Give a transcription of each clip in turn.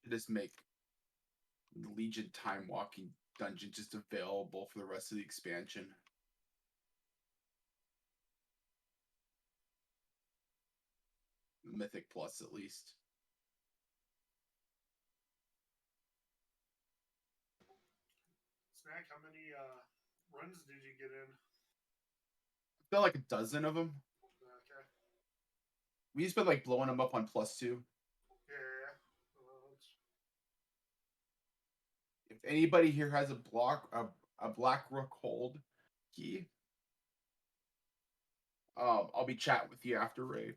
just make the Legion Time Walking dungeon just available for the rest of the expansion. Mythic Plus, at least. Snack, how many runs did you get in? I've got like a dozen of them. Okay. We just been like blowing them up on +2. Yeah. If anybody here has a Blackrook hold key, I'll be chatting with you after raid.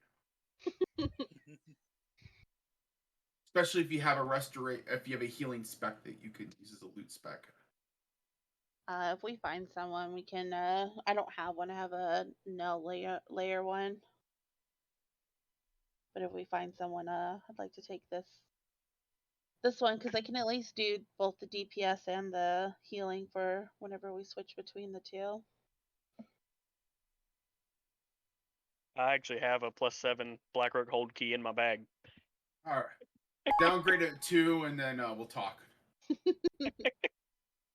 Especially if you have if you have a healing spec that you could use as a loot spec. If we find someone, we can. I don't have one. I have a Null layer one. But if we find someone, I'd like to take this one because I can at least do both the DPS and the healing for whenever we switch between the two. I actually have a +7 Blackrook hold key in my bag. All right. Downgrade it 2, and then we'll talk.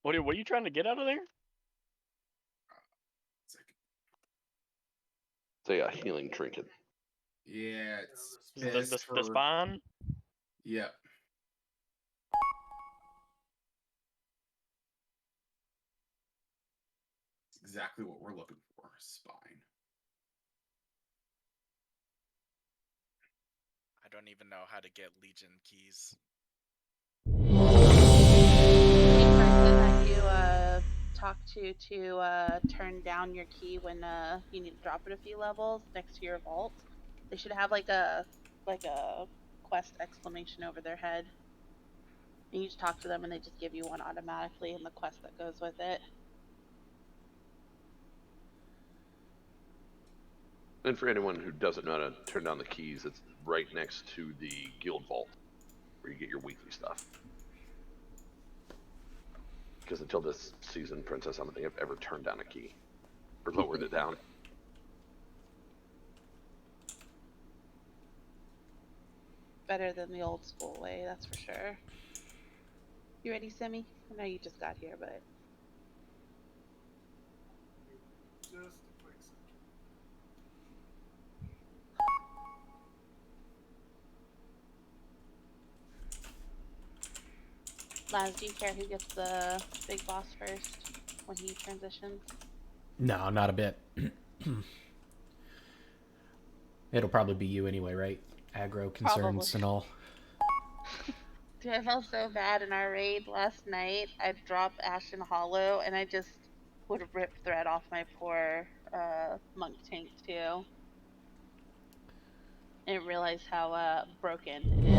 What are you trying to get out of there? Say a healing trinket. Yeah, it's the spine? Yep. It's exactly what we're looking for. Spine. I don't even know how to get Legion keys. That you talk to turn down your key when you need to drop it a few levels next to your vault. They should have like a quest exclamation over their head. And you just talk to them and they just give you one automatically and the quest that goes with it. And for anyone who doesn't know how to turn down the keys, it's right next to the guild vault where you get your weekly stuff. Because until this season, Princess, I don't think I've ever turned down a key or lowered it down. Better than the old school way, that's for sure. You ready, Simi? I know you just got here, but... Just a quick second. Laz, do you care who gets the big boss first when he transitions? No, not a bit. It'll probably be you anyway, right? Aggro concerns and all. Dude, I felt so bad in our raid last night. I dropped Ashen Hollow and I just would rip thread off my poor monk tank too. I didn't realize how broken it is.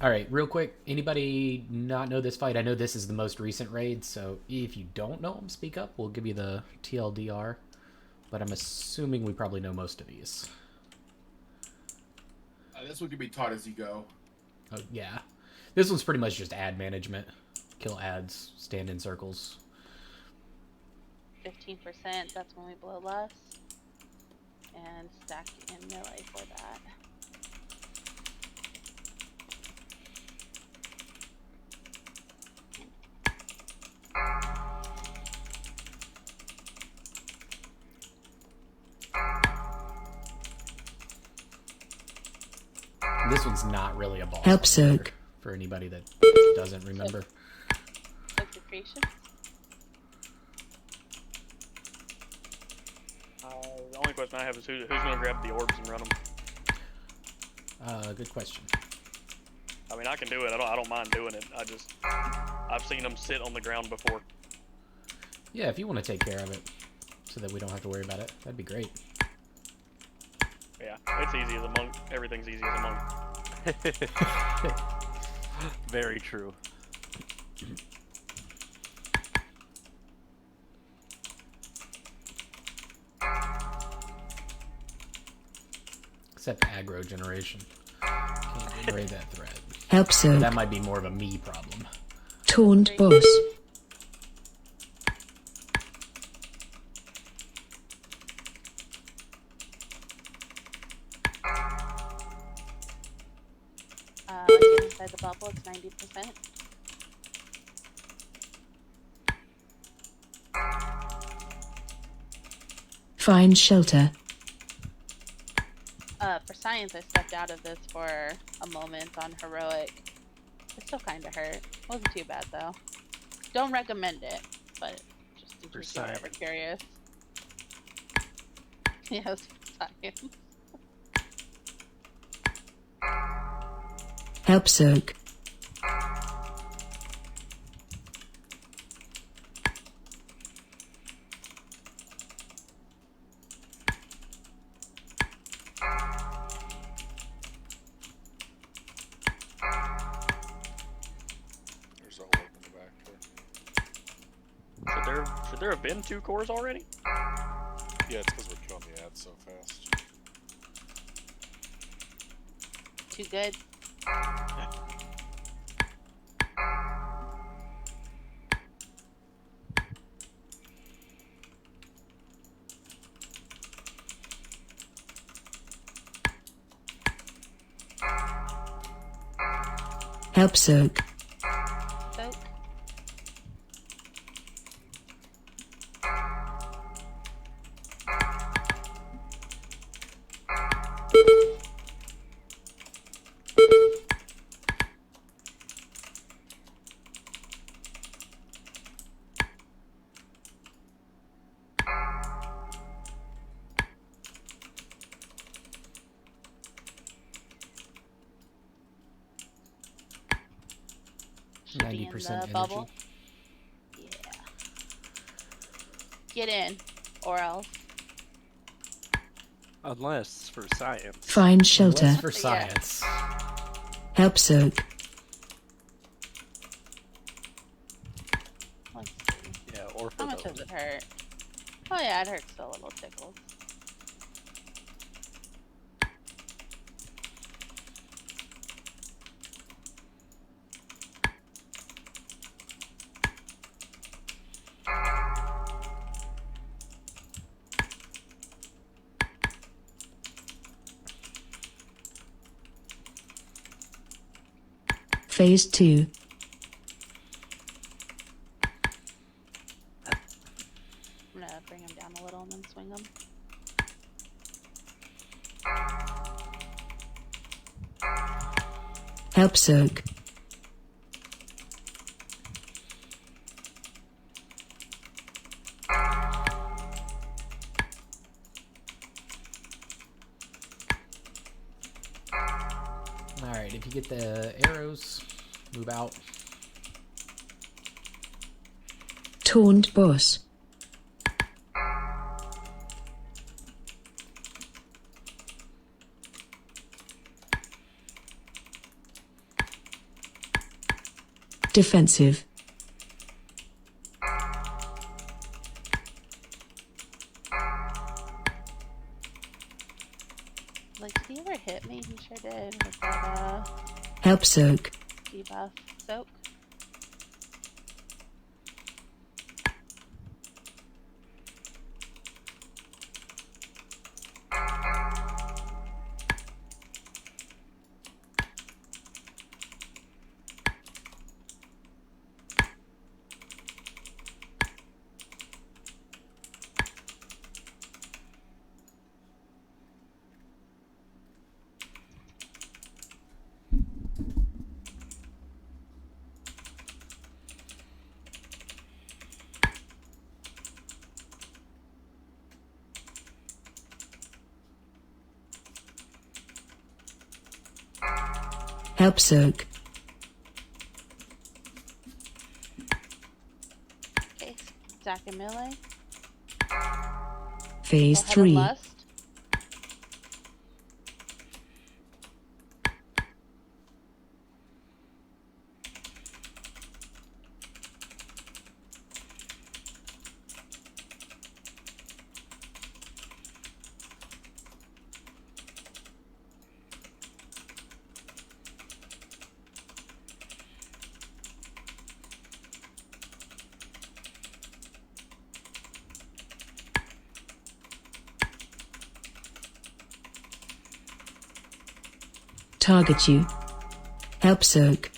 Alright, real quick, anybody not know this fight? I know this is the most recent raid, so if you don't know them, speak up. We'll give you the TLDR. But I'm assuming we probably know most of these. This one can be taught as you go. Oh, yeah. This one's pretty much just ad management. Kill ads, stand in circles. 15%, that's when we blow less. And stack in melee for that. This one's not really a boss. Help Soak. For anybody that doesn't remember. Creation? The only question I have is who's going to grab the orbs and run them? Good question. I mean, I can do it. I don't mind doing it. I've seen them sit on the ground before. Yeah, if you want to take care of it, so that we don't have to worry about it, that'd be great. Yeah, it's easy as a monk. Everything's easy as a monk. Very true. Except aggro generation. Can't generate that thread. Help Soak. That might be more of a me problem. Taunt boss. bubble, it's 90%. Find shelter. For science, I stepped out of this for a moment on heroic. It still kind of hurt. Wasn't too bad though. Don't recommend it, but just in For case you're ever science. curious. Yes, for science. Help soak. There's a hole in the back there. Should there have been 2 cores already? Yeah, it's because we're killing the ads so fast. Too good. Help soak. Soak. Should be in 90% the energy. bubble. Yeah. Get in, or else. Unless for science. Find shelter. Unless for Yeah. science. Help soak. Let's see. Yeah, or for How much those. does it hurt? Oh yeah, it hurts a little tickles. Phase 2. I'm gonna bring him down a little and then swing him. Help soak. Alright, if you get the arrows, move out. Taunt boss. Defensive. Like, did he ever hit me? He sure did with that Help soak. debuff soak. Help soak. Okay, Zack and Melee. Phase Go ahead and 3. Lust. Target you. Help soak.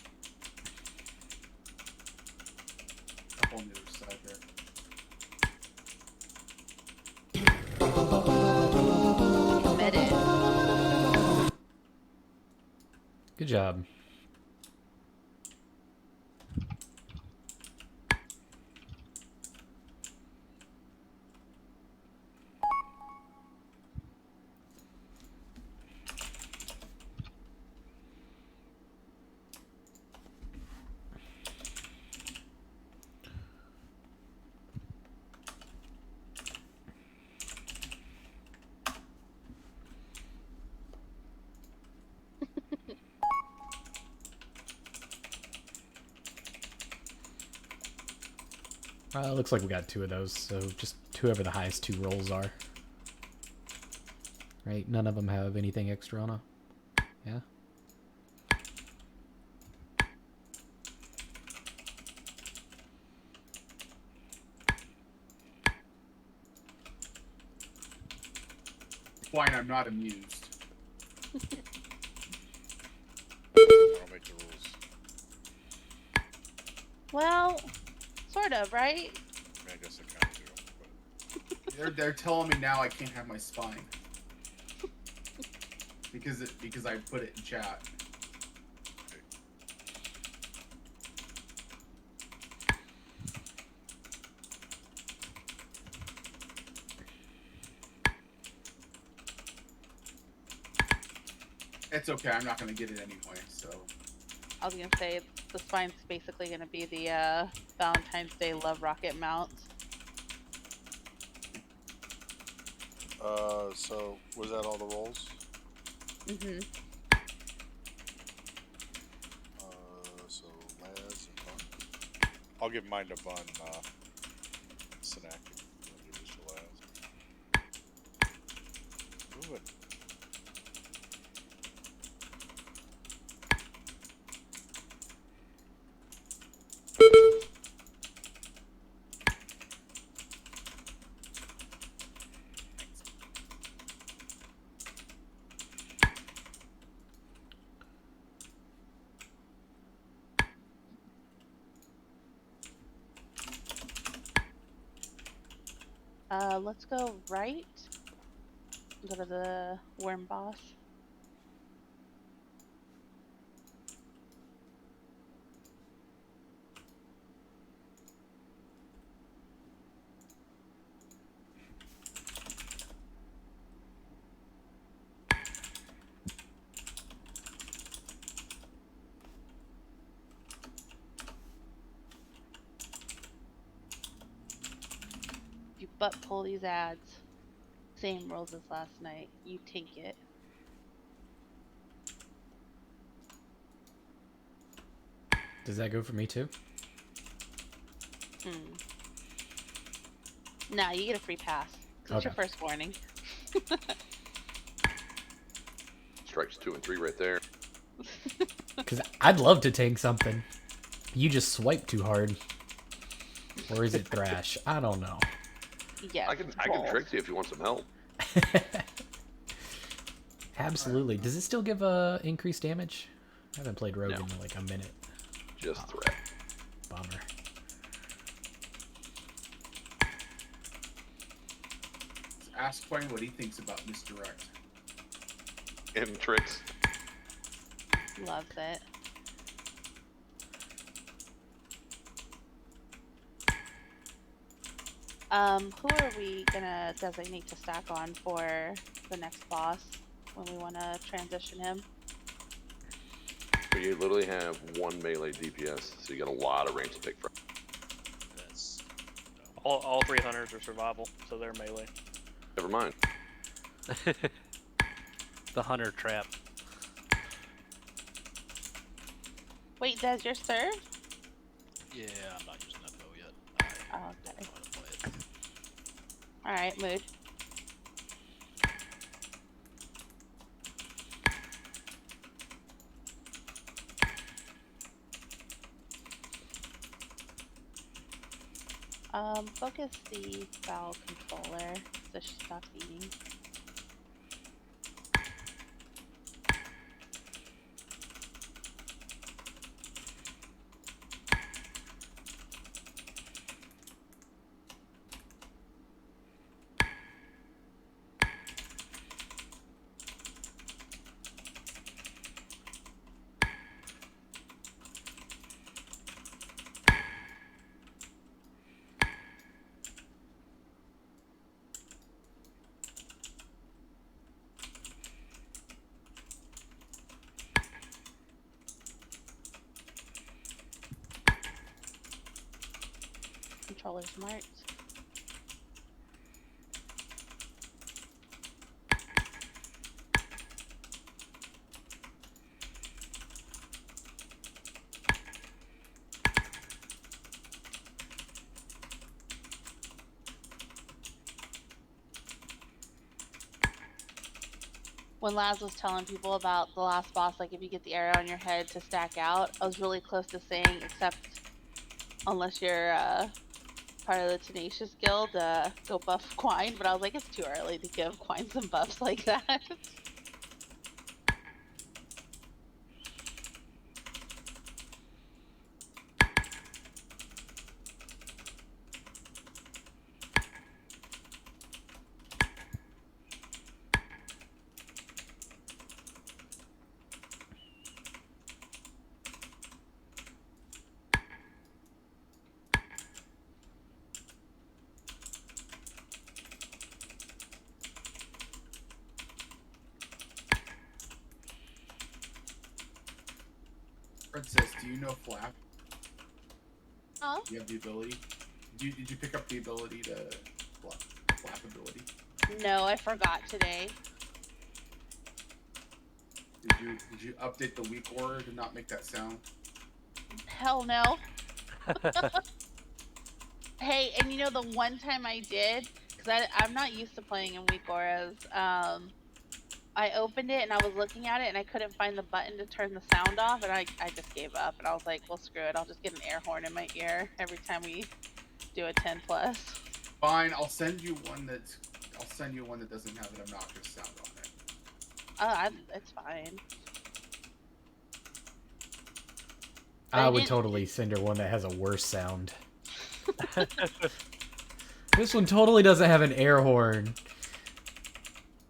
on the other side there. Committed. Good job. Looks like we got 2 of those, so just whoever the highest 2 rolls are. Right? None of them have anything extra on them. Yeah? Fine, I'm not amused. I'll make the rules. Well, sort of, right? I mean, I guess I kind of do. But They're telling me now I can't have my spine. Because I put it in chat. It's okay, I'm not gonna get it anyway, so. I was gonna say the spine's basically gonna be the Valentine's Day love rocket mount. So was that all the rolls? Mhm. So Laz and Bun. I'll give mine to Bun. Sinak. I'll give this to Laz. Move it. Let's go right. Go to the worm boss. You butt pull these ads. Same rules as last night. You take it. Does that go for me too? Nah, you get a free pass. 'Cause it's your Okay. first warning. Strikes 2 and 3 right there. Because I'd love to tank something. You just swipe too hard. Or is it Thrash? I don't know. Yes. I can trick you if you want some help. Absolutely. Does it still give increased damage? I haven't played Rogue in like a minute. Just threat. Bummer. Ask Quang what he thinks about misdirect. And tricks. Loves it. Who are we gonna designate to stack on for the next boss when we want to transition him? So you literally have 1 melee DPS, so you got a lot of range to pick from. That's All 3 hunters are survival, so they're melee. Never mind. The hunter trap. Wait, does your serve? yeah. I'm not using that bow yet. I Oh, okay. don't know how to play it. Alright, mood. Focus the foul controller so she stops eating. controller's marked. When Laz was telling people about the last boss, like if you get the arrow on your head to stack out, I was really close to saying, except unless you're part of the Tenacious Guild, go buff Quine, but I was like, it's too early to give Quine some buffs like that. Princess, do you know Flap? Huh? You have the ability. Did you pick up the ability to flap ability? No, I forgot today. Did you update the weak aura to not make that sound? Hell no. Hey, and you know the one time I did, because I'm not used to playing in weak auras, I opened it and I was looking at it and I couldn't find the button to turn the sound off, and I just gave up and I was like, well, screw it, I'll just get an air horn in my ear every time we do a 10+. Fine, I'll send you one that doesn't have an obnoxious sound on it. It's fine. I would totally send her one that has a worse sound. This one totally doesn't have an air horn.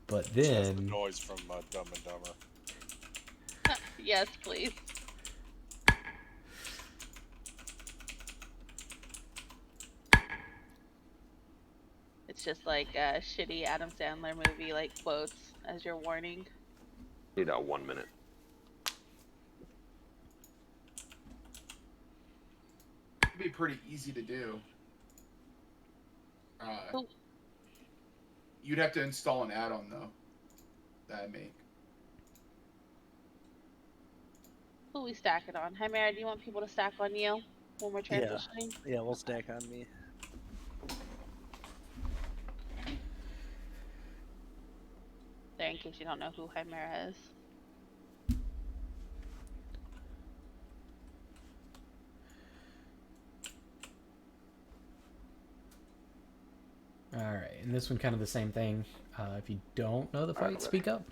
But That's the then... noise from Dumb and Dumber. Yes, please. It's just like a shitty Adam Sandler movie, like quotes as your warning. Need 1 minute. It'd be pretty easy to do. Cool. You'd have to install an add-on though. That I make. Who we stack it on? Hi, Mary. Do you want people to stack on you when we're transitioning? Yeah, we'll stack on me. There, in case you don't know who Chimera is. Alright, and this one kind of the same thing. If you don't know the fight, speak up.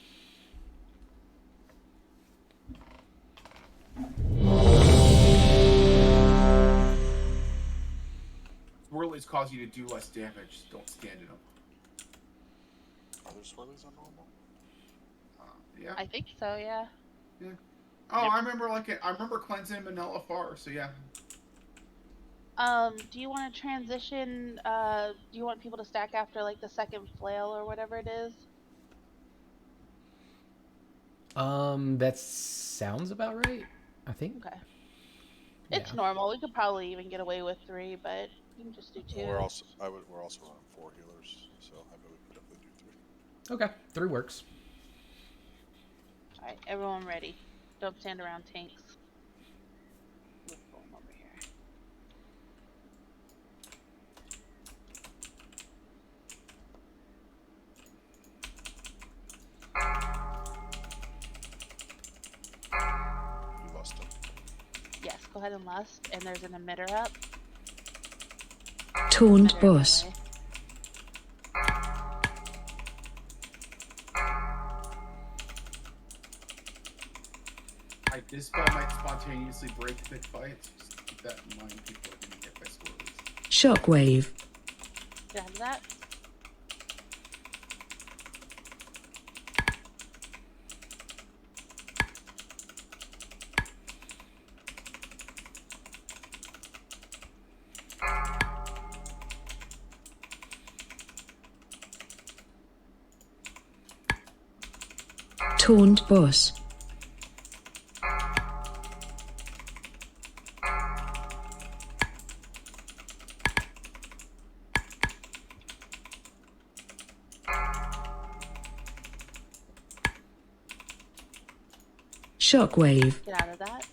Swirlies cause you to do less damage. Don't stand in them. Are there swirlies on normal? Yeah. I think so, yeah. Yeah. Oh, I remember I remember cleansing Manila Far. So yeah. Do you want to transition, do you want people to stack after, like, the second flail or whatever it is? That sounds about right, I think. Okay. It's normal. We could probably even get away with 3, but you can just do 2. We're also running 4 healers, so I bet we could definitely do 3. Okay, 3 works. Alright, everyone ready. Don't stand around tanks. Move them over here. You lost him. Yes, go ahead and lust, and there's an emitter up. Taunt Emitter boss. away. This spell might spontaneously break mid-fights. Just keep that in mind. People are gonna get by swirlies. Shockwave. Get out of that. Taunt boss. Shockwave. Get out of that.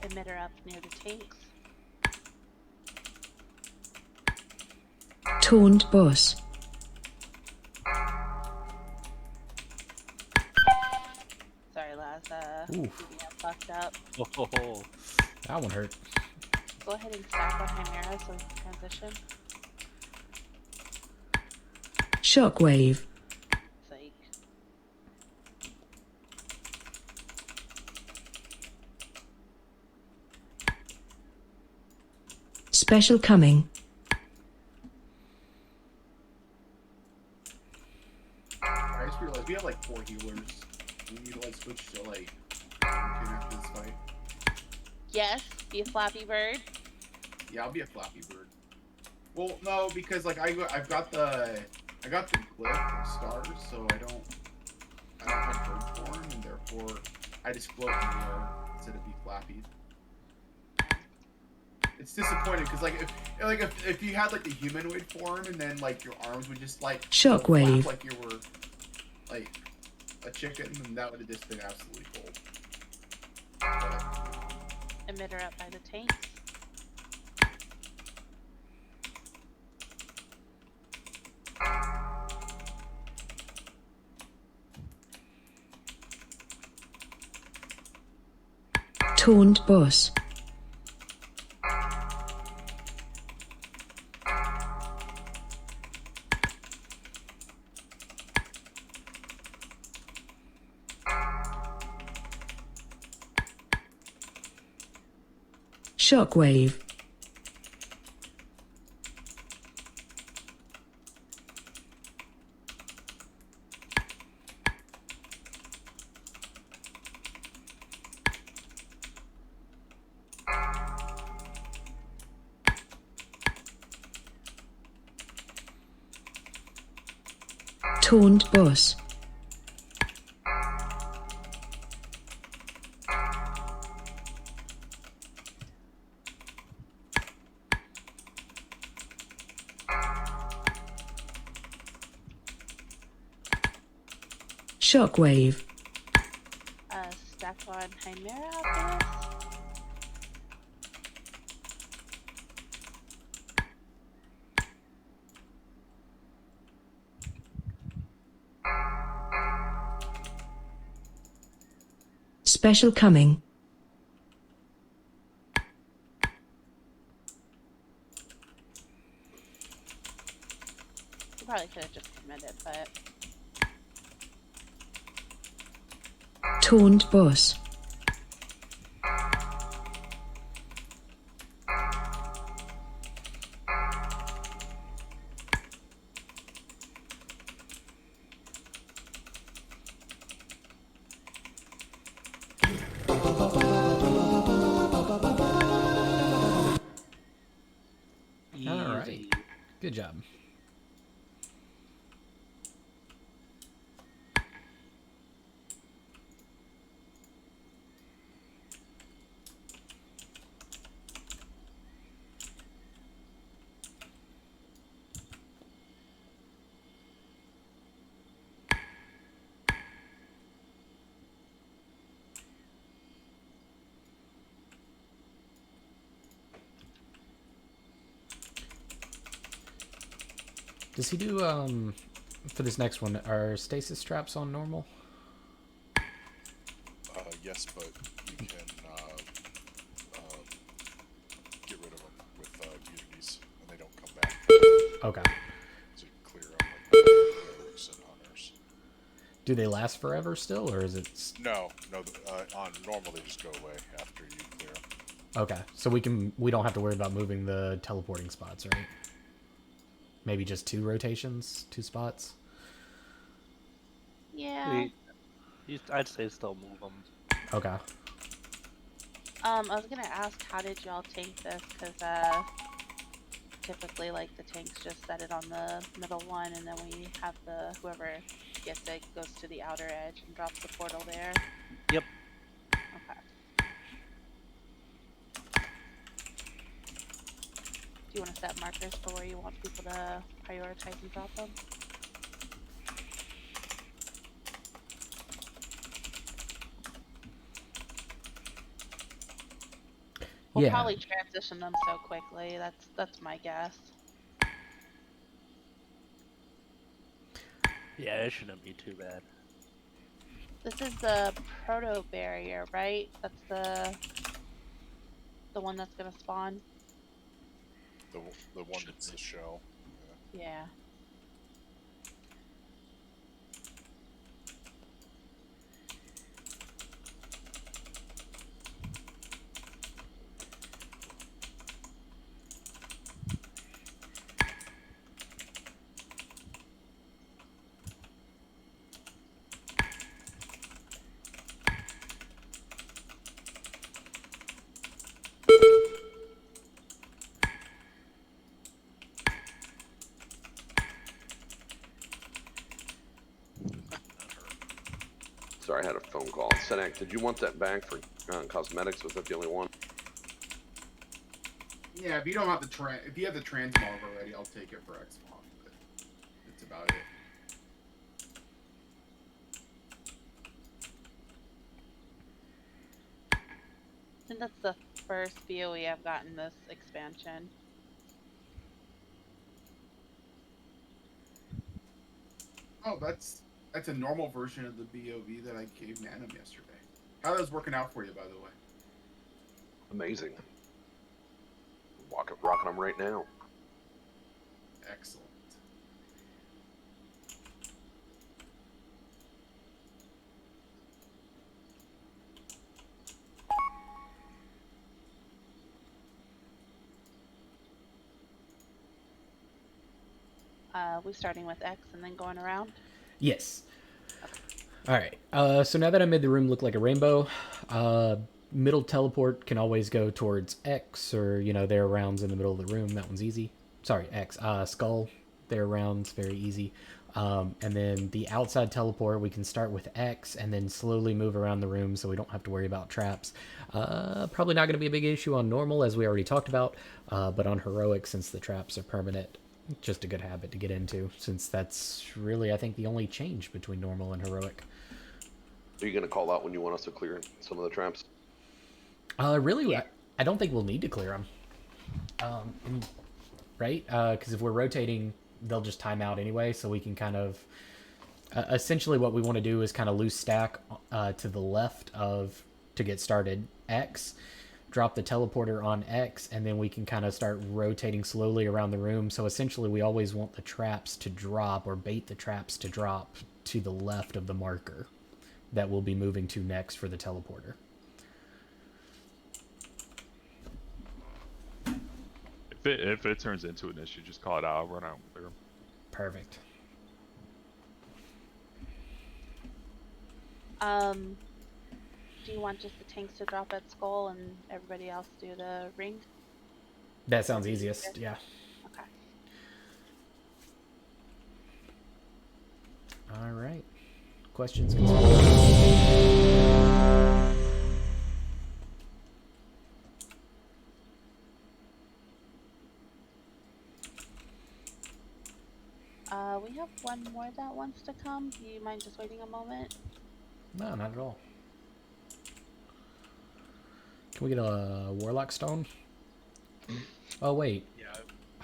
Emitter up near the tanks. Taunt boss. Sorry, Laz. Oof. Yeah, fucked up. Oh, That one hurt. Go ahead and stack on Chimera so we can transition. Shockwave. Psych. Special coming. I just realized we have like 4 healers. We need to like switch to like after this fight. Yes, be a Flappy Bird. Yeah, I'll be a Flappy Bird. Well, no, because like I've got the glyph of stars, so I don't have bird form, and therefore I just float in the air instead of be flappy. It's disappointing because if you had like the humanoid form and then like your arms would just like Shockwave. flap like you were like a chicken, then that would have just been absolutely cool. But Emitter up by the tanks. Taunt boss. Shockwave. Taunt boss. Shockwave. Stack on Chimera after this. Special coming. You probably could have just committed, but Taunt boss. All right. Good job. Does he do, for this next one, are stasis traps on normal? Yes, but you can get rid of them with unities, and they don't come back. Okay. So you can clear them like rogues and hunters. Do they last forever still, or is it... No, on normal they just go away after you clear them. Okay, so we don't have to worry about moving the teleporting spots, right? Maybe just 2 rotations, 2 spots? yeah. I'd say still move them. Okay. I was gonna ask, how did y'all tank this? Cause typically like the tanks just set it on the middle one, and then we have whoever gets it goes to the outer edge and drops the portal there. Yep. Okay. set markers for where you want people to prioritize and drop them. We'll Yeah. probably transition them so quickly. That's my guess. Yeah, it shouldn't be too bad. This is the proto barrier, right? That's the one that's gonna spawn. The one that's the shell. Yeah. Sorry, I had a phone call. Senek, did you want that back for cosmetics? Was that the only one? Yeah, if you don't have the if you have the transmog already, I'll take it for Xmog. But that's about it. I think that's the first BOE I've gotten this expansion. Oh, that's a normal version of the BOV that I gave Nanum yesterday. How that's working out for you, by the way? Amazing. Rocking them right now. Excellent. We starting with X and then going around? Yes. Alright, so now that I made the room look like a rainbow, middle teleport can always go towards X, or, you know, there rounds in the middle of the room. That one's easy. Sorry, X. Skull, there rounds, very easy. And then the outside teleport, we can start with X and then slowly move around the room so we don't have to worry about traps. Probably not going to be a big issue on normal, as we already talked about, but on heroic, since the traps are permanent, just a good habit to get into, since that's really, I think, the only change between normal and heroic. Are you going to call out when you want us to clear some of the traps? Really, yeah. I don't think we'll need to clear them. Right? Because if we're rotating, they'll just time out anyway, so we can kind of... essentially what we want to do is kind of loose stack to the left of, to get started, X, drop the teleporter on X, and then we can kind of start rotating slowly around the room. So essentially we always want the traps to drop, or bait the traps to drop to the left of the marker that we'll be moving to next for the teleporter. If it turns into an issue, just call it out. I'll run out and clear 'em. Perfect. Do you want just the tanks to drop at Skull and everybody else do the ring? That sounds easiest, yeah. Okay. Alright. Questions, concerns? We have one more that wants to come. Do you mind just waiting a moment? No, not at all. Can we get a Warlock Stone? Oh, wait. Yeah,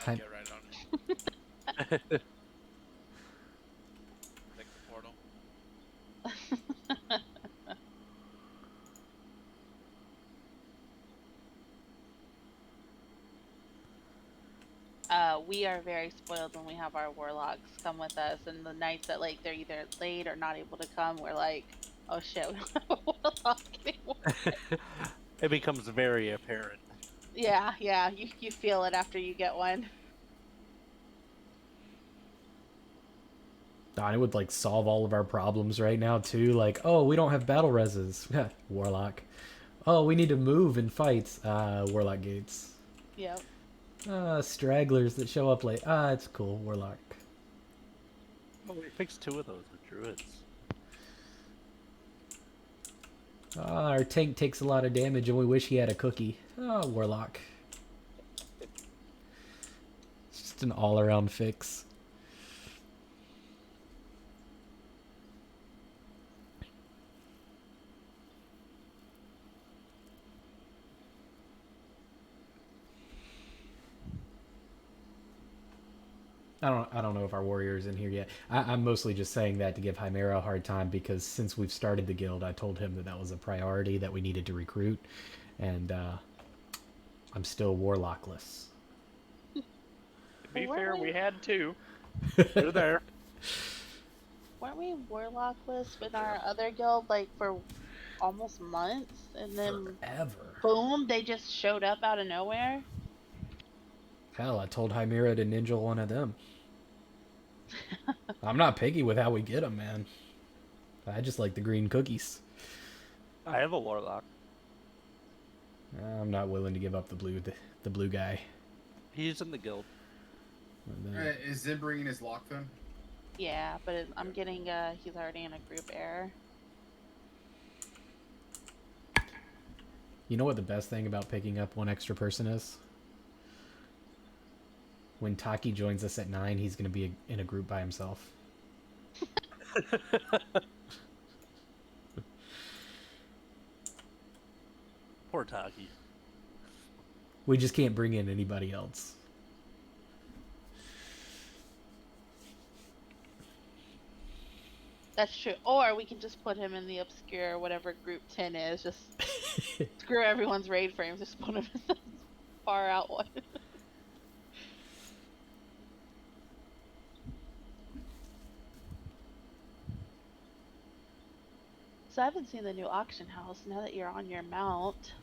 I'll get right on it. Like the portal. We are very spoiled when we have our warlocks come with us, and the nights that like they're either late or not able to come, we're like, oh shit, we don't have a warlock anymore. It becomes very apparent. Yeah, you feel it after you get one. Don, it would like solve all of our problems right now too. Like, oh, we don't have battle reses. Warlock. Oh, we need to move in fights. Warlock gates. Yep. Stragglers that show up late. It's cool. Warlock. Oh, we fixed 2 of those with druids. Our tank takes a lot of damage and we wish he had a cookie. Oh, Warlock. Just an all-around fix. I don't know if our warrior is in here yet. I'm mostly just saying that to give Chimera a hard time because since we've started the guild, I told him that that was a priority that we needed to recruit, and I'm still warlockless. To be fair, we had two. You're there. Weren't we warlockless with our other guild like for almost months, and then Forever. boom, they just showed up out of nowhere? Hell, I told Chimera to ninja one of them. I'm not picky with how we get them, man. I just like the green cookies. I have a warlock. I'm not willing to give up the blue guy. He's in the guild. And then- Is Zim bringing his lock then? Yeah, but I'm getting he's already in a group error. You know what the best thing about picking up one extra person is? When Taki joins us at 9, he's going to be in a group by himself. Poor Taki. We just can't bring in anybody else. That's true. Or we can just put him in the obscure whatever group 10 is. Just screw everyone's raid frames. Just put him in the far out one. So I haven't seen the new auction house. Now that you're on your mount,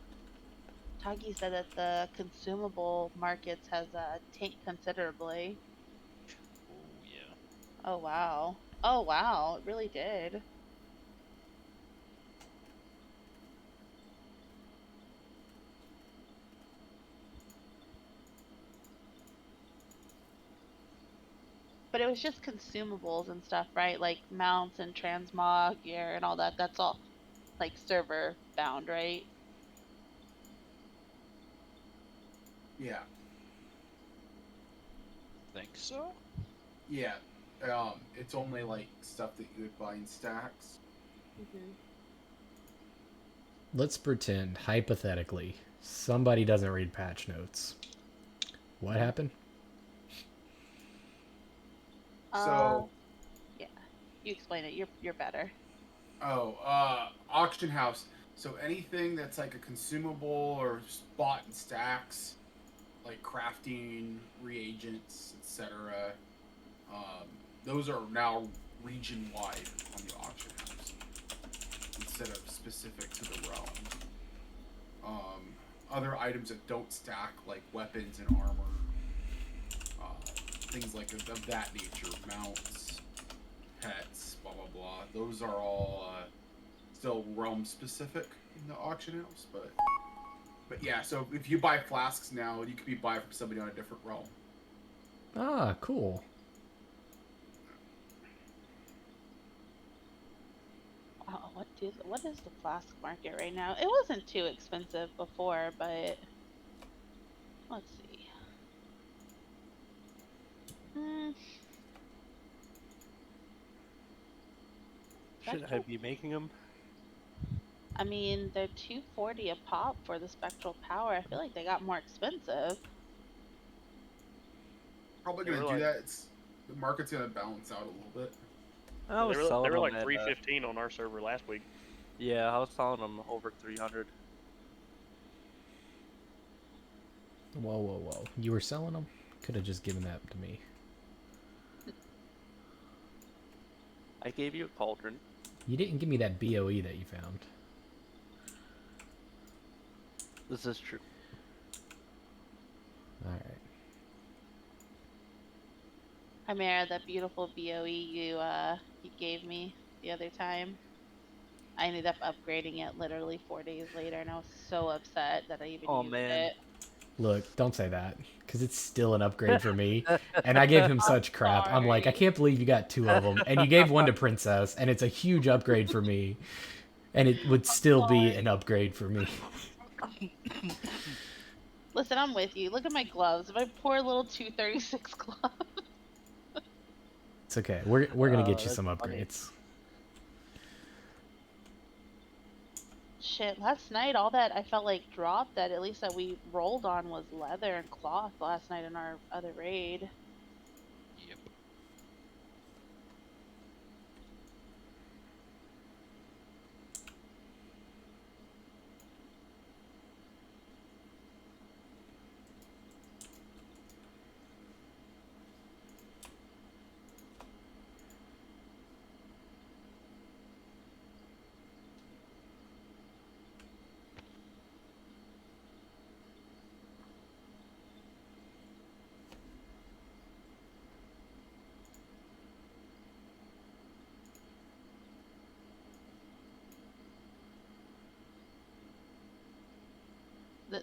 Tagi said that the consumable markets has tanked considerably. Oh yeah. Oh wow. Oh wow, it really did. But it was just consumables and stuff, right? Like mounts and transmog gear and all that. That's all like server bound, right? Yeah. Think so? Yeah. It's only like stuff that you would buy in stacks. Mm-hmm. Let's pretend, hypothetically, somebody doesn't read patch notes. What happened? So, yeah, you explain it. You're better. Auction house. So anything that's like a consumable or bought in stacks, like crafting, reagents, etc. Those are now region-wide on the auction house instead of specific to the realm. Other items that don't stack, like weapons and armor, things like of that nature, mounts, pets, blah blah blah. Those are all still realm specific in the auction house, but yeah. So if you buy flasks now, you could be buying from somebody on a different realm. Ah, cool. Wow, what is the flask market right now? It wasn't too expensive before, but let's see. Should I be making them? I mean, they're $240 a pop for the spectral power. I feel like they got more expensive. Probably They gonna were do like- that. The market's gonna balance out a little bit. I was They were selling them like at, 315 on our server last week. yeah, I was selling them over 300. Whoa, whoa, whoa. You were selling them? Could have just given that to me. I gave you a cauldron. You didn't give me that BOE that you found. This is true. Alright. Chimera, that beautiful BOE you gave me the other time. I ended up upgrading it literally 4 days later, and I was so upset that I even used it. Look, don't say that, because it's still an upgrade for me. And I gave him such crap. I'm like, I can't believe you got 2 of them. And you gave one to Princess, and it's a huge upgrade for me. And it would still be an upgrade for me. Listen, I'm with you. Look at my gloves. My poor little 236 gloves. It's okay. We're gonna get you that's some funny. upgrades. Shit, last night all that I felt like dropped that at least that we rolled on was leather and cloth last night in our other raid. Yep.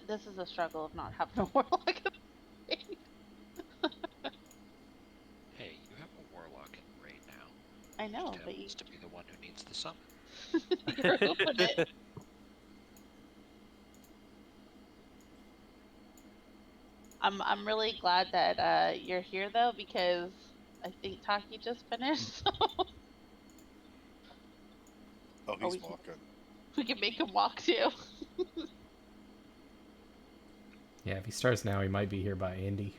This is a struggle of not having a warlock. Hey, you have a warlock in raid now. I know, Just but you, happens to be the one who needs the summon. you're open it. I'm really glad that you're here though, because I think Taki just finished, so Oh, Oh, he's we can- walking. we can make him walk too. Yeah, if he starts now, he might be here by Andy.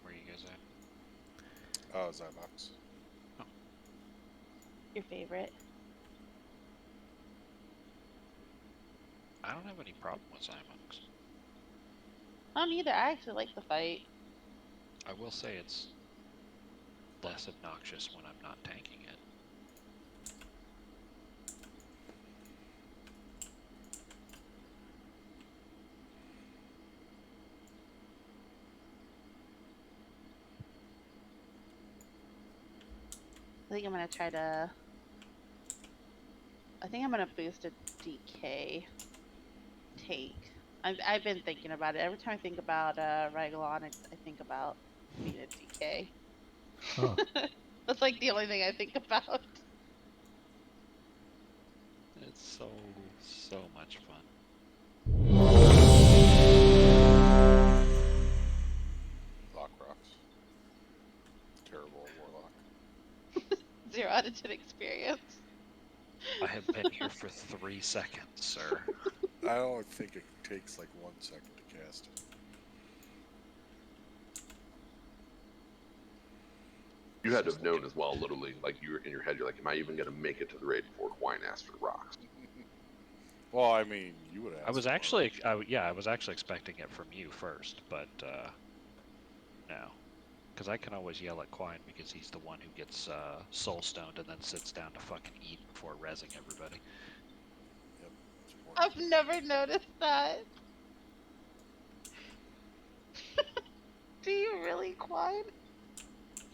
Where are you guys at? Oh, Zymox. Your favorite. I don't have any problem with Zymox. Either. I actually like the fight. I will say it's less obnoxious when I'm not tanking it. I think I'm gonna try to. I think I'm gonna boost a DK take. I've been thinking about it. Every time I think about Raglan, I think about being a DK. Huh. That's like the only thing I think about. It's so much fun. Lock rocks. Terrible warlock. 0 out of 10 experience. I have been here for 3 seconds, sir. I don't think it takes like 1 second to cast it. You had to have known as well, literally, like you were in your head, you're like, am I even gonna make it to the raid before Quine asks for rocks? Well, I mean, you would have. I was actually, I was actually expecting it from you first, but no, because I can always yell at Quine because he's the one who gets soul stoned and then sits down to fucking eat before rezzing everybody. Yep. I've never noticed that. Do you really, Quine?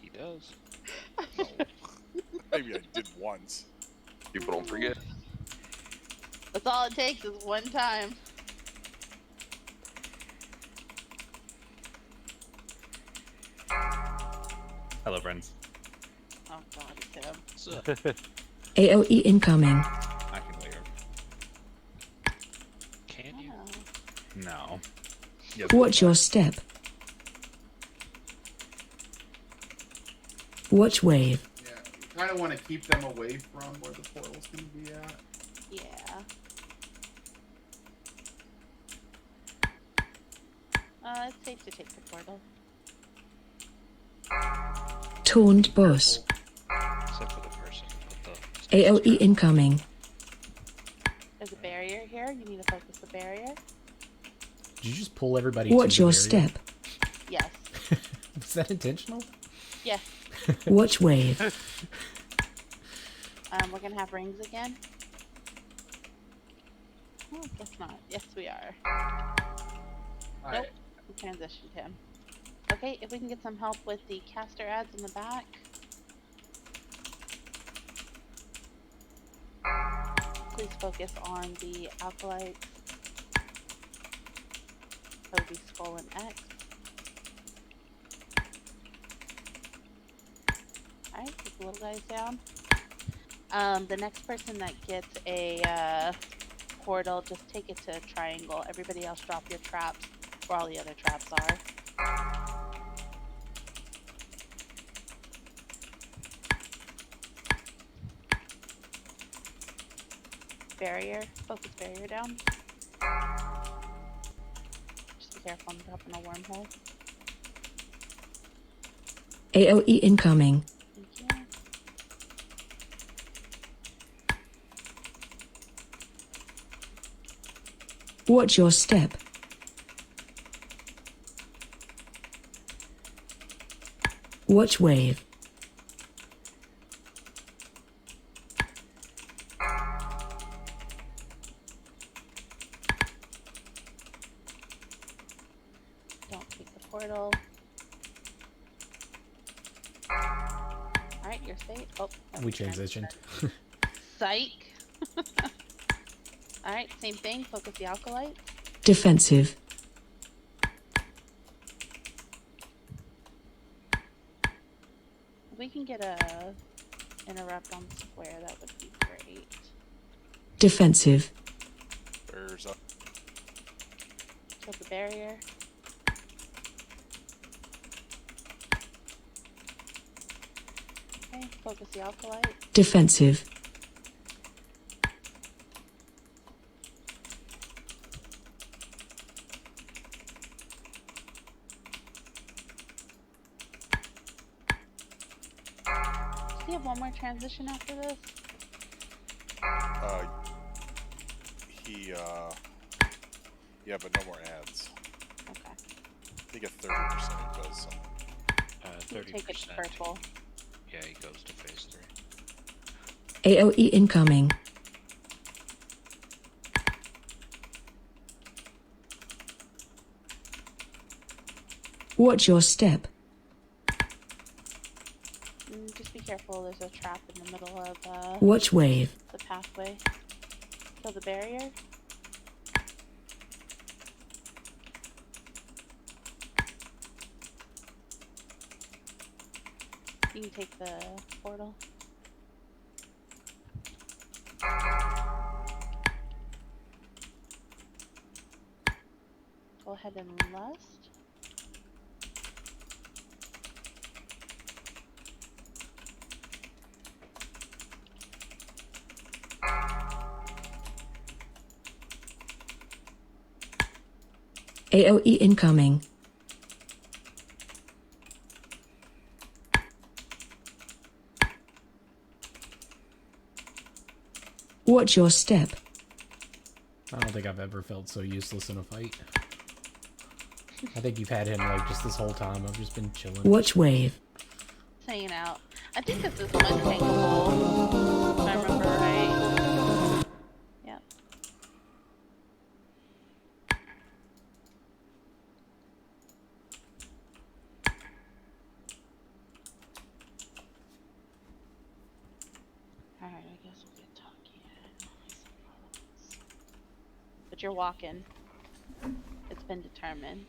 He does. No. Maybe I did once. People don't forget. That's all it takes is one time. Hello, friends. Oh god, it's him. So, AOE incoming. I can leave. can you? Oh. No. Yes, Watch your step. Watch wave. Yeah, you kind of want to keep them away from where the portal's going to be at. Yeah. It's safe to take the portal. Taunt boss. Except for the person who put the AOE incoming. There's a barrier here. You need to focus the barrier. Did you just pull everybody Watch to the your barrier? step. Yes. Was that intentional? Yes. Watch wave. We're gonna have rings again. Oh, guess not. Yes, we are. Alright. We transitioned him. Okay, if we can get some help with the caster ads in the back. Please focus on the acolytes. That would be Skull and X. the little guys down. The next person that gets a portal, just take it to triangle. Everybody else drop your traps where all the other traps are. Barrier, focus barrier down. Just be careful, I'm dropping a wormhole. AOE incoming. Thank you. Watch your step. Watch wave. Don't take the portal. Alright, you're safe. Oh, that We was transitioned. Psych. Alright, same thing. Focus the alkalites. Defensive. If we can get a interrupt on square, that would be great. Defensive. Bears up. Kill the barrier. Okay, focus the alkalite. Defensive. Does he have one more transition after this? Yeah, but no more ads. Okay. I think at 30% it does something. 30%. Take it to purple. Yeah, he goes to phase 3. AOE incoming. Watch your step. Just be careful, there's a trap in the middle of Watch wave. the pathway. Kill the barrier. You can take the portal. Go ahead and lust. AOE incoming. Watch your step. I don't think I've ever felt so useless in a fight. I think you've had him like just this whole time. I've just been chilling. Watch wave. Just hanging out. I think this is untankable. If I remember right. Yep. Alright, I guess we'll get talking. But you're walking. It's been determined.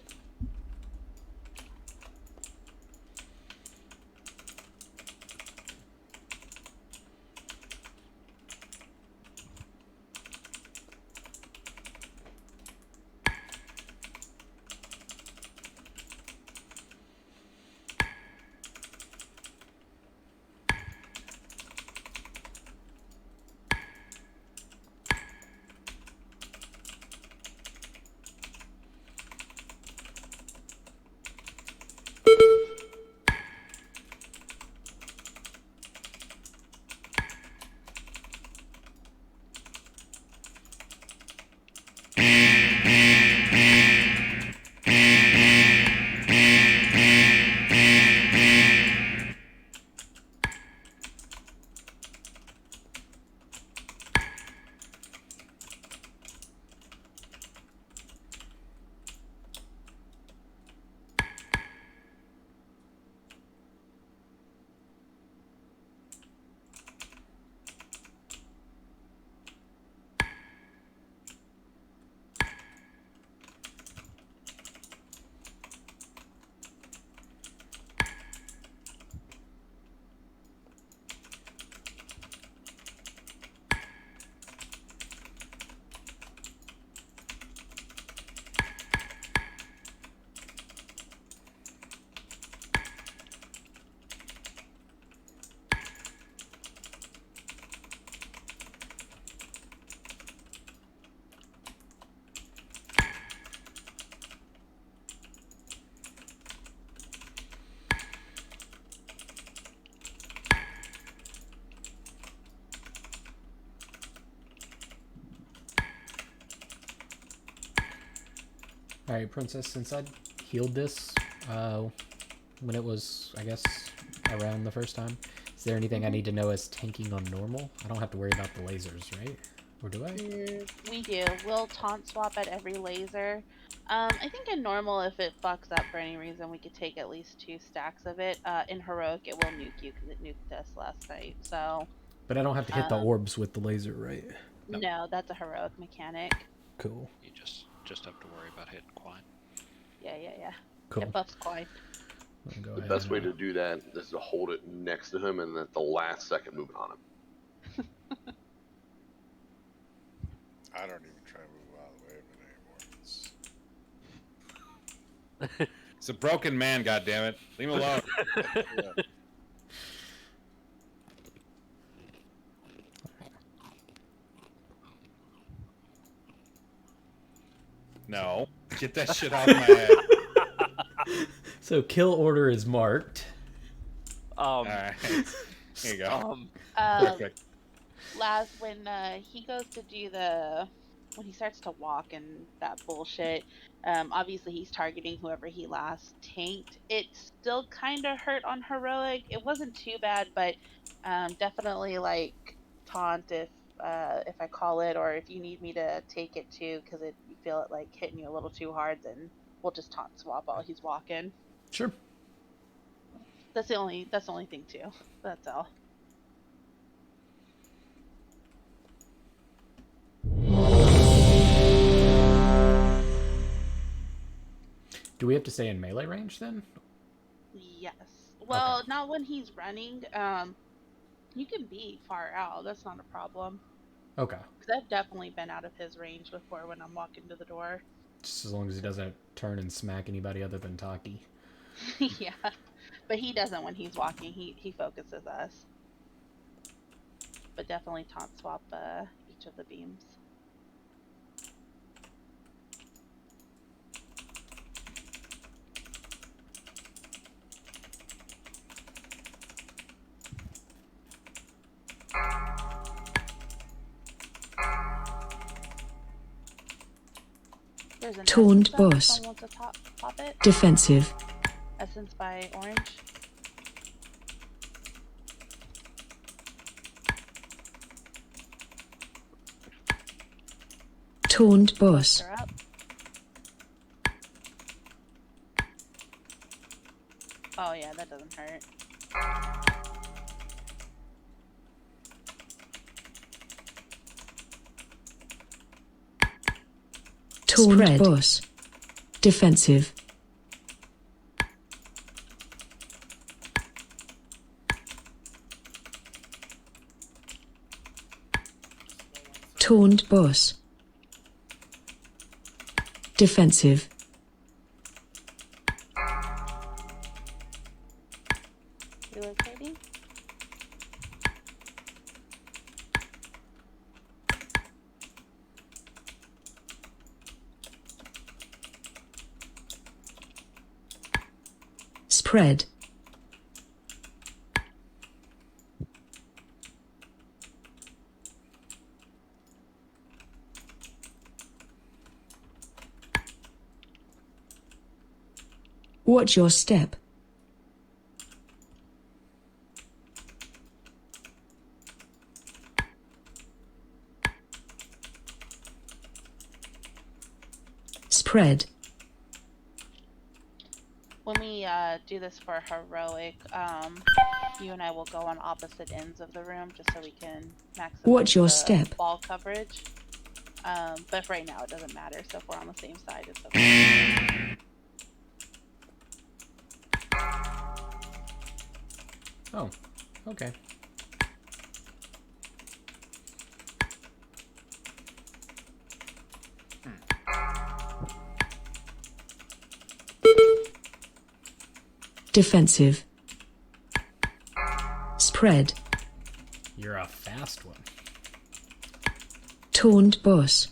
Alright, Princess, since I healed this when it was, I guess, around the first time, is there anything I need to know as tanking on normal? I don't have to worry about the lasers, right? Or do I? We do. We'll taunt swap at every laser. I think in normal, if it fucks up for any reason, we could take at least 2 stacks of it. In heroic, it will nuke you because it nuked us last night. So. But I don't have to hit the orbs with the laser, right? No, that's a heroic mechanic. Cool. You just have to worry about hitting Quine. Yeah. Cool. It buffs Quine. The best way to do that is to hold it next to him and at the last second move it on him. I don't even try to move out of the way of it anymore. It's a broken man, goddammit. Leave him alone. Yeah. No. Get that shit off my head. So kill order is marked. Alright. There you go. Perfect. Laz, when he goes to do when he starts to walk and that bullshit, obviously he's targeting whoever he last tanked. It still kind of hurt on heroic. It wasn't too bad, but definitely like taunt if I call it, or if you need me to take it too, because you feel it like hitting you a little too hard, then we'll just taunt swap while he's walking. Sure. That's the only thing too. That's all. Do we have to stay in melee range then? Yes. Well, not when he's running. You can be far out. That's not a problem. Okay. Because I've definitely been out of his range before when I'm walking to the door. Just as long as he doesn't turn and smack anybody other than Taki. Yeah. But he doesn't when he's walking. He focuses us. But definitely taunt swap each of the beams. There's an Taunt essence boss. someone wants to pop it. Defensive. Essence by Orange. Taunt boss. They're up. Oh yeah, that doesn't hurt. Taunt boss. Defensive. Taunt boss. Defensive. Relocating. Spread. Watch your step. Spread. When we do this for heroic, you and I will go on opposite ends of the room just so we can maximize Watch your the step. ball coverage. But for right now, it doesn't matter. So if we're on the same side, it's okay. Oh, okay. Defensive. Spread. You're a fast one. Taunt boss.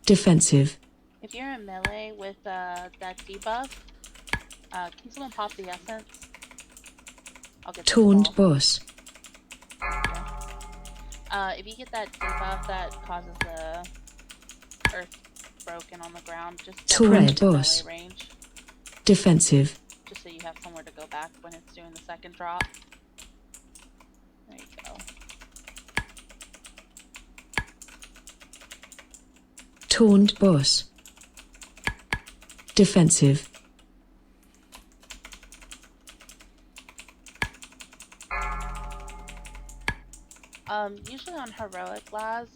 Defensive. If you're in melee with that debuff, can someone pop the essence? I'll get the Taunt ball. boss. If you get that debuff that causes the earth broken on the ground. Just Spread to melee boss. range, Defensive. just so you have somewhere to go back when it's doing the second drop. There you go. Taunt boss. Defensive. Usually on heroic Laz,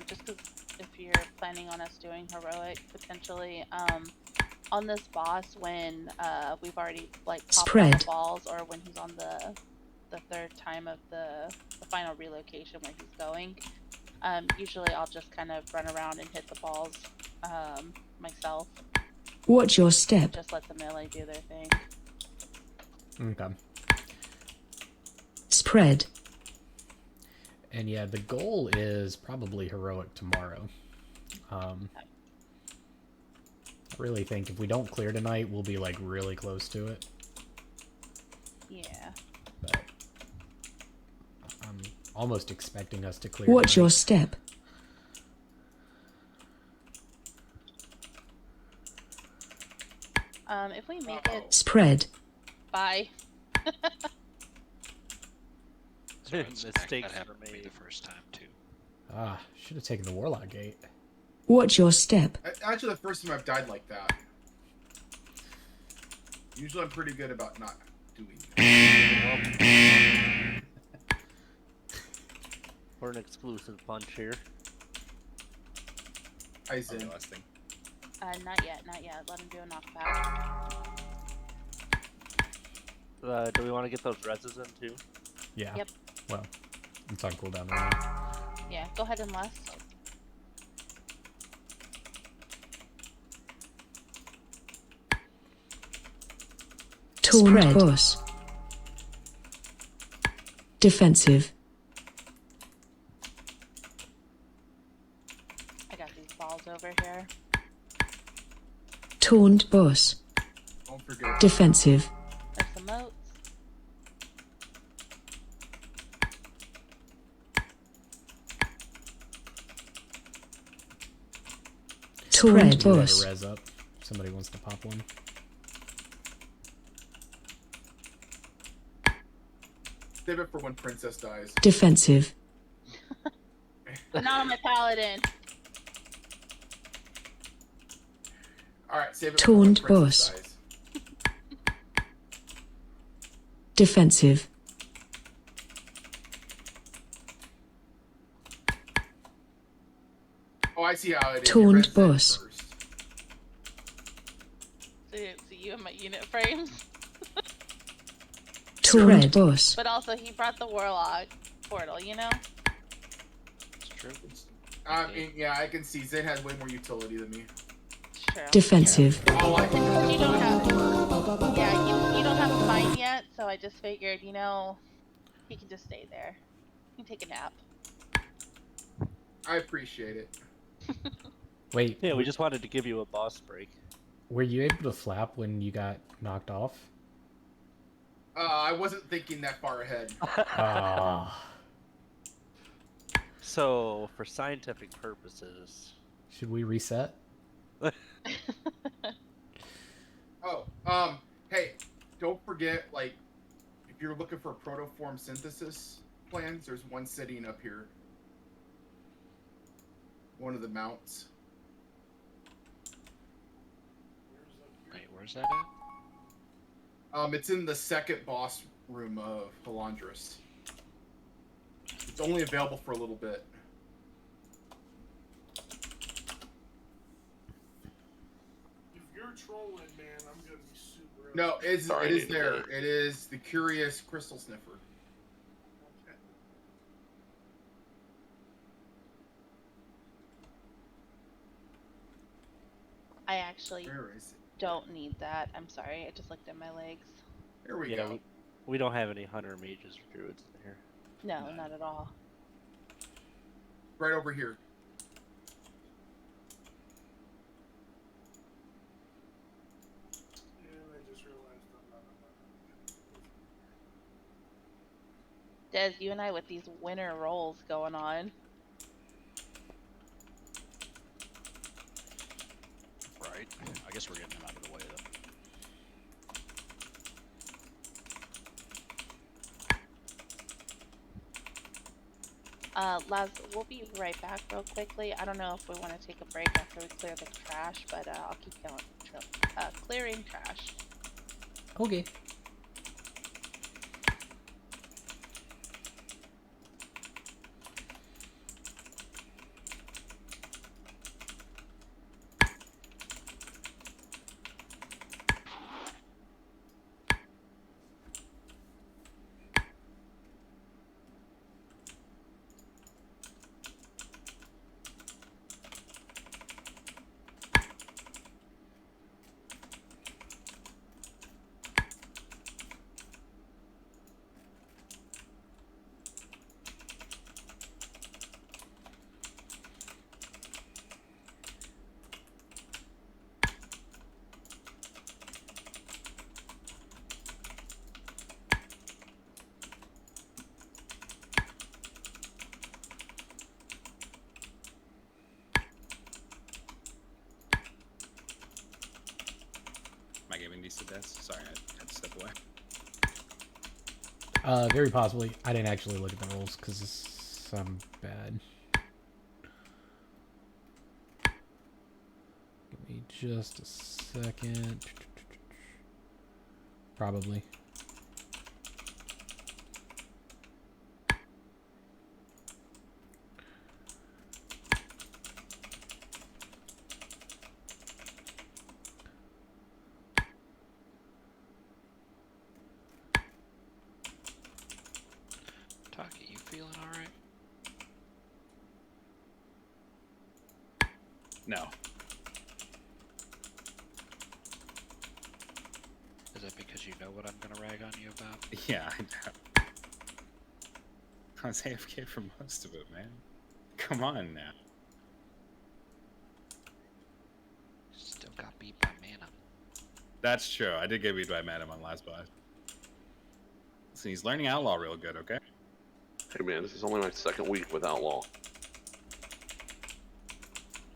just because if you're planning on us doing heroic, potentially, on this boss when we've already like popped all Spread. the balls, or when he's on the third time of the final relocation where he's going, usually I'll just kind of run around and hit the balls myself. Watch your step. Just let the melee do their thing. Okay. Spread. And yeah, the goal is probably heroic tomorrow. I really think if we don't clear tonight, we'll be like really close to it. Yeah. But I'm almost expecting us to clear. Watch tonight. your step. If we make it Spread. by Mistakes happened to me the first time too. Ah, should have taken the Warlock Gate. Watch your step. Actually, the first time I've died like that. Usually I'm pretty good about not doing that. For an exclusive punch here. Aizen. not yet. Let him do a knockback. Do we want to get those reses in too? Yeah. Yep. Well, it's on cooldown right now. Yeah, go ahead and less. Taunt boss. Defensive. I got these balls over here. Taunt boss. Don't forget. Defensive. There's some moats. Taunt Do that boss. to res up. Somebody wants to pop one. Save it for when Princess dies. Defensive. But not on my paladin. Alright, save it for when Taunt Princess boss. dies. Defensive. Oh, I see how it is. Taunt You res it boss. first. So you and my unit frames. Taunt boss. But also he brought the warlock portal, you know? It's true. I mean, yeah, I can see Zen has way more utility than me. True. Defensive. All I You don't have, yeah, you don't have a fight yet, so I just figured, you know, he can just stay there. He can take a nap. I appreciate it. Wait. Yeah, we just wanted to give you a boss break. Were you able to flap when you got knocked off? I wasn't thinking that far ahead. Ah. So, for scientific purposes, Should we reset? Oh, hey, don't forget, like, if you're looking for protoform synthesis plans, there's one sitting up here. One of the mounts. Wait, where's that at? It's in the second boss room of Halandris. It's only available for a little bit. If you're trolling, man, I'm gonna be super. No, it Sorry, is I didn't there. get It is the Curious Crystal Sniffer. I actually Where is it? don't need that. I'm sorry, I just looked at my legs. Here we yeah, go. we don't have any hunter mages or druids in here. No, not at all. Right over here. And I just realized I'm not. Des, you and I with these winter rolls going on. guess we're getting them out of the way though. Laz, we'll be right back real quickly. I don't know if we want to take a break after we clear the trash, but I'll keep going. Clearing trash. Okay. Am I giving these to death? Sorry, I had to step away. Very possibly. I didn't actually look at the rules because I'm bad. Give me just a second. Probably. Taki, you feeling alright? No. Is that because you know what I'm gonna rag on you about? Yeah, I know. I was AFK for most of it, man. Come on now. Still got beat by mana. That's true. I did get beat by Madam on last boss. Listen, he's learning Outlaw real good, okay? Hey man, this is only my second week with Outlaw.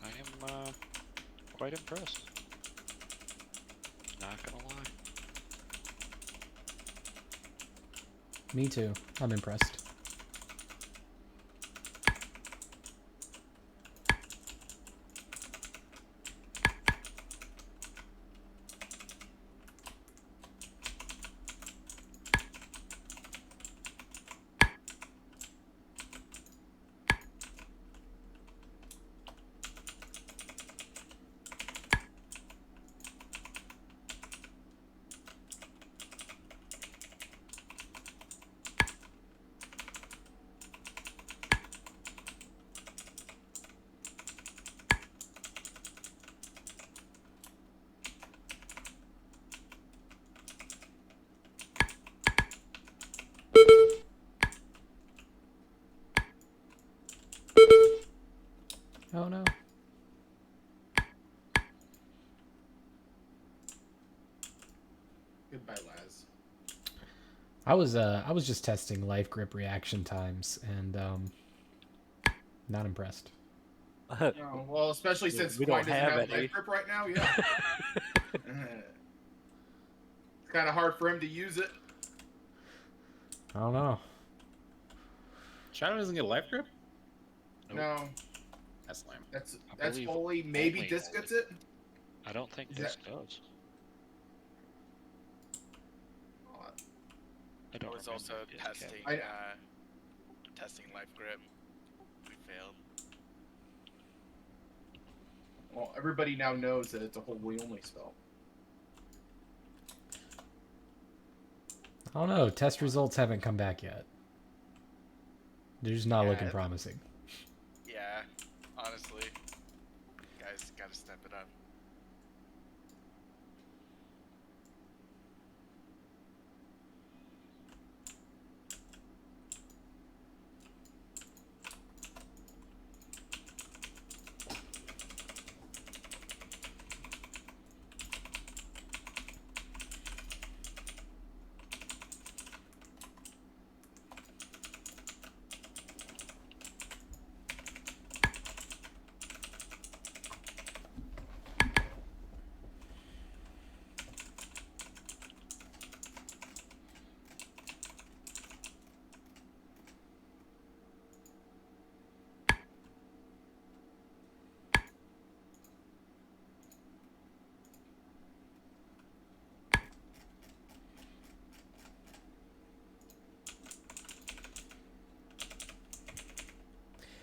I am quite impressed. Not gonna lie. Me too. I'm impressed. Oh no. Goodbye, Laz. I was just testing life grip reaction times and not impressed. Oh, well, especially since we Quine don't doesn't have have any. life grip right now, yeah. It's kind of hard for him to use it. I don't know. Shadow doesn't get life grip? Nope. No, That's lame. that's I believe only maybe only Disc gets it. I don't think Is this that- does. I I don't was remember also if it is, testing, Cap. testing life grip. We failed. Well, everybody now knows that it's a holy only spell. I don't know. Test results haven't come back yet. They're just not looking promising. Yeah, honestly, guys gotta step it up.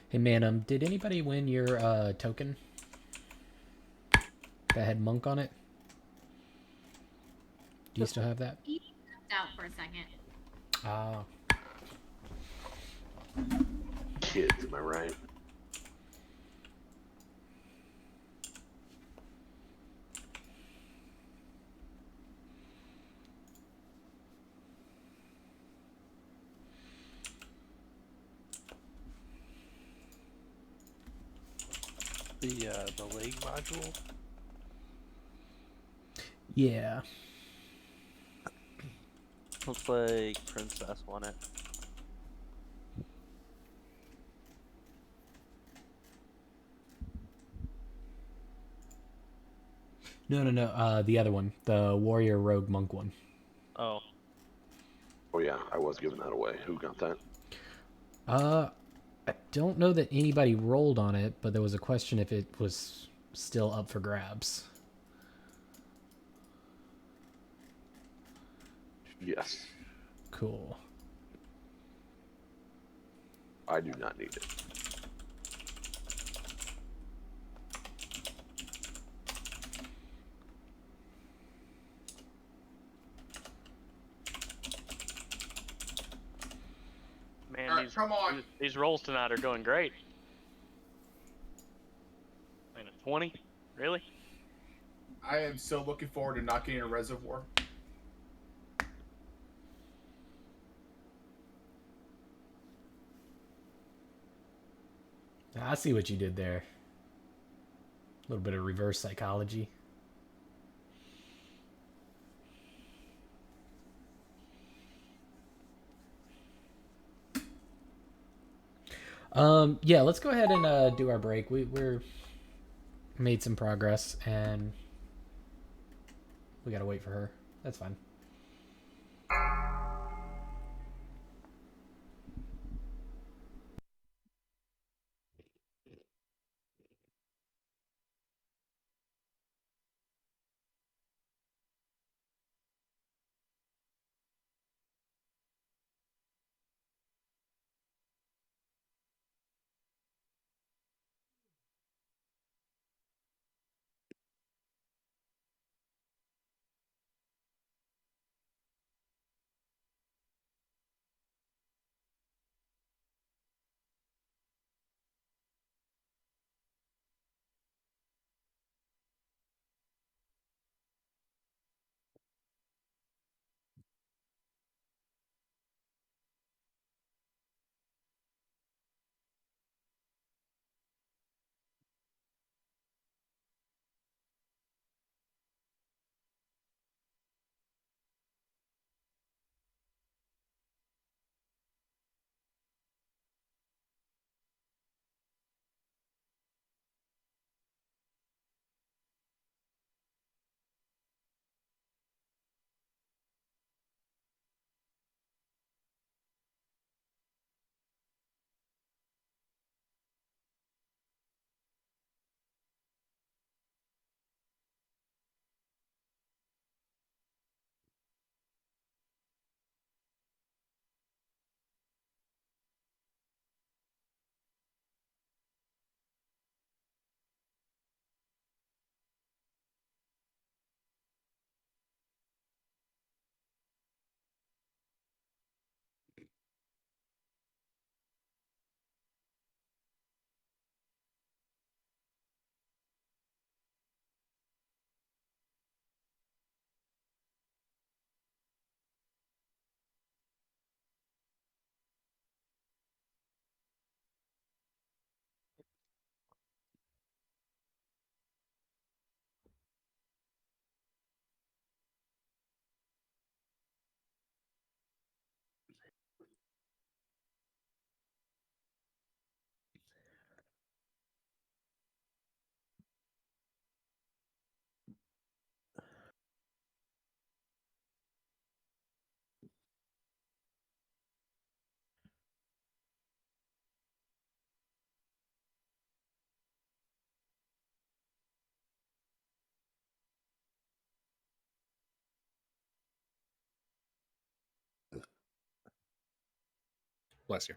Hey man, did anybody win your token that had monk on it? Do you still have that? He stepped out for a second. Ah. Kids, am I right? The leg module. Yeah. Looks like Princess won it. No. The other one, the warrior rogue monk one. Oh. Oh yeah, I was giving that away. Who got that? I don't know that anybody rolled on it, but there was a question if it was still up for grabs. Yes. Cool. I do not need it. Man, Alright, come on. These rolls tonight are going great. I mean, a 20? Really? I am so looking forward to not getting a reservoir. I see what you did there. A little bit of reverse psychology. Yeah, let's go ahead and do our break. We're made some progress, and we gotta wait for her. That's fine. Bless you.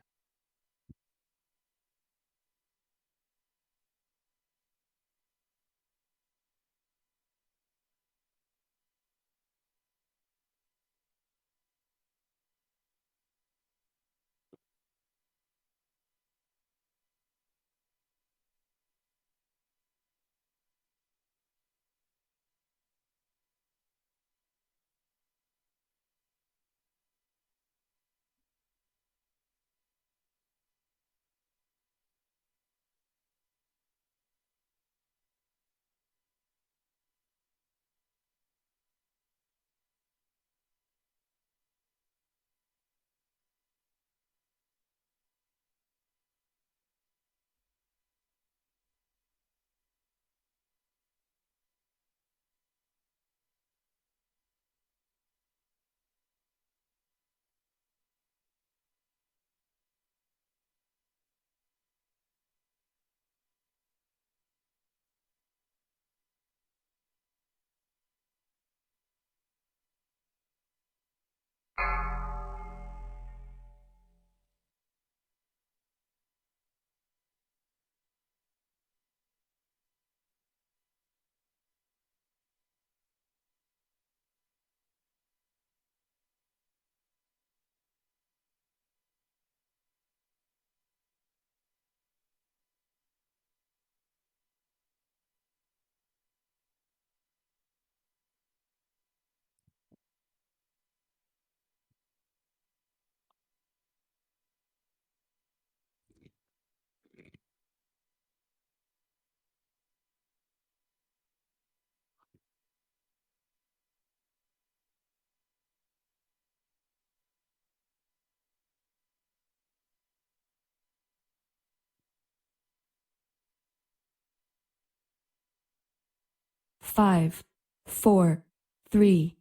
5, 4, 3,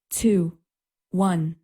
2, 1.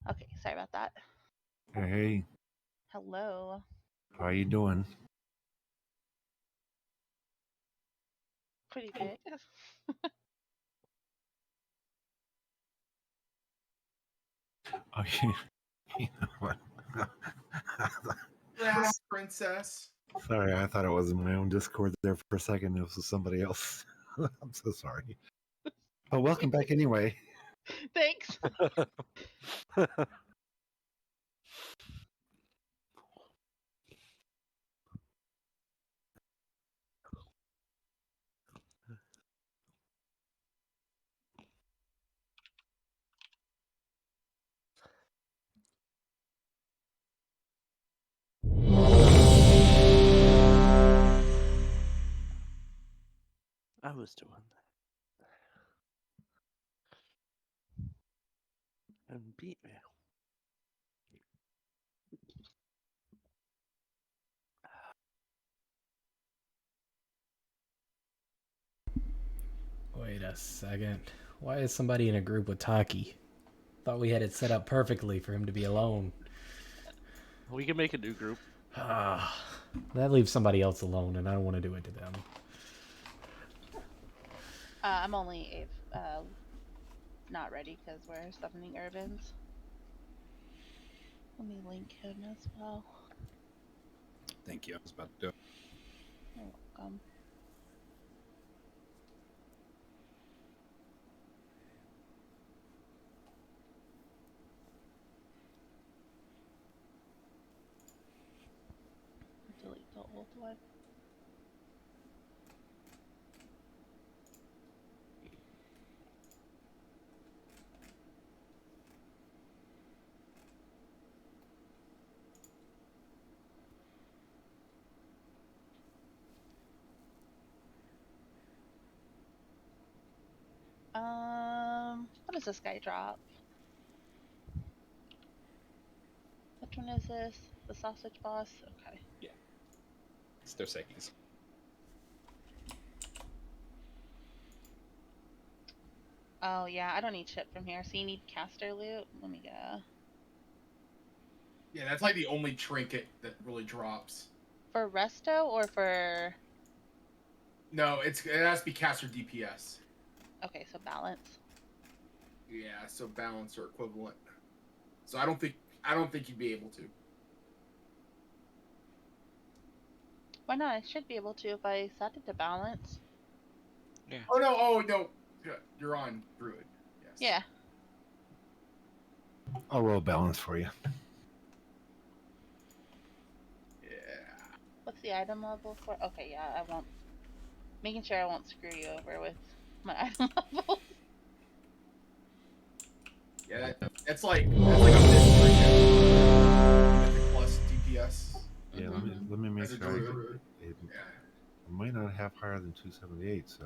Okay, sorry about that. Hey, Hello. how you doing? Pretty big. Okay. You know what? Yes, princess. Sorry, I thought it was in my own Discord there for a second. It was somebody else. I'm so sorry. But welcome back anyway. Thanks. I was doing that. And beat me. Wait a second. Why is somebody in a group with Taki? Thought we had it set up perfectly for him to be alone. We can make a new group. Ah, that leaves somebody else alone, and I don't want to do it to them. I'm only not ready because we're summoning Urbans. Let me link him as well. Thank you. I was about to do it. You're welcome. Delete the old one. What does this guy drop? Which one is this? The sausage boss? Okay. Yeah. It's Dos Equis. Oh yeah, I don't need shit from here. So you need caster loot? Let me go. Yeah, that's like the only trinket that really drops. For resto or for... No, it has to be caster DPS. Okay, so balance. Yeah, so balance or equivalent. So I don't think you'd be able to. Why not? I should be able to if I set it to balance. Yeah. Oh no. You're on Druid. Yes. Yeah. I'll roll balance for you. Yeah. What's the item level for? Okay, yeah, I won't. Making sure I won't screw you over with my item levels. Yeah, that's like a mythic plus DPS. Yeah, let me make As a sure. druid. It might not have higher than 278, so.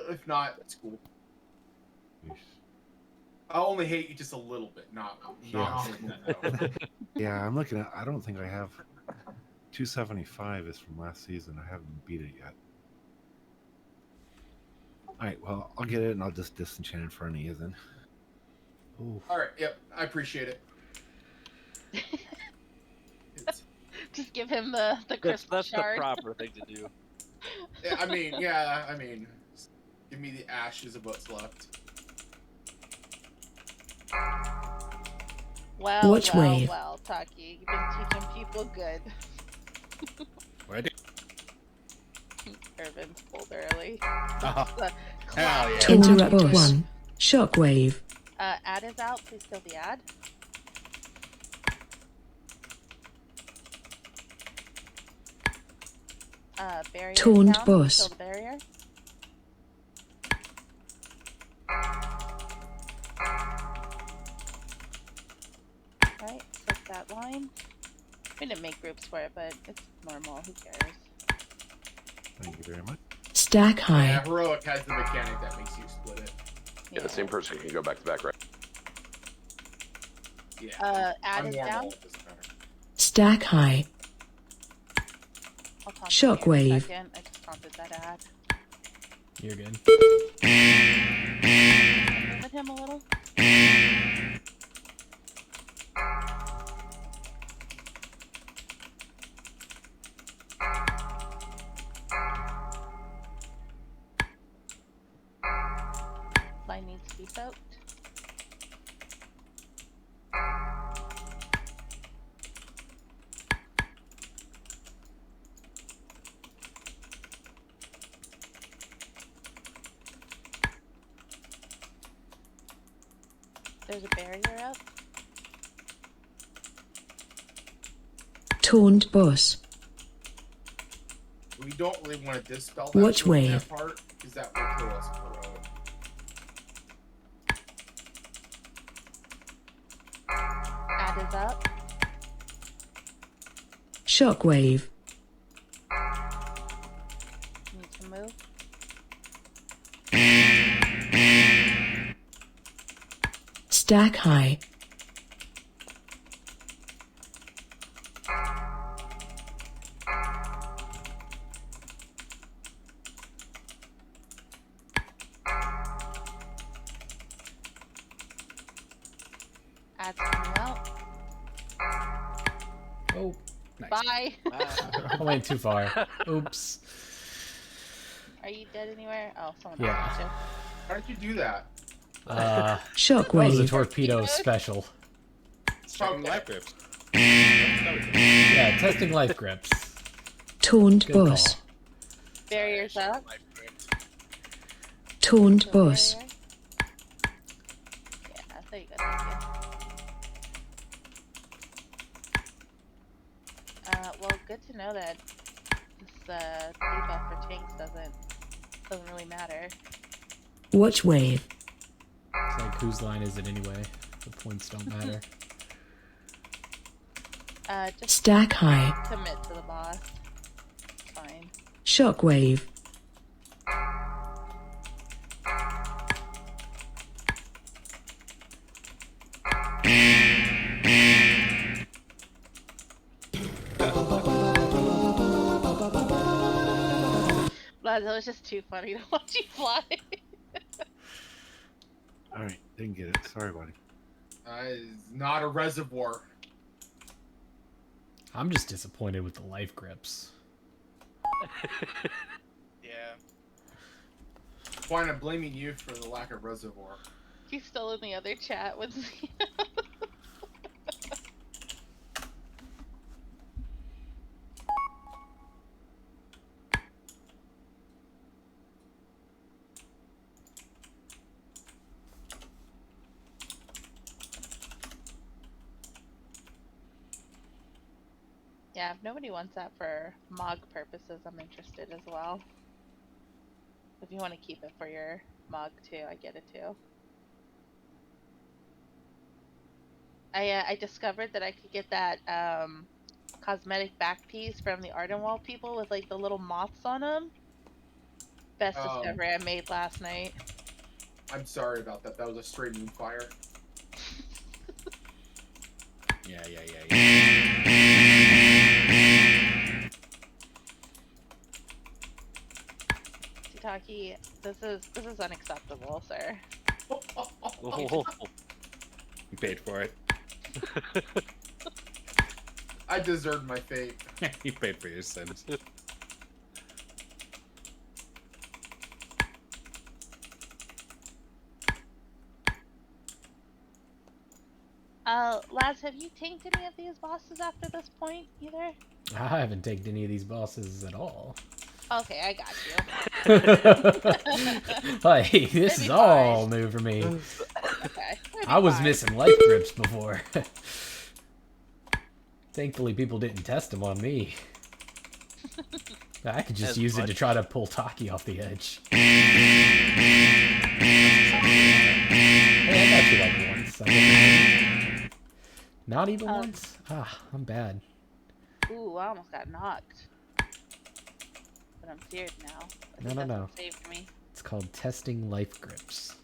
If not, it's cool. Yeesh. I only hate you just a little bit, not Yeah. no. Yeah, I'm looking at. I don't think I have 275 is from last season. I haven't beat it yet. All right, well, I'll get it and I'll just disenchant it for an E then. Ooh. All right, yep, I appreciate it. Just give him the crystal That's the shard. proper thing to do. Yeah, I mean, give me the ashes of what's left. Well, Which well, wave? well, Taki, you've been teaching people good. What? Irvin's pulled early. Oh, The hell classic. yeah. To interrupt 1. Shockwave. Ad is out. Please kill the ad. Barrier Taunt down. boss. Kill the barrier. Right, set that line. We didn't make groups for it, but it's normal. Who cares? Thank you very much. Stack Yeah, high. heroic has the mechanic that makes you split it. Yeah, the same person can go back to back, right? Yeah. Ad is down. it doesn't matter. Stack high. I'll taunt Shockwave. you in a second. I just taunted that ad. You're good. Limit him a little. Line needs to be soaked. There's a barrier up. Taunt boss. We don't really want to dispel Which that wave? part, because that will kill us heroic. Ad is up. Shockwave. Need to move. Stack high. Ad's coming out. Oh, Bye. I went too far. Oops. Are you dead anywhere? Oh, someone Yeah. else you. How did you do that? That was a Shockwave. torpedo special. Strong life grips. Yeah, testing life grips. Taunt Good call. boss. Barriers up. Taunt Kill boss. barrier. Yeah, there you go. Thank you. Well, good to know that this debuff for tanks doesn't really matter. Watch wave. It's like, whose line is it anyway? The points don't matter. Just Stack high. submit to the boss. It's fine. Shockwave. Laz, that was just too funny to watch you fly. All right, didn't get it. Sorry, buddy. It's not a reservoir. I'm just disappointed with the life grips. Yeah. Fine, I'm blaming you for the lack of reservoir. He's still in the other chat with me. Yeah, if nobody wants that for MOG purposes, I'm interested as well. If you want to keep it for your mug too, I get it too. I discovered that I could get that cosmetic back piece from the Ardenwall people with like the little moths on them. Best discovery I made last night. I'm sorry about that. That was a straight moonfire. Yeah. Titaki, this is unacceptable, sir. Oh. You paid for it. I deserved my fate. You paid for your sins. Lads, have you tanked any of these bosses after this point, either? I haven't taken any of these bosses at all. Okay, I got you. Like, this is all new for me. Okay. I was missing life grips before. Thankfully, people didn't test them on me. I could just use it to try to pull Taki off the edge. Hey, I got you like once. Not even once? Ah, I'm bad. Ooh, I almost got knocked. But I'm feared now. I think No. that's what saved me. It's called testing life grips.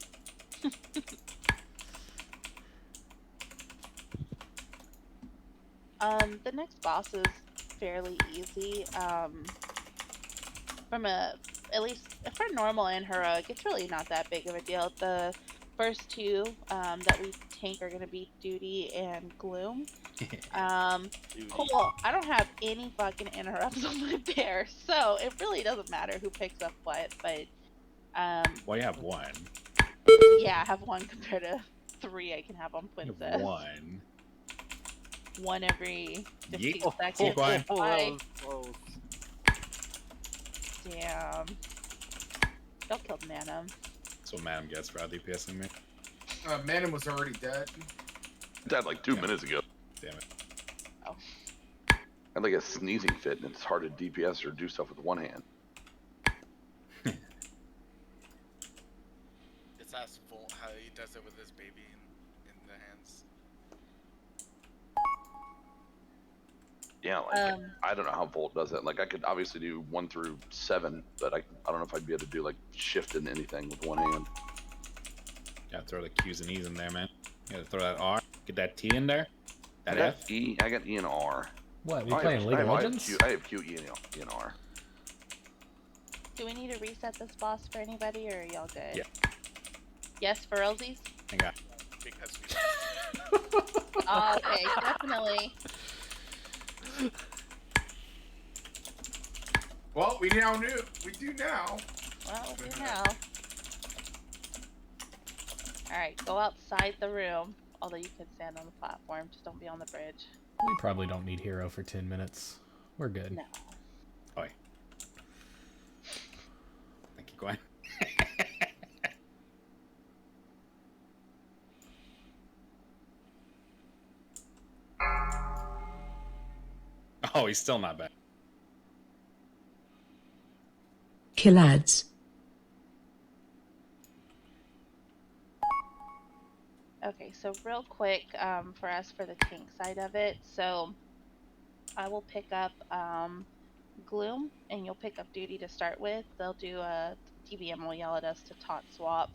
The next boss is fairly easy. From at least for normal and heroic, it's really not that big of a deal. The first two that we tank are gonna be Duty and Gloom. Cool. I don't have any fucking interrupts on my bear, so it really doesn't matter who picks up what. But Well, you have one. yeah, I have one compared to 3 I can have on You have Princess. one. One every 15 Yeet. seconds. Fine. Bye. Damn. Don't kill Manum. That's what Madam gets for out DPSing me. Manum was already dead. Died like 2 minutes ago. Damn it. Oh. I had like a sneezing fit, and it's hard to DPS or do stuff with one hand. It's ask Volt how he does it with his baby in the hands. Yeah, like I don't know how Volt does that. Like I could obviously do 1 through 7, but I don't know if I'd be able to do like shift and anything with one hand. Gotta throw the Q's and E's in there, man. You gotta throw that R. Get that T in there. That I got F. E. I got E and R. What, we playing League of Legends? I have Q, E, and R. Do we need to reset this boss for anybody, or are y'all good? Yeah. Yes, for realsies? Hang on. Because Okay, definitely. Well, we do now. Well, we do now. Alright, go outside the room. Although you can stand on the platform, just don't be on the bridge. We probably don't need hero for 10 minutes. We're good. No. Oi. Thank you, Gwen. Oh, he's still not bad. Kill ads. Okay, so real quick, for us for the tank side of it, so I will pick up Gloom, and you'll pick up Duty to start with. They'll do a TBM will yell at us to taunt swap,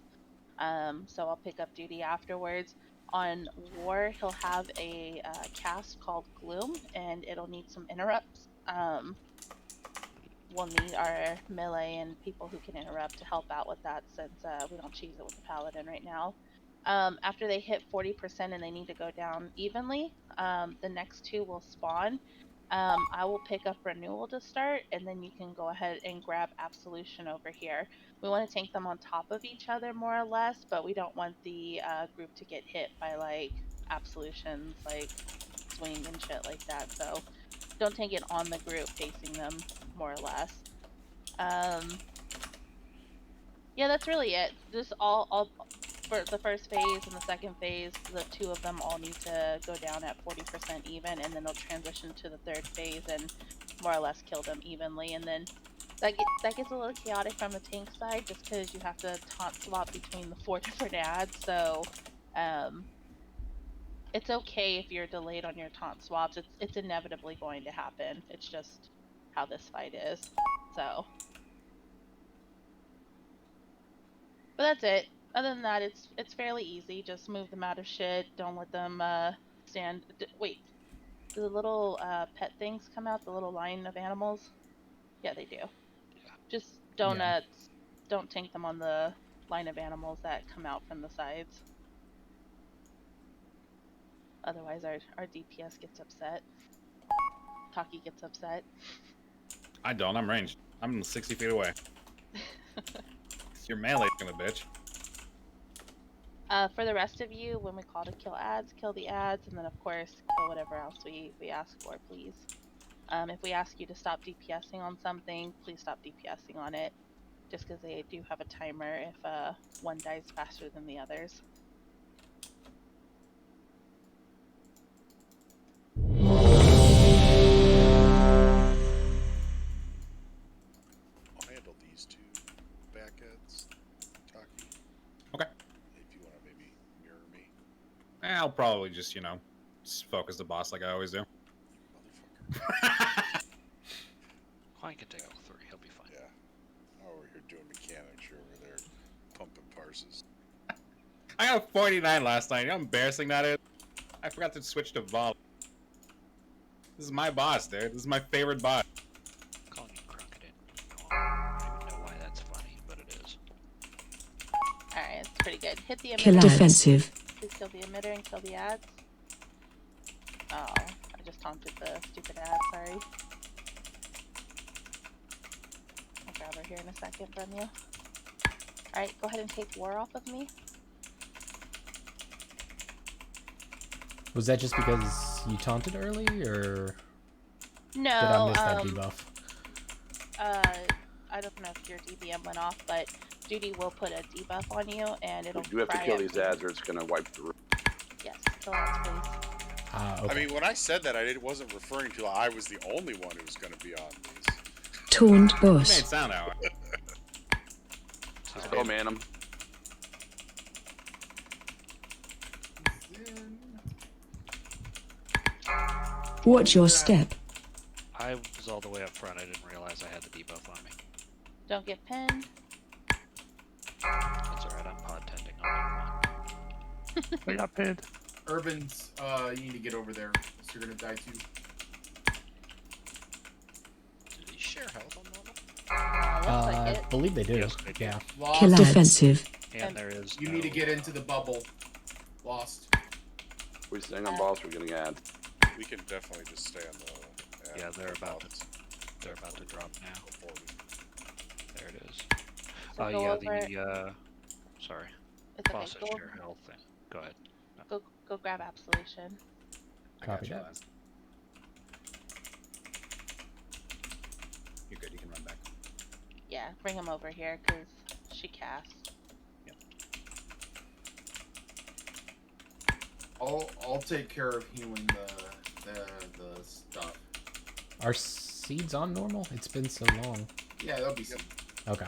so I'll pick up Duty afterwards. On War, he'll have a cast called Gloom, and it'll need some interrupts. We'll need our melee and people who can interrupt to help out with that, since we don't cheese it with the Paladin right now. After they hit 40% and they need to go down evenly, the next 2 will spawn. I will pick up Renewal to start, and then you can go ahead and grab Absolution over here. We want to tank them on top of each other more or less, but we don't want the group to get hit by like Absolutions, like swing and shit like that. So don't tank it on the group facing them more or less. Yeah, that's really it. Just all for the first phase and the second phase, the 2 of them all need to go down at 40% even, and then they'll transition to the third phase and more or less kill them evenly. And then That gets a little chaotic from the tank side, just because you have to taunt swap between the 4 different ads. So, it's okay if you're delayed on your taunt swaps. It's inevitably going to happen. It's just how this fight is. So, but that's it. Other than that, it's fairly easy. Just move them out of shit. Don't let them stand. Wait, do the little pet things come out? The little line of animals? Yeah, they do. Just don't don't tank them on the line of animals that come out from the sides. Otherwise, our DPS gets upset. Taki gets upset. I don't. I'm ranged. I'm 60 feet away. Your melee's gonna bitch. For the rest of you, when we call to kill ads, kill the ads, and then of course kill whatever else we ask for, please. If we ask you to stop DPSing on something, please stop DPSing on it. Just because they do have a timer if one dies faster than the others. I'll handle these two backheads, Taki. Okay. If you want to maybe mirror me. I'll probably just, you know, just focus the boss like I always do. Quine can take all 3. He'll be fine. Yeah. I'm over here doing mechanics. You're over there pumping parses. I got a 49 last night. You know how embarrassing that is? I forgot to switch to Vol. This is my boss, dude. This is my favorite boss. Calling you Crocodile. I don't even know why that's funny, but it is. Alright, it's pretty good. Hit the emitter. Kill defensive. Please kill the emitter and kill the ads. Oh, I just taunted the stupid ad, sorry. I'll grab her here in a second from you. Alright, go ahead and take war off of me. Was that just because you taunted early, or No, did I miss that debuff? I don't know if your DBM went off, but Duty will put a debuff on you, and it'll. You have to fry kill up. these ads, or it's gonna wipe the room. Yes, kill ads, please. Okay. I mean, when I said that, I wasn't referring to I was the only one who was going to be on these. Taunt You boss. made sound out. Just go man 'em. Watch your step. I was all the way up front. I didn't realize I had the debuff on me. Don't get pinned. That's alright. I'm pod tending on you. I got pinned. Urban's, you need to get over there, so you're gonna die too. Do these share health on normal? Looks like I it. believe they do. Yes, they do. Yeah. Lost. Kill defensive. And there is. You no, need to get into the bubble. Lost. We're staying on boss. We're getting ads. We can definitely just stay on the. Yeah, they're about to drop now. There it is. So Oh go yeah, over- sorry. It's okay. Boss Go, share health thing. Go ahead. go grab Absolution. I Copy got you, that. Laz. You're good. You can run back. Yeah, bring him over here, because she casts. I'll take care of healing the stuff. Are seeds on normal? It's been so long. Yeah, that'll be some. Okay.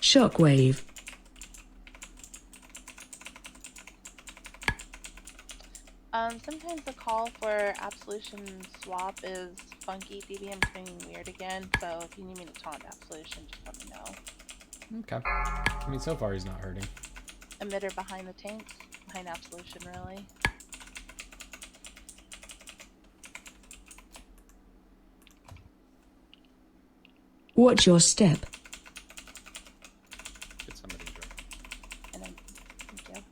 Shockwave. Sometimes the call for Absolution swap is funky. DBM's being weird again, so if you need me to taunt Absolution, just let me know. Okay. I mean, so far he's not hurting. Emitter behind the tanks, behind Absolution, really. Watch your step. Get somebody to drop. And then, thank you.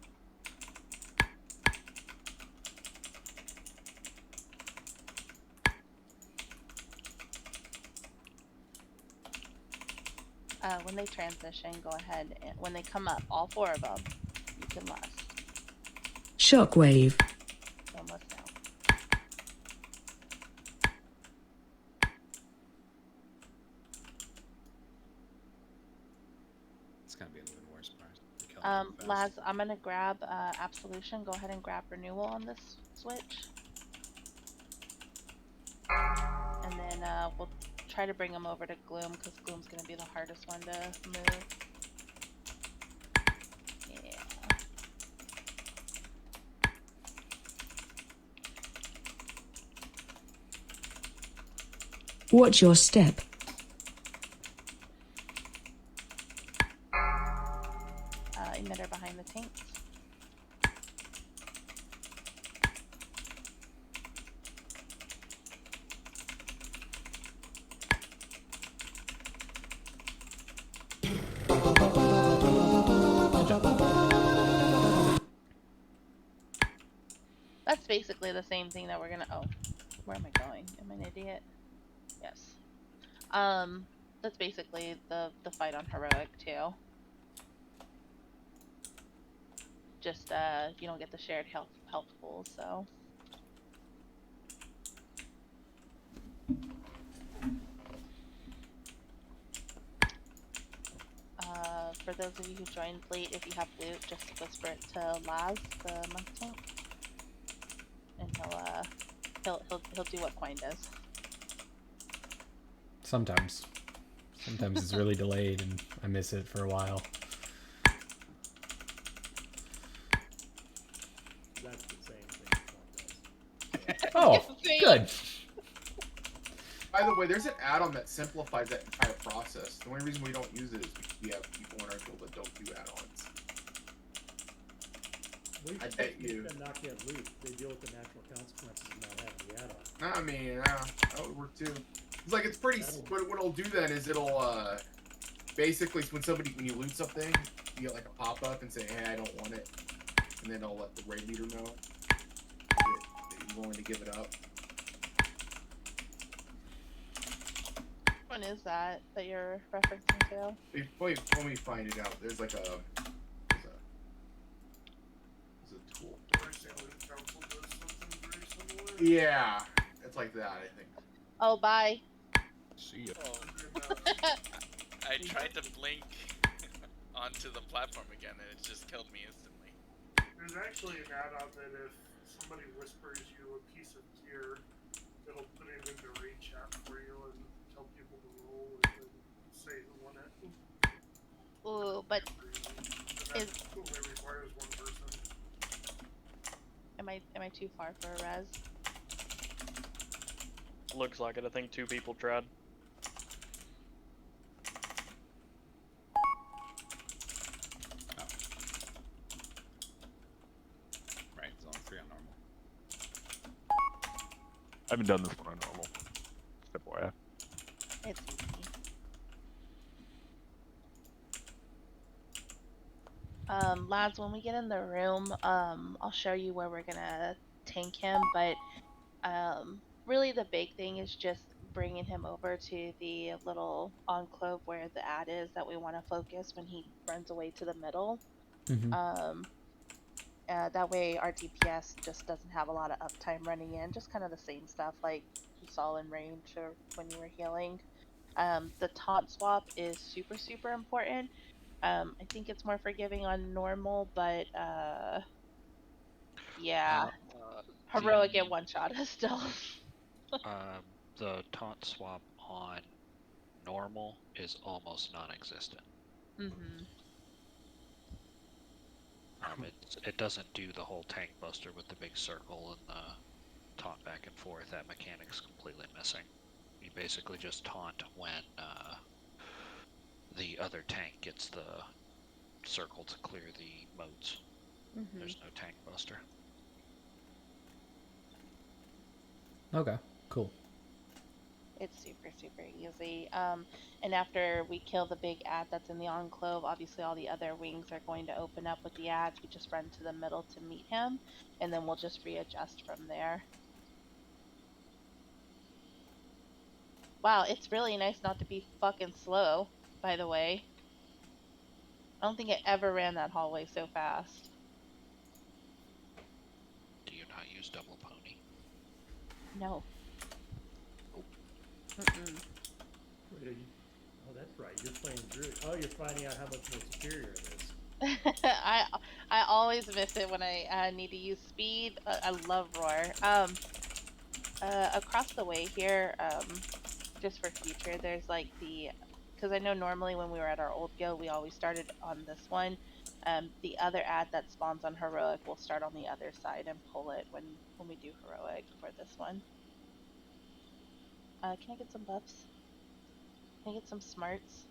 When they transition, go ahead and when they come up, all 4 of them, you can lust. Shockwave. Almost now. It's gonna be an even worse price. to kill them fast. Laz, I'm gonna grab Absolution. Go ahead and grab Renewal on this switch. And then we'll try to bring him over to Gloom, because Gloom's gonna be the hardest one to move. Yeah. Watch your step. Emitter behind the tanks. That's basically the same thing that we're gonna. Oh, where am I going? Am I an idiot? Yes. That's basically the fight on Heroic too. Just you don't get the shared health pools, so. For those of you who joined late, if you have loot, just whisper it to Laz, the monk tank, and he'll do what Quine does. Sometimes it's really delayed and I miss it for a while. That's the same thing. Oh, good. By the way, there's an add-on that simplifies that entire process. The only reason we don't use it is because we have people in our guild that don't do add-ons. I bet you. Not get loot. They deal with the natural consequences of not having the add-on. I mean, that would work too. It's like it's pretty. What it'll do then is it'll basically when you loot something, you get like a pop-up and say, "Hey, I don't want it," and then it'll let the raid leader know that you're willing to give it up. Which one is that you're referencing to? Wait, let me find it out. There's like a tool. Yeah, it's like that, I think. Oh, bye. See ya. I tried to blink onto the platform again, and it just killed me instantly. There's actually an add-on that if somebody whispers you a piece of gear, it'll put it into raid chat for you and tell people to roll and then say who won it. Ooh, but And that only requires one person. am I too far for a res? Looks like it. I think 2 people tried. Right, it's only 3 on normal. I haven't done this one on normal. FYI. It's easy. Lads, when we get in the room, I'll show you where we're gonna tank him, but really the big thing is just bringing him over to the little enclave where the ad is that we want to focus when he runs away to the middle. That way our DPS just doesn't have a lot of uptime running in, just kind of the same stuff like you saw in range or when you were healing. The taunt swap is super important. I think it's more forgiving on normal, but yeah, Heroic get one-shot us still. The taunt swap on normal is almost non-existent. It doesn't do the whole tank buster with the big circle and the taunt back and forth. That mechanic's completely missing. You basically just taunt when the other tank gets the circle to clear the moats. There's no tank buster. Okay, cool. It's super easy. And after we kill the big ad that's in the enclave, obviously all the other wings are going to open up with the ads. We just run to the middle to meet him, and then we'll just readjust from there. Wow, it's really nice not to be fucking slow, by the way. I don't think I ever ran that hallway so fast. Do you not use double pony? No. Wait, oh, that's right. You're playing Druid. Oh, you're finding out how much more superior it is. I always miss it when I need to use speed. I love Roar. Across the way here, just for future, there's like because I know normally when we were at our old guild, we always started on this one. The other ad that spawns on Heroic will start on the other side and pull it when we do Heroic for this one. Can I get some buffs? Can I get some smarts?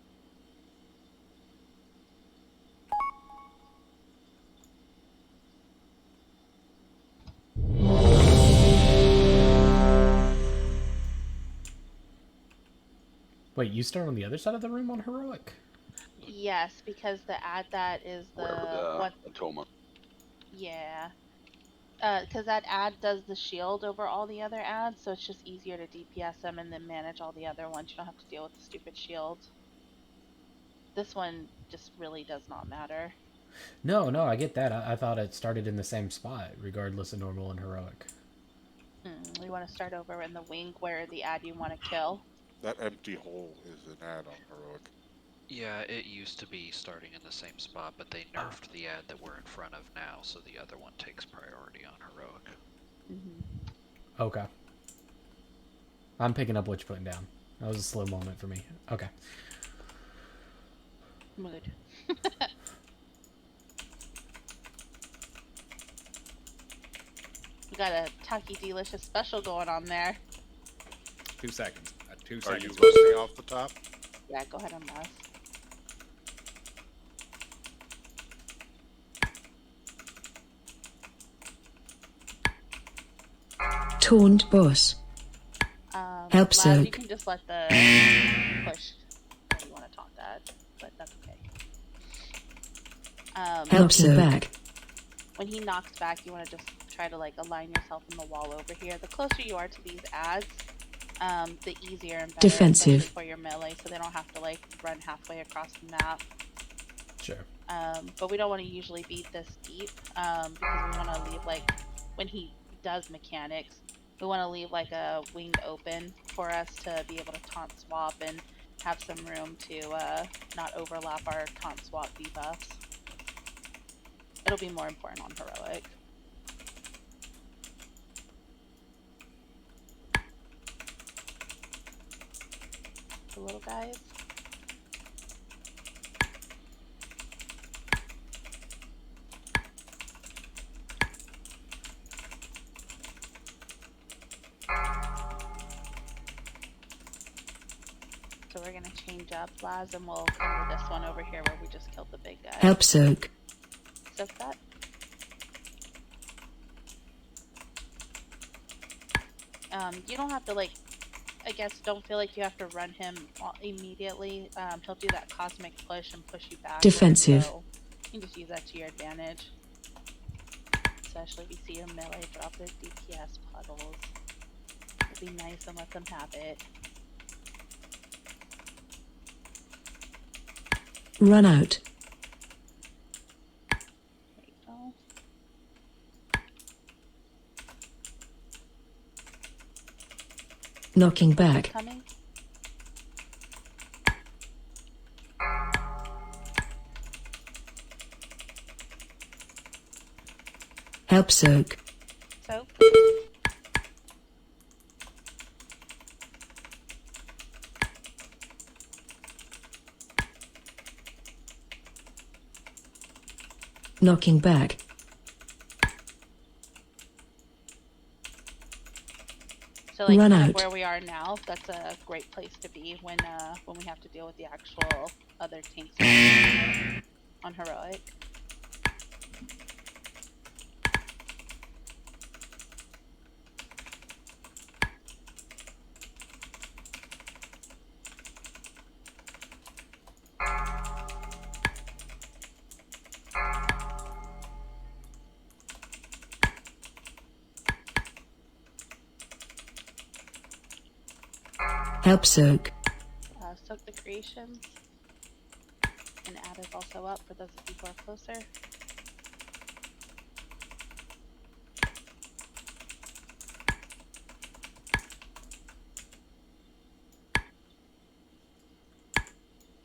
Wait, you start on the other side of the room on Heroic? Yes, because the ad that is the what? Atoma. Yeah. Because that ad does the shield over all the other ads, so it's just easier to DPS them and then manage all the other ones. You don't have to deal with the stupid shield. This one just really does not matter. No, I get that. I thought it started in the same spot, regardless of normal and Heroic. We want to start over in the wing where the ad you want to kill. That empty hole is an ad on Heroic. Yeah, it used to be starting in the same spot, but they nerfed the ad that we're in front of now, so the other one takes priority on Heroic. Okay. I'm picking up what you're putting down. That was a slow moment for me. Okay. Mood. We got a Taki Delicious special going on there. 2 seconds. 2 Are seconds. you listing off the top? Yeah, go ahead and last. Taunt boss. Help Laz, soak. you can just let the push. You want to taunt that, but that's okay. Knocking back. When he knocks back, you want to just try to like align yourself in the wall over here. The closer you are to these ads, the easier and better Defensive. especially for your melee, so they don't have to like run halfway across the map. Sure. But we don't want to usually beat this deep because we want to leave like when he does mechanics, we want to leave like a wing open for us to be able to taunt swap and have some room to not overlap our taunt swap debuffs. It'll be more important on Heroic. The little guys. So we're gonna change up Laz and we'll come to this one over here where we just killed the big guy. Help soak. Soak that. You don't have to like, I guess don't feel like you have to run him immediately. He'll do that cosmic push and push you back. Defensive. So you can just use that to your advantage. Especially if you see your melee drop their DPS puddles. It'd be nice and let them have it. Run out. There you go. Knocking back. Coming. Help soak. Soak. Knocking back. So like Run kind out. of where we are now, that's a great place to be when we have to deal with the actual other tanks on Heroic. Help soak. Soak the creations. And add is also up for those of you who are closer.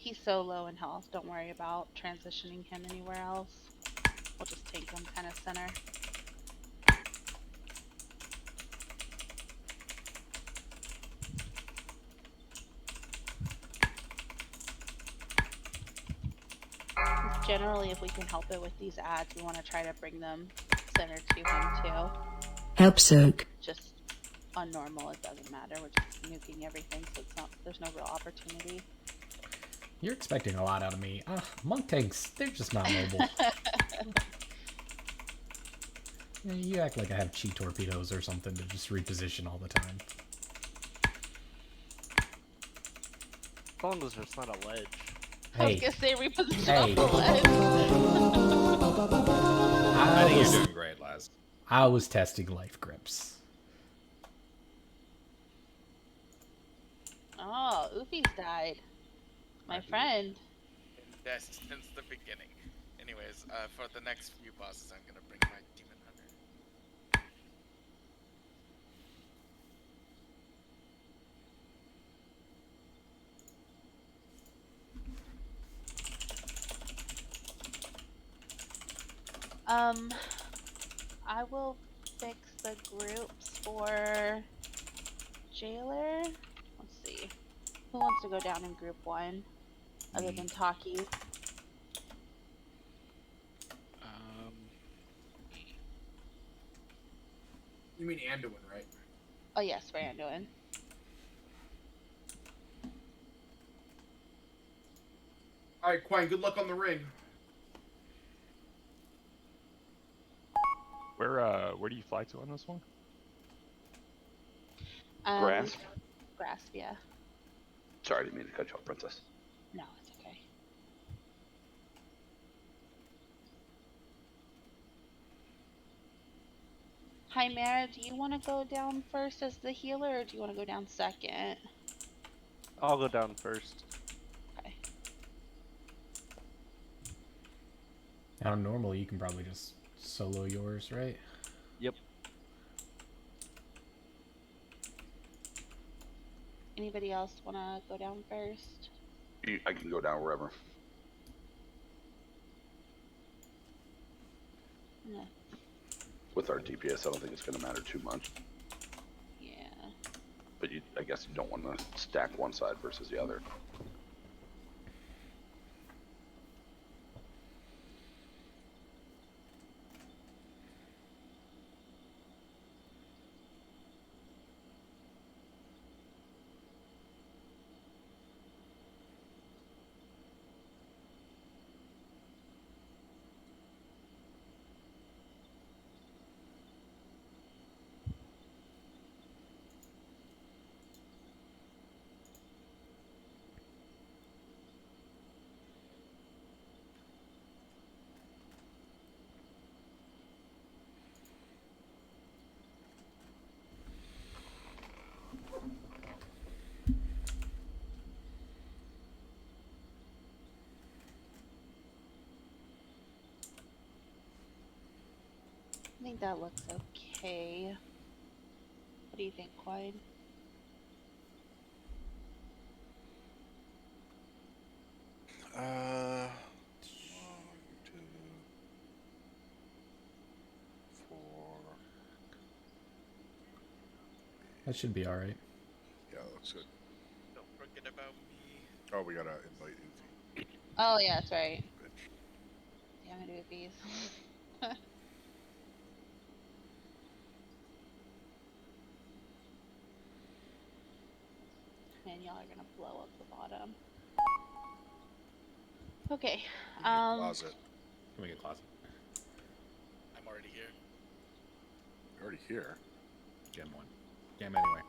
He's so low in health. Don't worry about transitioning him anywhere else. We'll just take him kind of center. Generally, if we can help it with these ads, we want to try to bring them center to him too. Help soak. Just on normal, it doesn't matter. We're just nuking everything, so it's not. There's no real opportunity. You're expecting a lot out of me. Monk tanks, they're just not mobile. You act like I have chi torpedoes or something to just reposition all the time. As long as there's not a ledge. I was gonna say reposition Hey. off the ledge. I think you're doing great, Laz. I was testing life grips. Oh, Oofy's died. My friend. That's since the beginning. Anyways, for the next few bosses, I'm gonna bring my Demon Hunter. I will fix the groups for Jailer. Let's see. Who wants to go down in group 1? Other than Taki. You mean Anduin, right? Oh yes, for Anduin. Alright, Quine, good luck on the ring. Where do you fly to on this one? Grasp? Grasp, yeah. Sorry, I didn't mean to cut you off, Princess. No, it's okay. Chimera, do you want to go down first as the healer, or do you want to go down second? I'll go down first. Okay. Now, normally you can probably just solo yours, right? Yep. Anybody else want to go down first? I can go down wherever. No. With our DPS, I don't think it's going to matter too much. Yeah. But I guess you don't want to stack one side versus the other. I think that looks okay. What do you think, Quine? One, 2, 4. That should be alright. Yeah, that looks good. Don't forget about me. Oh, we gotta invite Uzi. Oh yeah, that's right. Damn it, Oofies. Man, y'all are gonna blow up the bottom. Okay. Closet. Can we get closet? I'm already here. You're already here. Gem 1. Gem anyway.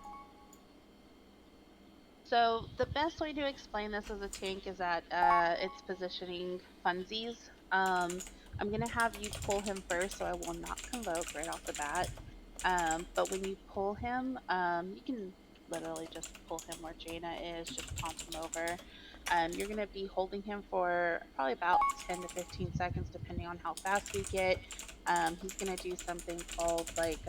So the best way to explain this as a tank is that it's positioning funsies. I'm gonna have you pull him first, so I will not convoke right off the bat. But when you pull him, you can literally just pull him where Jaina is, just taunt him over. You're gonna be holding him for probably about 10 to 15 seconds, depending on how fast we get. He's gonna do something called like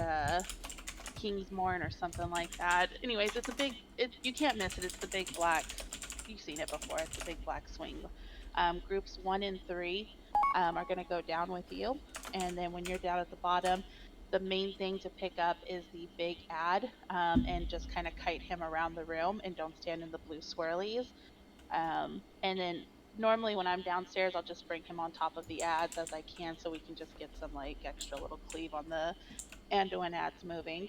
King's Morn or something like that. Anyways, it's a big, you can't miss it. It's the big black you've seen it before. It's a big black swing. Groups 1 and 3 are going to go down with you, and then when you're down at the bottom, the main thing to pick up is the big ad, and just kind of kite him around the room, and don't stand in the blue swirlies. And then normally when I'm downstairs, I'll just bring him on top of the ads as I can, so we can just get some like extra little cleave on the Anduin ads moving.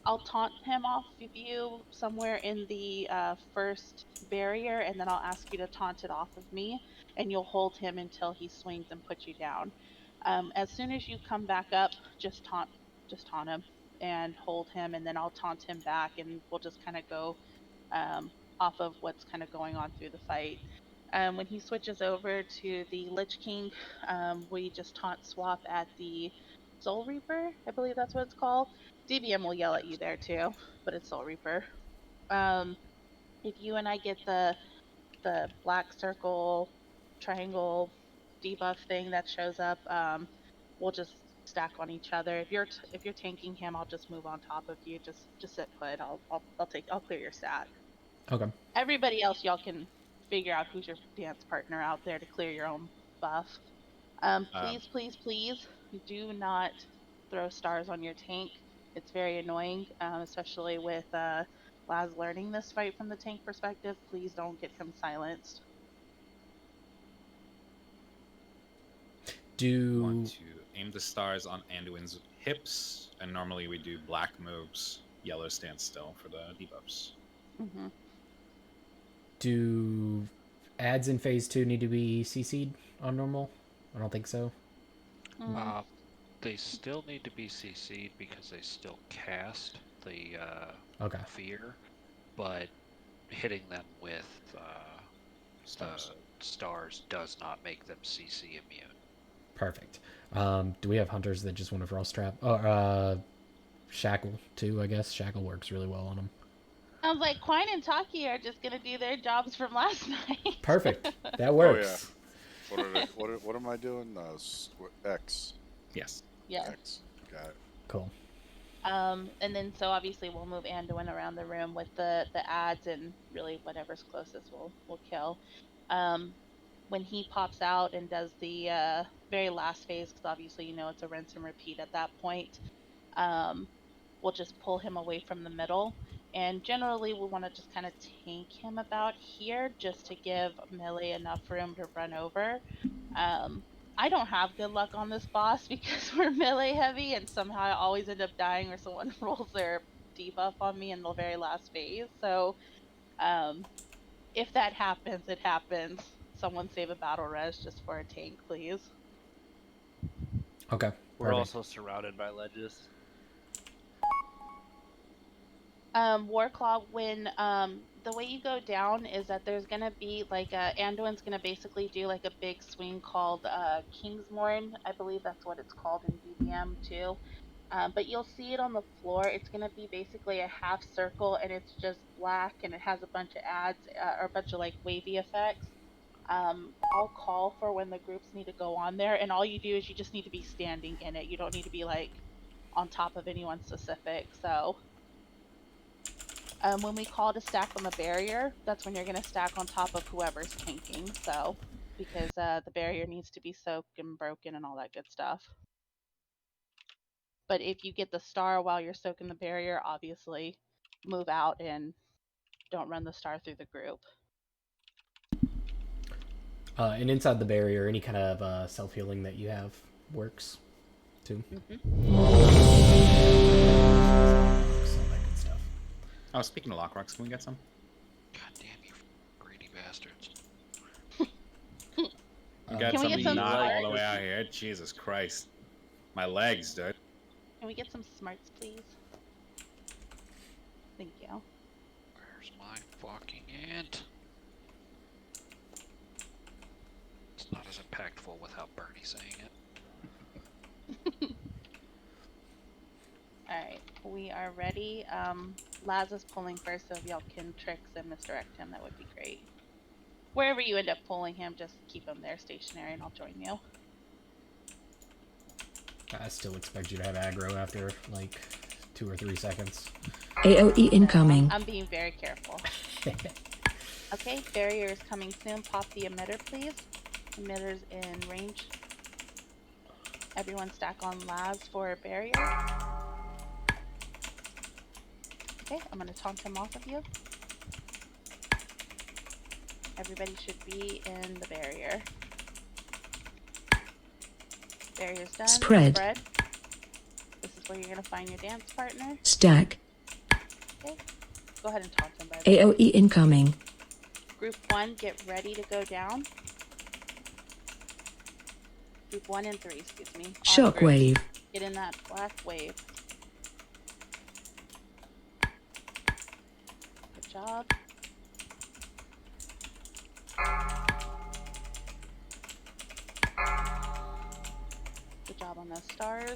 I'll taunt him off of you somewhere in the first barrier, and then I'll ask you to taunt it off of me, and you'll hold him until he swings and puts you down. As soon as you come back up, just taunt him and hold him, and then I'll taunt him back, and we'll just kind of go off of what's kind of going on through the fight. When he switches over to the Lich King, we just taunt swap at the Soul Reaper, I believe that's what it's called. DBM will yell at you there too, but it's Soul Reaper. If you and I get the black circle triangle debuff thing that shows up, we'll just stack on each other. If you're tanking him, I'll just move on top of you. Just sit put. I'll clear your stat. Okay. Everybody else, y'all can figure out who's your dance partner out there to clear your own buff. Please do not throw stars on your tank. It's very annoying, especially with Laz learning this fight from the tank perspective. Please don't get him silenced. Want to aim the stars on Anduin's hips, and normally we do black moves, yellow stand still for the debuffs. Mm-hmm. Do ads in phase 2 need to be CC'd on normal? I don't think so. They still need to be CC'd because they still cast the fear, but hitting them with stars does not make them CC immune. Perfect. Do we have hunters that just want to frost trap? Shackle too, I guess. Shackle works really well on them. Sounds like Quine and Taki are just gonna do their jobs from last night. Perfect. That works. Oh, yeah. What am I doing? X. Yes. Yes. X. Got it. Cool. And then so obviously we'll move Anduin around the room with the ads, and really whatever's closest we'll kill. When he pops out and does the very last phase, because obviously you know it's a rinse and repeat at that point, we'll just pull him away from the middle. And generally we want to just kind of tank him about here just to give melee enough room to run over. I don't have good luck on this boss because we're melee heavy, and somehow I always end up dying or someone rolls their debuff on me in the very last phase. So if that happens, it happens. Someone save a battle res just for a tank, please. Okay. We're also surrounded by ledges. Warclaw, when the way you go down is that there's gonna be like Anduin's gonna basically do like a big swing called Kingsmorn. I believe that's what it's called in DBM too. But you'll see it on the floor. It's gonna be basically a half circle, and it's just black, and it has a bunch of ads or a bunch of like wavy effects. I'll call for when the groups need to go on there, and all you do is you just need to be standing in it. You don't need to be like on top of anyone specific. So when we call to stack on the barrier, that's when you're going to stack on top of whoever's tanking. So because the barrier needs to be soaked and broken and all that good stuff. But if you get the star while you're soaking the barrier, obviously move out and don't run the star through the group. And inside the barrier, any kind of self-healing that you have works too. Oh, speaking of lock rocks, can we get some? God damn you, greedy bastards. You got something not all the way out here. Jesus Christ. My legs, dude. Can we get some smarts, please? Thank you. Where's my fucking ant? It's not as impactful without Bernie saying it. Alright, we are ready. Laz is pulling first, so if y'all can tricks and misdirect him, that would be great. Wherever you end up pulling him, just keep him there stationary and I'll join you. I still expect you to have aggro after like 2 or 3 seconds. AOE incoming. I'm being very careful. Okay, barrier is coming soon. Pop the emitter, please. Emitter's in range. Everyone stack on labs for a barrier. Okay, I'm gonna taunt him off of you. Everybody should be in the barrier. Barrier's done. Spread. This is where you're gonna find your dance partner. Stack. Okay. Go ahead and taunt him by the way. AOE incoming. Group 1, get ready to go down. Group 1 and 3, excuse me. Shockwave. Get in that black wave. Good job. Good job on those stars.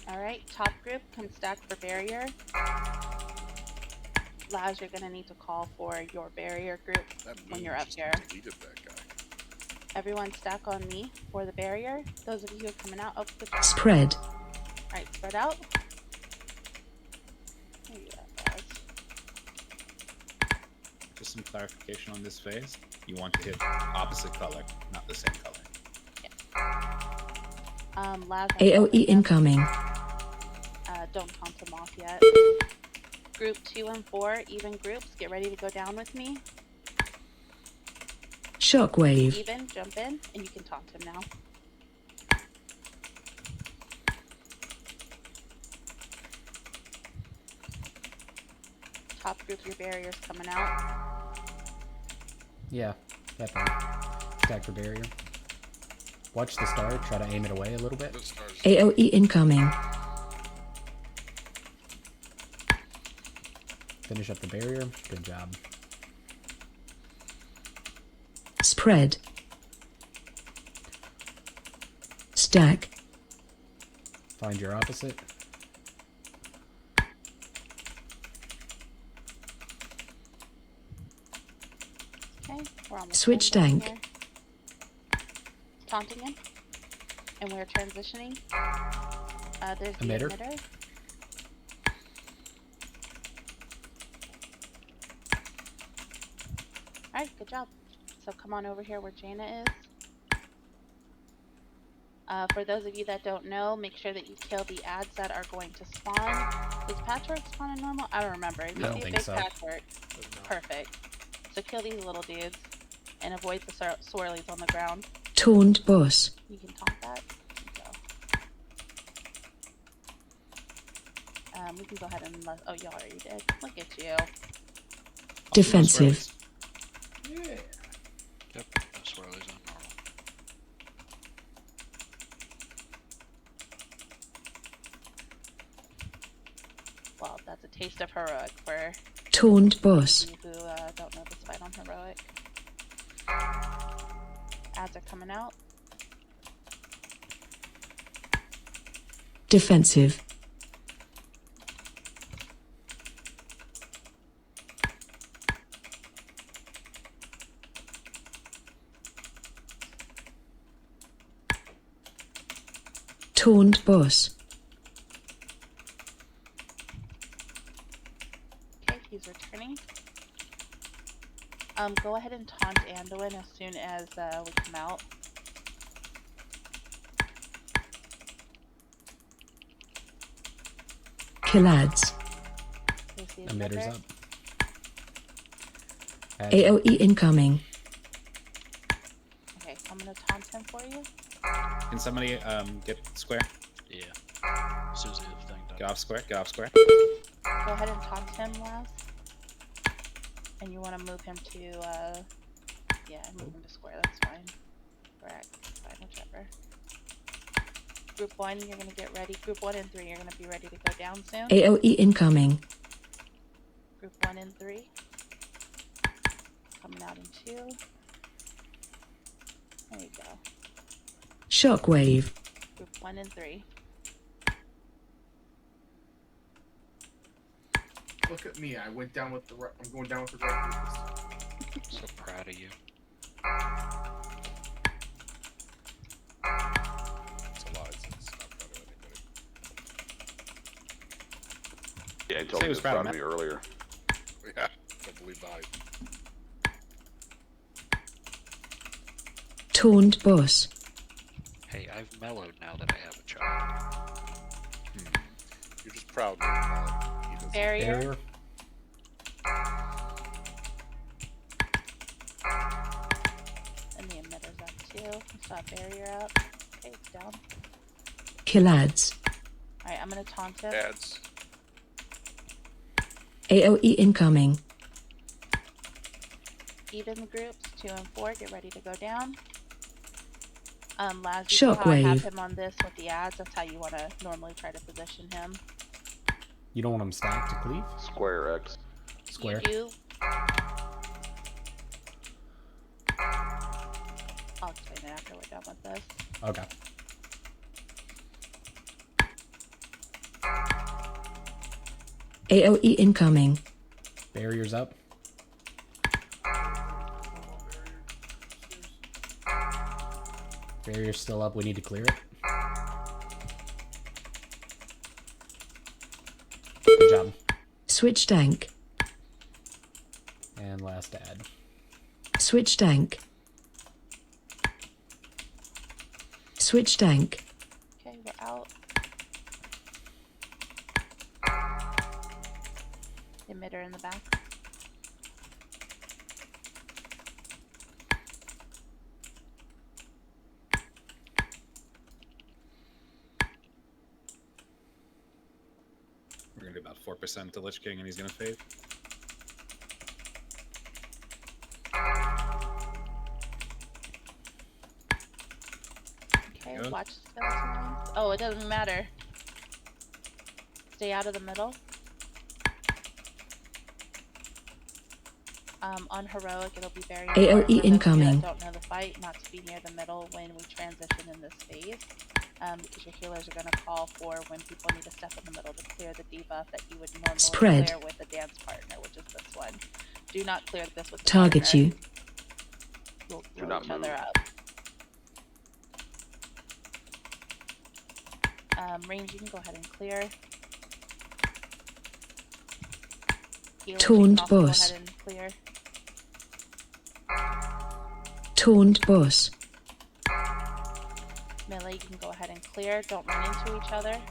Alright, top group, come stack for barrier. Laz, you're gonna need to call for your barrier group when you're up here. Deleted that guy. Everyone stack on me for the barrier. Those of you who are coming out, good job. Spread. Alright, spread out. There you go, Laz. Just some clarification on this phase. You want to hit opposite color, not the same color. Laz, AOE incoming. don't taunt them off yet. Group 2 and 4, even groups, get ready to go down with me. Shockwave. Even, jump in, and you can taunt him now. Top group, your barrier's coming out. Yeah, that thing. Stack for barrier. Watch the star, try to aim it away a little bit. AOE incoming. Finish up the barrier. Good job. Spread. Stack. Find your opposite. Okay, we're almost Switch done tank. here. Taunting him. And we're transitioning. There's the Emitter. emitter. Alright, good job. So come on over here where Jaina is. For those of you that don't know, make sure that you kill the ads that are going to spawn. Does Patchwork spawn in normal? I don't remember. If you I don't see a think big so. Patchwork, perfect. So kill these little dudes and avoid the swirlies on the ground. Taunt boss. You can taunt that. We can go ahead and oh, y'all already did. Look at you. Defensive. Yeah. Yep, no swirlies on normal. Well, that's a taste of heroic for Taunt boss. you who don't know this fight on heroic. Ads are coming out. Defensive. Taunt boss. Okay, he's returning. Go ahead and taunt Anduin as soon as we come out. Kill ads. Here's the Emitter's emitter. up. Add- AOE incoming. Okay, I'm gonna taunt him for you. Can somebody get square? Yeah. As soon as the thing done. Get off square. Get off square. Go ahead and taunt him, Laz. And you want to move him to, yeah, move him to square, that's fine. Correct, fine, whichever. Group 1, you're going to get ready. Group 1 and 3, you're going to be ready to go down soon. AOE incoming. Group 1 and 3. Coming out in 2. There you go. Shockwave. Group 1 and 3. Look at me. I went down with the right. I'm going down with the right group this time. So proud of you. It's a lie. It's not proud of he told Say me he was this proud of about me earlier. Yeah, don't believe body. Taunt boss. Hey, I've mellowed now that I have a child. You're just proud. Of he doesn't. Barrier. And the emitter's up too. I saw a barrier up. Okay, it's down. Kill ads. Alright, I'm gonna taunt him. Ads. AOE incoming. Even the groups 2 and 4, get ready to go down. Laz, you see how I have Shockwave. him on this with the ads. That's how you want to normally try to position him. You don't want them stacked to cleave? Square X. Square. You do. I'll explain it after we're done with this. Okay. AOE incoming. Barriers up. Barrier's still up. We need to clear it. Good job. Switch tank. And last ad. Switch tank. Switch tank. Okay, we're out. Emitter in the back. We're gonna do about 4% to Lich King, and he's gonna fade. Okay, Good. watch the skeletons. Oh, it doesn't matter. Stay out of the middle. On heroic, it'll be very AOE important for those of you incoming. that don't know the fight, not to be near the middle when we transition in this phase, because your healers are going to call for when people need to step in the middle to clear the debuff that you would normally Spread. clear with a dance partner, which is this one. Do not clear this with the Target partner. you. We'll Do blow not each other move. up. Range, you can go ahead and clear. Healers, you can Taunt also go boss. ahead and clear. Taunt boss. Melee, you can go ahead and clear. Don't run into each other.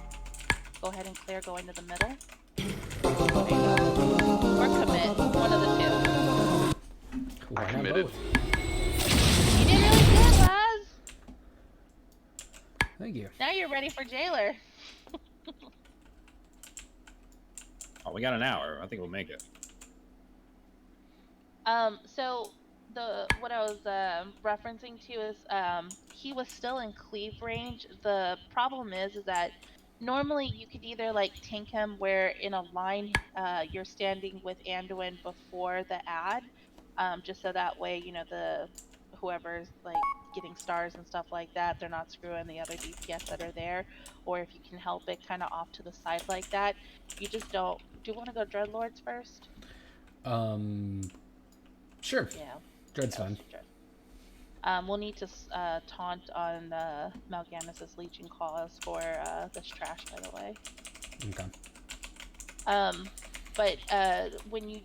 Go ahead and clear, go into the middle. There you go. Or commit. One of the two. Why not committed. both? You did really good, Laz! Thank you. Now you're ready for Jailer. Oh, we got an hour. I think we'll make it. So what I was referencing to is he was still in cleave range. The problem is that normally you could either like tank him where in a line you're standing with Anduin before the ad, just so that way you know whoever's like getting stars and stuff like that, they're not screwing the other DPS that are there. Or if you can help it kind of off to the side like that, you just don't. Do you want to go Dreadlords first? Sure. Yeah. Dread's fine. We'll need to taunt on Mal'Ganis' Legion cause for this trash, by the way. Okay. But when he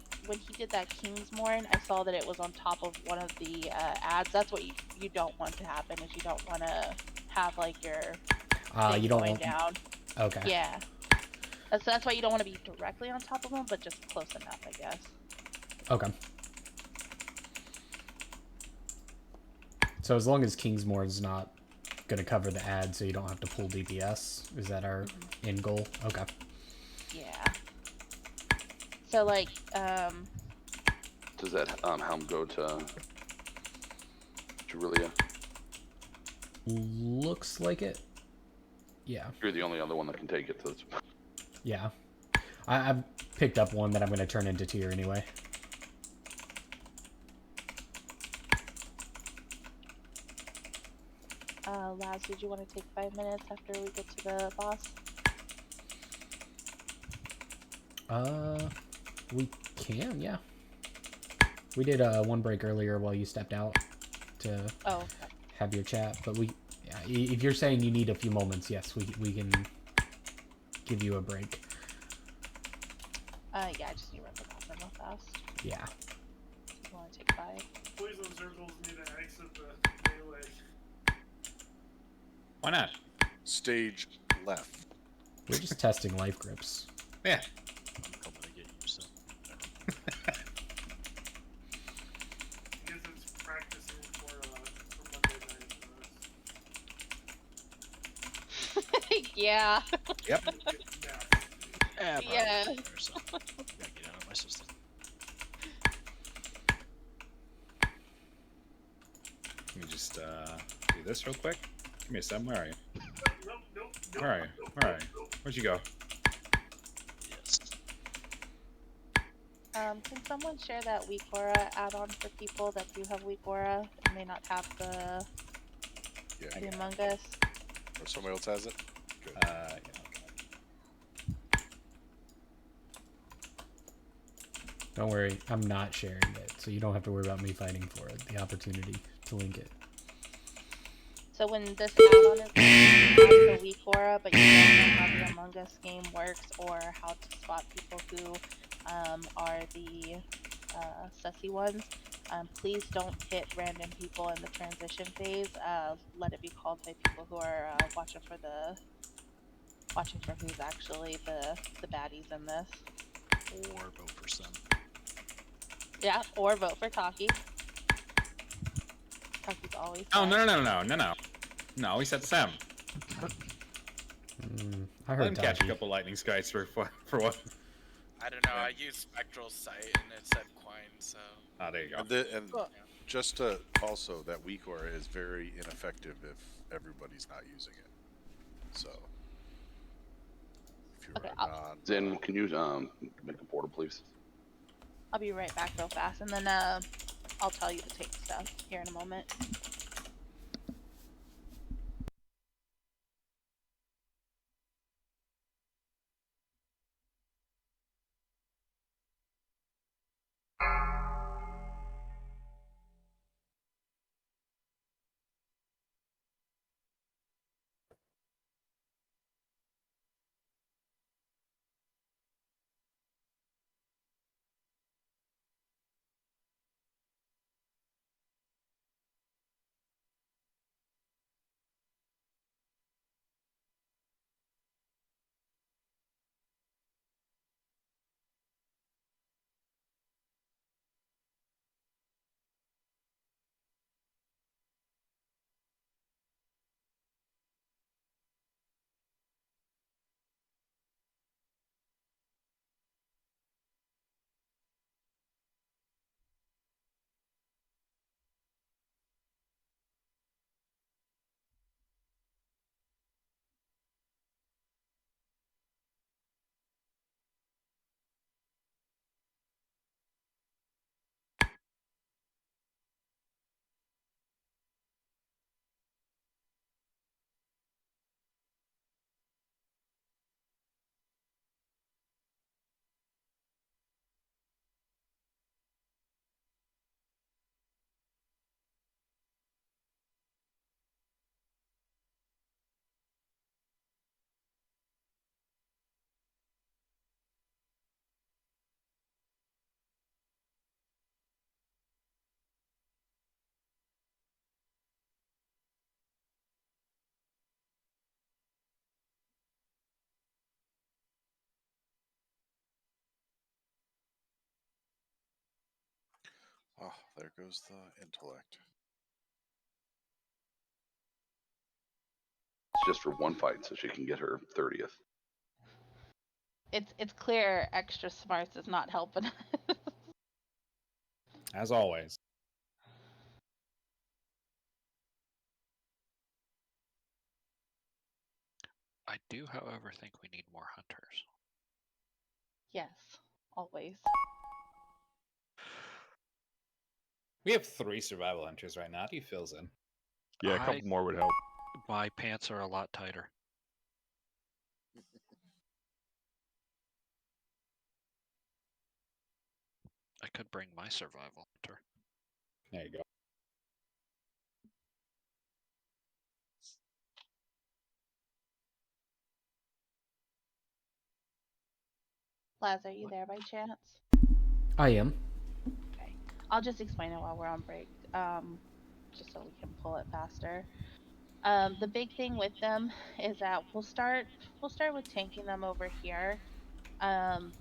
did that Kingsmorn, I saw that it was on top of one of the ads. That's what you don't want to happen. Is you don't want to have like your thing you don't going want... down. Okay. Yeah. So that's why you don't want to be directly on top of them, but just close enough, I guess. Okay. So as long as Kingsmore's not gonna cover the ad, so you don't have to pull DPS, is that our end goal? Okay. Yeah. So like, Does that helm go to Julia? Looks like it. Yeah. You're the only other one that can take it. So it's... Yeah. I've picked up one that I'm gonna turn into tier anyway. Laz, did you want to take 5 minutes after we get to the boss? We can, yeah. We did one break earlier while you stepped out to have your chat, but if you're saying you need a few moments, yes, we can give you a break. Yeah, I just need to run the bathroom real fast. Yeah. You want to take 5? Poison circles need to exit the melee. Why not? Stage left. We're just testing life grips. Yeah. I'm coming to get you, so. Because it's practicing for Monday night. Yeah. Yep. Yeah. Yeah. Gotta get out of my system. Let me just do this real quick. Give me a second. Where are you? Nope. Where are you? Where are you? Where'd you go? Yes. Can someone share that Weak Aura add-on for people that do have Weak Aura and may not have the Among Us? Or somebody else has it? Good. Yeah. Don't worry, I'm not sharing it, so you don't have to worry about me fighting for it. The opportunity to link it. So when this add-on is you have the Weak Aura, but you don't know how the Among Us game works or how to spot people who are the sussy ones, please don't hit random people in the transition phase. Let it be called by people who are watching for who's actually the baddies in this. Or vote for some. Yeah, or vote for Taki. Taki's always. Oh no! No, we said Sam. I Let heard him catch a Taki. couple lightning strikes for what? I don't know. I used Spectral Sight and it said Quine, so. Ah, there you go. And just to also, that weak aura is very ineffective if everybody's not using it. So, if you're on, Zen, can you make a portal, please? I'll be right back real fast, and then I'll tell you to take stuff here in a moment. oh, there goes the intellect. It's just for one fight, so she can get her 30th. It's clear extra smarts is not helping. As always. I do, however, think we need more hunters. Yes, always. We have 3 survival hunters right now. How do you feel, Zen? Yeah, a couple more would help. My pants are a lot tighter. I could bring my survival hunter. There you go. Plaza, are you there by chance? I am. I'll just explain it while we're on break, just so we can pull it faster. The big thing with them is that we'll start with tanking them over here. The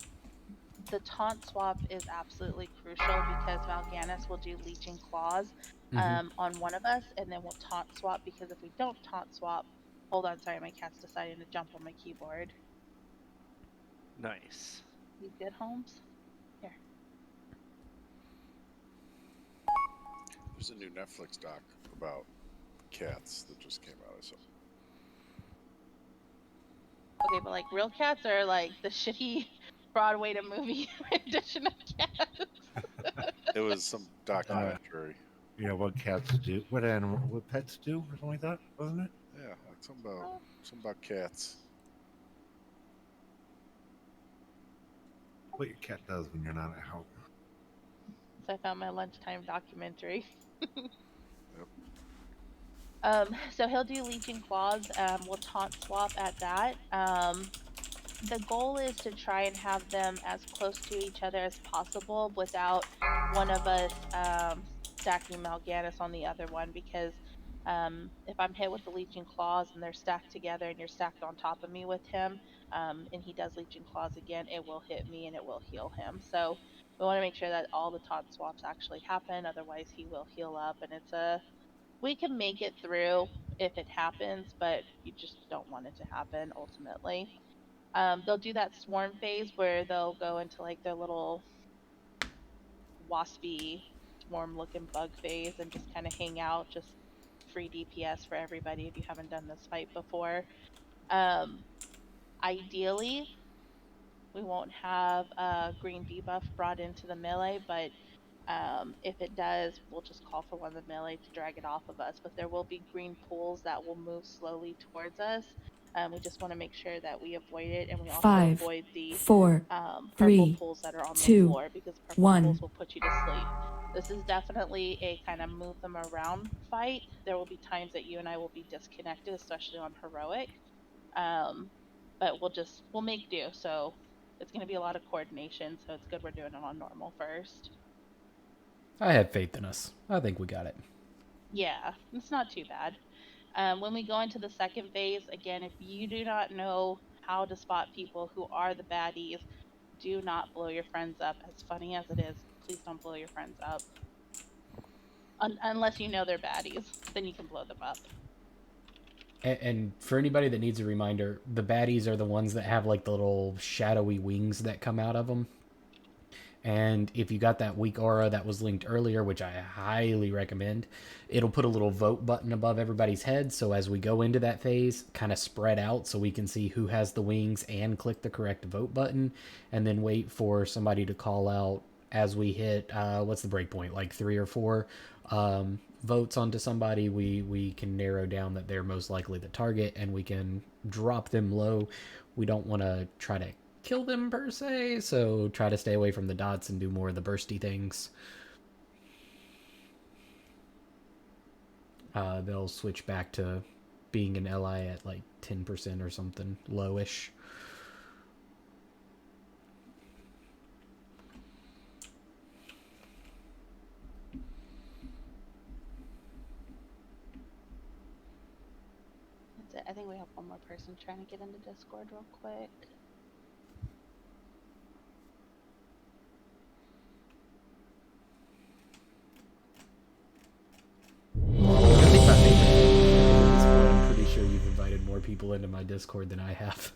taunt swap is absolutely crucial because Mal'Ganis will do leeching claws on one of us, and then we'll taunt swap because if we don't taunt swap, hold on, sorry, my cat's deciding to jump on my keyboard. Nice. You good, Holmes? Here. There's a new Netflix doc about cats that just came out. I saw. Okay, but like real cats or like the shitty Broadway to movie edition of cats? It was some documentary. Yeah, what cats do, what pets do, or something like that, wasn't it? Yeah, like something about cats. What your cat does when you're not at home. So I found my lunchtime documentary. Yep. So he'll do leeching claws. We'll taunt swap at that. The goal is to try and have them as close to each other as possible without one of us stacking Mal'Ganis on the other one, because if I'm hit with the leeching claws and they're stacked together and you're stacked on top of me with him, and he does leeching claws again, it will hit me and it will heal him. So we want to make sure that all the taunt swaps actually happen, otherwise he will heal up, and we can make it through if it happens, but you just don't want it to happen ultimately. They'll do that swarm phase where they'll go into like their little waspy swarm looking bug phase and just kind of hang out, just free DPS for everybody if you haven't done this fight before. Ideally, we won't have a green debuff brought into the melee, but if it does, we'll just call for one of the melee to drag it off of us. But there will be green pools that will move slowly towards us. We just want to make sure that we avoid it, and we also 5, avoid the 4, purple 3, pools that are on 2, the floor, because purple 1. pools will put you to sleep. This is definitely a kind of move them around fight. There will be times that you and I will be disconnected, especially on heroic. But we'll make do. So it's going to be a lot of coordination. So it's good we're doing it on normal first. I have faith in us. I think we got it. Yeah, it's not too bad. When we go into the second phase, again, if you do not know how to spot people who are the baddies, do not blow your friends up. As funny as it is, please don't blow your friends up. Unless you know they're baddies, then you can blow them up. And for anybody that needs a reminder, the baddies are the ones that have like the little shadowy wings that come out of them. And if you got that weak aura that was linked earlier, which I highly recommend, it'll put a little vote button above everybody's head. So as we go into that phase, kind of spread out so we can see who has the wings and click the correct vote button, and then wait for somebody to call out as we hit, what's the break point? Like 3 or 4 votes onto somebody, we can narrow down that they're most likely the target, and we can drop them low. We don't want to try to kill them per se, so try to stay away from the dots and do more of the bursty things. They'll switch back to being an LI at like 10% or something lowish. That's it. I think we have one more person trying to get into Discord real quick. I think my favorite thing at this point, I'm pretty sure you've invited more people into my Discord than I have.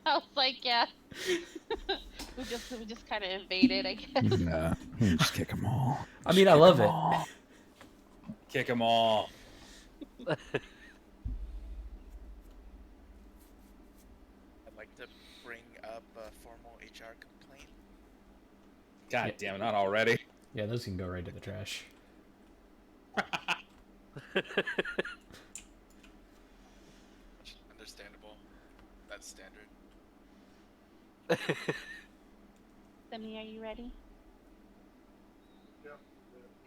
I was like, yeah. we just kind of invaded, I guess. Nah, just kick them all. I mean, I love it. Kick them all. I'd like to bring up a formal HR complaint. God damn it, not already. Yeah, those can go right to the trash. Understandable. That's standard. Semi, are you ready? Yeah.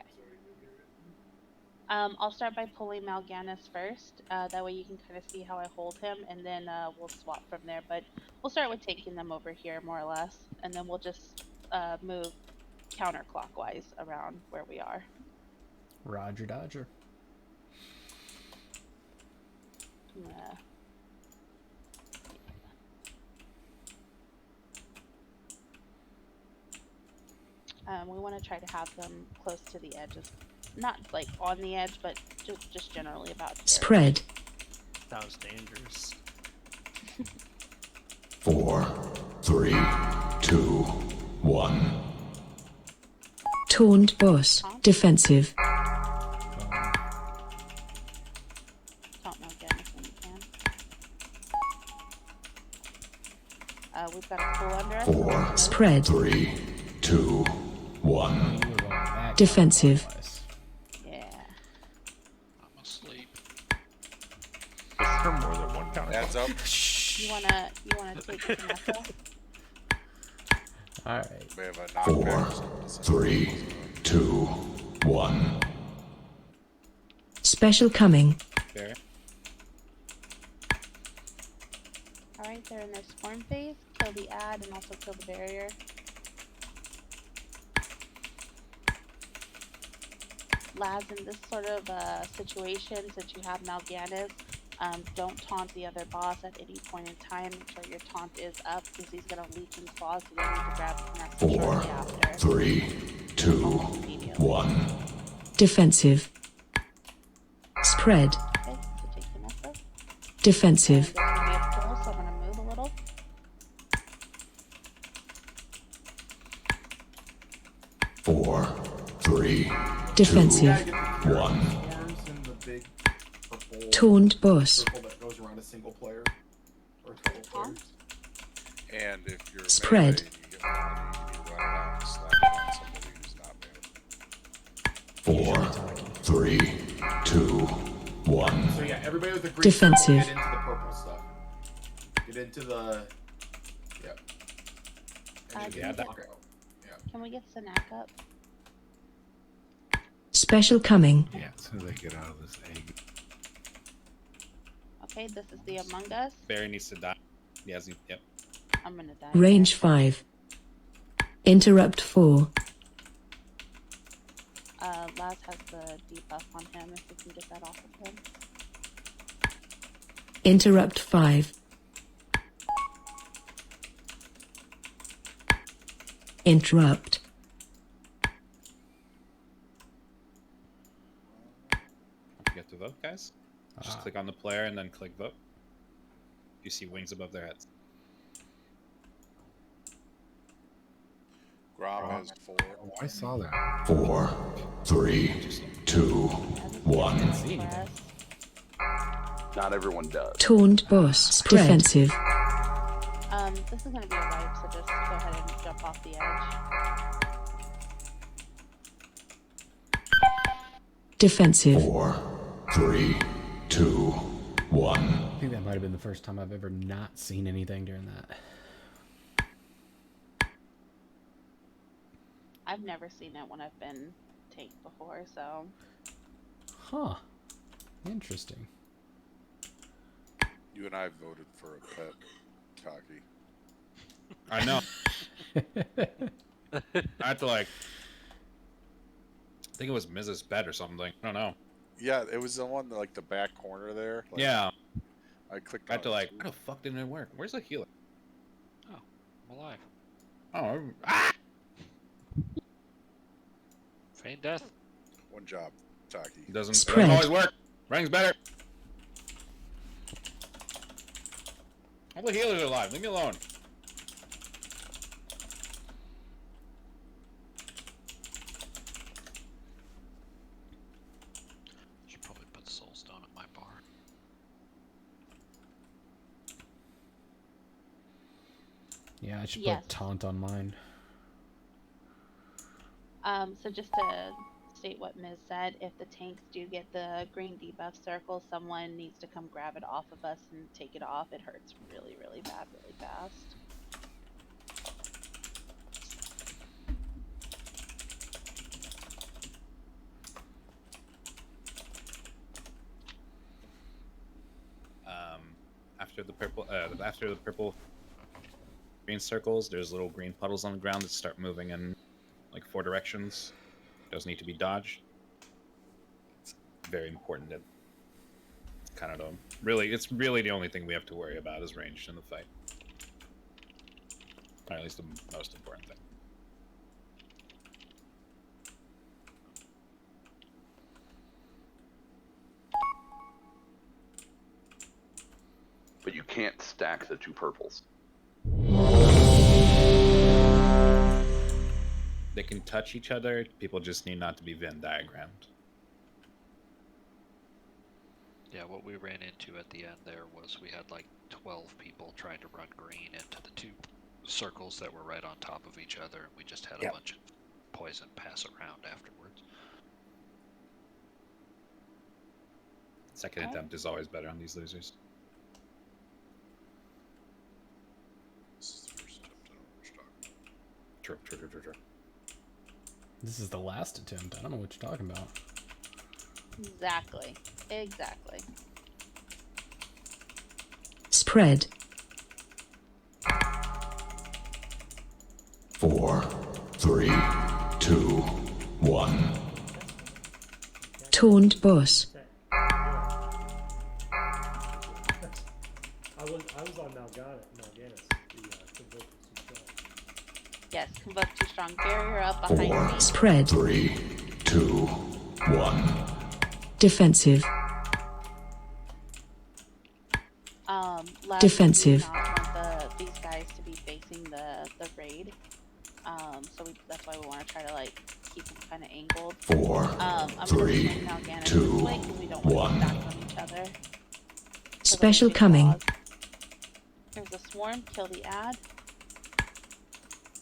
Sorry, I'll start by pulling Mal'Ganis first. That way you can kind of see how I hold him, and then we'll swap from there. But we'll start with taking them over here, more or less, and then we'll just move counterclockwise around where we are. Roger Dodger. Yeah. We want to try to have them close to the edges. Not like on the edge, but just generally about here. Spread. Sounds dangerous. 4, 3, 2, 1. Taunt boss. Defensive. Taunt Mal'Ganis when you can. We've got a pool under us. 4, Spread. 3, 2, 1. Defensive. Yeah. I'm asleep. Is there more than one counter? Adds up. You wanna take Vanessa? Alright. We have a 4, knockback. 3, 2, 1. Special coming. There. Alright, they're in their spawn phase. Kill the ad and also kill the barrier. Laz, in this sort of situation, since you have Mal'Ganis, don't taunt the other boss at any point in time. Make sure your taunt is up, because he's going to leech and claw, so you need to grab Vanessa 4, shortly after. 3, 2, 1. Defensive. Spread. Okay, so take Vanessa. Defensive. There's going to be a pull, so I'm going to move a little. 4, 3, Defensive. 2, 1. Horns and the big purple Taunt boss. circle that goes around a single player or total players. And if you're Spread. melee and you get money, you run around and slap it on somebody who's not melee. 4, 3, 2, 1. So yeah, everybody with the green Defensive. circle, get into the purple stuff. Get into the yep. And you Yeah, can that- walk out. Can we get Sanak up? Special coming. Yeah, as soon as I get out of this egg. Okay, this is the Among Us. Barry needs to die. He hasn't. Yep. I'm gonna die. Range 5. Interrupt 4. Laz has the debuff on him, if we can get that off of him. Interrupt 5. Interrupt. You get to vote, guys. Just click on the player and then click vote. You see wings above their heads. Grom has 4. Oh, I saw that. 4, 3, 2, 1. Not everyone does. Taunt boss. Defensive. This is gonna be a wipe, so just go ahead and jump off the edge. Defensive. 4, 3, 2, 1. I think that might have been the first time I've ever not seen anything during that. I've never seen it when I've been tanked before, so. Huh. Interesting. You and I voted for a pet, Taki. I know. I had to like. I think it was Mrs. Bed or something. I don't know. Yeah, it was the one like the back corner there. Like, Yeah. I clicked. I had to on it like. too. Why the fuck didn't it work? Where's the healer? Oh, I'm alive. Oh. Ah! Feign death. One job, Taki. It doesn't Spread. always work. Rang's better. All the healers are alive. Leave me alone. Should probably put Soulstone at my bar. Yeah, I should Yes. put taunt on mine. So just to state what Ms. said, if the tanks do get the green debuff circle, someone needs to come grab it off of us and take it off. It hurts really, really bad, really fast. after the purple green circles, there's little green puddles on the ground that start moving in like 4 directions. Those need to be dodged. It's very important that kind of it's really the only thing we have to worry about is ranged in the fight. Or at least the most important thing. But you can't stack the 2 purples. They can touch each other. People just need not to be Venn diagrammed. Yeah, what we ran into at the end there was we had like 12 people trying to run green into the 2 circles that were right on top of each other, and we just had a bunch of poison pass around afterwards. Second attempt is always better on these losers. This is the first attempt. I don't know what you're talking about. True. This is the last attempt. I don't know what you're talking about. Exactly. Spread. 4, 3, 2, 1. Taunt boss. I was on Malganis, Convoke too strong. Yes, Convoke too strong. Barrier up behind 4, me. Spread. 3, 2, 1. Defensive. Last Defensive. We do not want these guys to be facing the raid. That's why we want to try to like keep them kind of angled. 4, I'm 3, gonna swing Malganis 2, this way 'cause we don't want 1. to stack on each other. Special coming. There's a swarm. Kill the ad,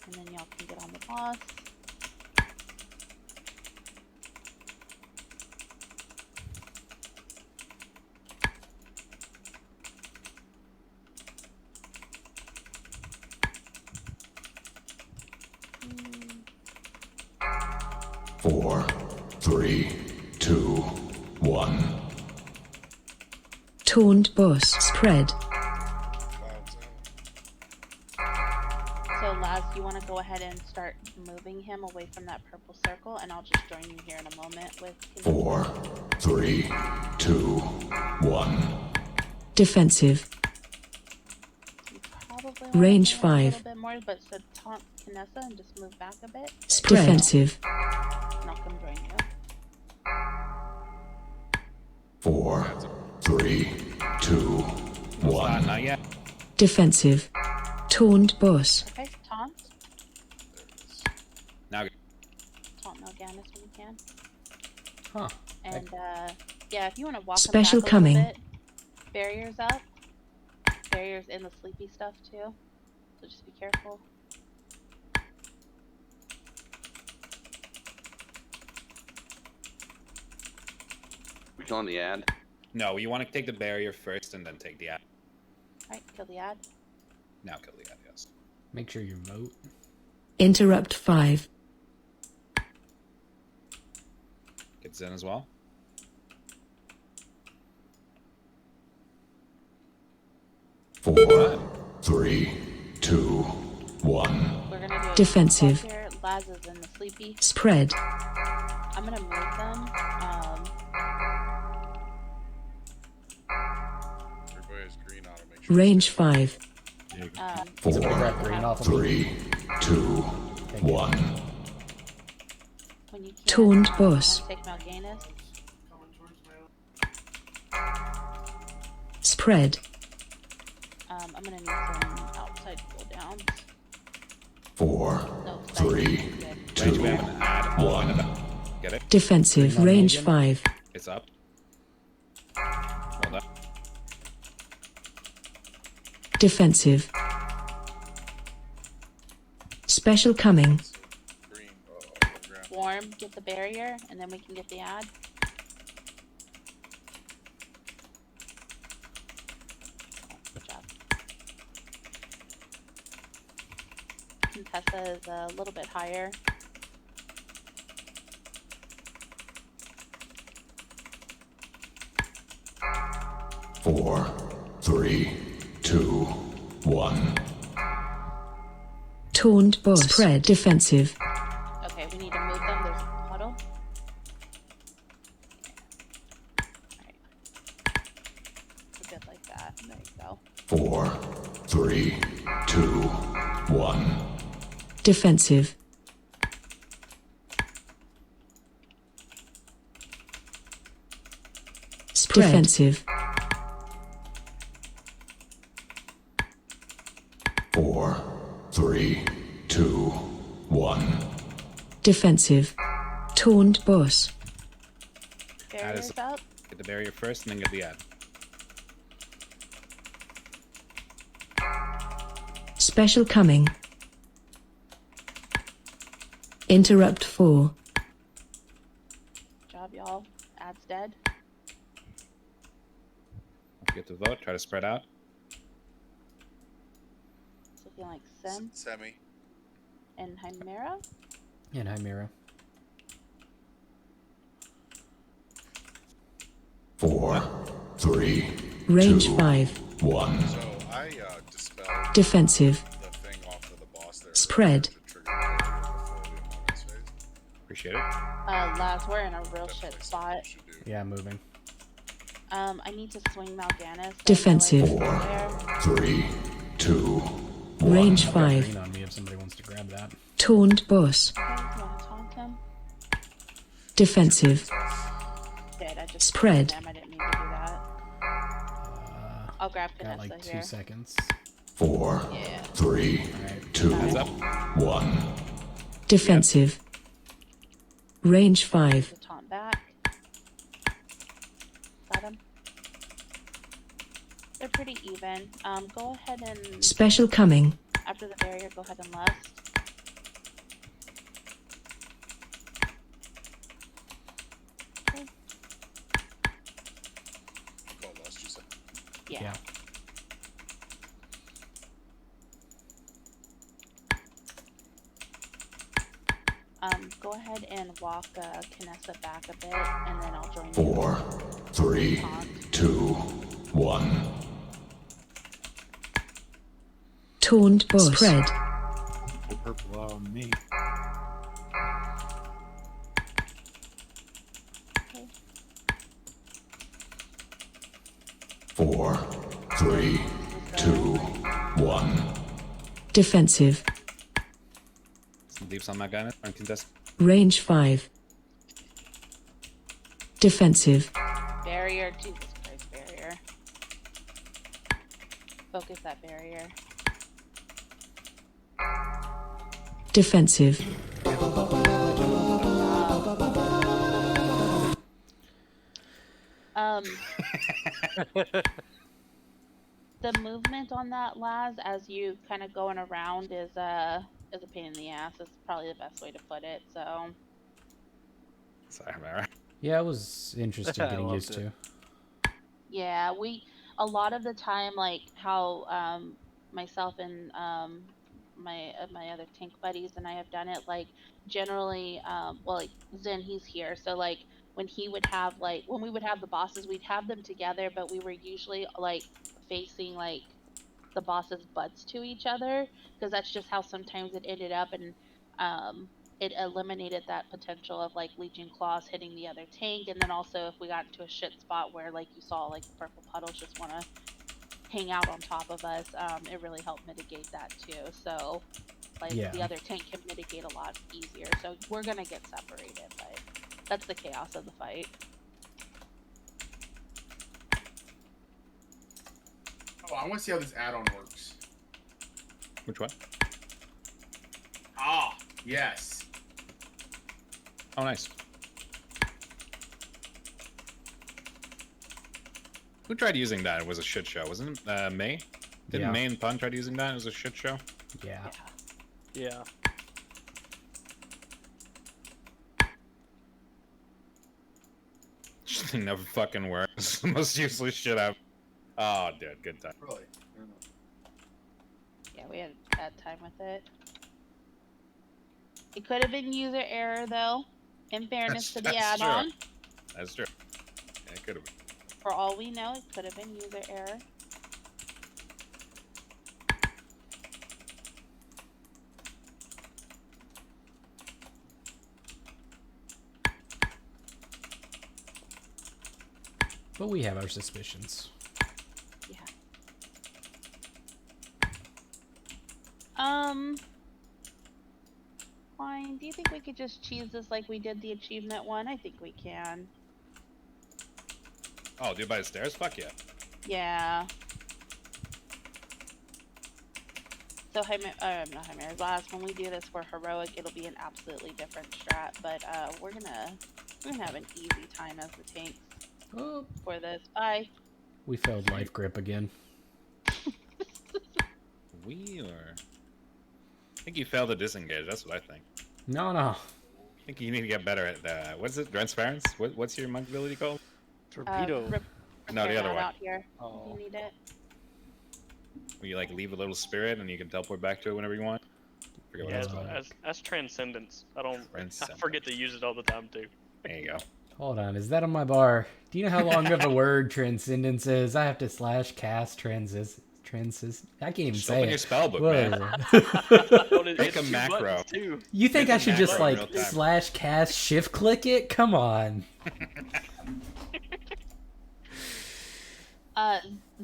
and then y'all can get on the boss. Four, 3, 2, 1. Taunt boss. Spread. So Laz, you want to go ahead and start moving him away from that purple circle, and I'll just join you here in a moment with. 4, 3, 2, 1. Defensive. Probably Range wanna move 5. A little bit more, but so taunt Kinessa and just move back a bit. Spread. Defensive. And I'll come join you. 4, 3, 2, 1. Not yet. Defensive. Taunt boss. Okay, taunt. Now. Taunt Malganis when you can. Huh. And yeah, if you want to walk Special him back coming. a little bit, barriers up. Barriers in the sleepy stuff too. So just be careful. We killing the ad? No, you want to take the barrier first and then take the ad. Alright, kill the ad. Now kill the ad, yes. Make sure you vote. Interrupt 5. Gets in as well. Four, 3, 2, 1. We're gonna do a Defensive. here. Laz is in the sleepy. Spread. I'm gonna move them. Everybody has green on it. Make sure Range 5. 4, green off of 3, 2, 1. When you can, Taunt boss. Take Malganis. Coming towards my Spread. I'm gonna need some outside cooldowns. 4, No, 3, 2, Range, we have an ad all the way in the back. Get it? Defensive. Range 5. It's up. Hold up. Defensive. Special coming. green. Ground. Warm, get the barrier, and then we can get the ad. Good job. Contessa is a little bit higher. Four, 3, 2, 1. Taunt boss. Spread. Defensive. Okay, we need to move them. There's a puddle. Alright. A bit like that. There you go. 4, 3, 2, 1. Defensive. Spread. Defensive. 4, 3, 2, 1. Defensive. Taunt boss. Barriers up. Get the barrier first and then get the ad. Special coming. Interrupt 4. Good job, y'all. Ad's dead. Don't forget to vote. Try to spread out. It's looking like Sen Semi. and Chimera. And Chimera. 4, 3, Range 2, 5. 1. So I dispelled Defensive. the thing off of the boss there. Spread. To trigger the barrier before it hit on his face. Appreciate it. Laz, we're in a real shit spot. Yeah, moving. I need to swing Mal'Ganis. So Defensive. 4, 3, 2, 1. Range I've got 5. green on me if somebody wants to grab that. Taunt boss. Okay, you wanna taunt him? Defensive. Dead. I just Spread. Him. I didn't mean to do that. I'll grab Got Vanessa like 2 here. seconds. 4, Yeah. 3, 2, Heads up. 1. Defensive. Range 5. The taunt back. Got him. They're pretty even. Go ahead and Special coming. after the barrier, go ahead and lust. Okay. Call last, you said. Yeah. Go ahead and walk Kinessa back a bit, and then I'll join you. 4, 3, 2, 1. Taunt boss. Spread. Purple on me. Okay. 4, 3, 2, 1. Defensive. Some deeps on my guy. Uncontested. Range 5. Defensive. Barrier. Jesus Christ, barrier. Focus that barrier. Defensive. The movement on that, Laz, as you kind of going around is a pain in the ass. It's probably the best way to put it. So. Sorry, Mara. Yeah, it was interesting I getting loved used it. to. Yeah, a lot of the time, like how myself and my other tank buddies and I have done it. Like generally, well, like Zen, he's here, so like when he would have when we would have the bosses, we'd have them together, but we were usually like facing like the bosses' butts to each other, because that's just how sometimes it ended up, and it eliminated that potential of like Legion Claws hitting the other tank, and then also if we got into a shit spot where like you saw like the purple puddles just want to hang out on top of us, it really helped mitigate that too. So like the other tank can mitigate a lot easier. So we're gonna get separated, but that's the chaos of the fight. Oh, I want to see how this add-on works. Which one? Ah, yes. Oh, nice. Who tried using that? It was a shit show, wasn't it? May? Didn't Yeah. May and Pun try using that? It was a shit show. Yeah. Yeah. This thing never fucking works. It's the most useless shit I've. Oh, dude, good time. Really? Yeah, we had a bad time with it. It could have been user error though, in fairness to the That's add-on. true. That's true. Yeah, it could have been. For all we know, it could have been user error. But we have our suspicions. Yeah. Fine. Do you think we could just cheese this like we did the achievement one? I think we can. Oh, do it by the stairs? Fuck yeah. Yeah. So not Chimera's last. When we do this for heroic, it'll be an absolutely different strat. But we're gonna have an easy time as the tanks for this. Bye. We failed life grip again. We are. I think you failed to disengage. That's what I think. No. I think you need to get better at what is it? Transference? What's your monk ability called? Torpedo. No, the other one. Out here. If you need it. Where you like leave a little spirit and you can teleport back to it whenever you want. I forget what Yeah, it's called. that's transcendence. I Transcendence. forget to use it all the time too. There you go. Hold on, is that on my bar? Do you know how long of a word transcendence is? I have to / cast transis. I can't even Just say open it. your spellbook, What man. is it? Make a macro. You think I should just macro in like real time. / cast shift click it? Come on.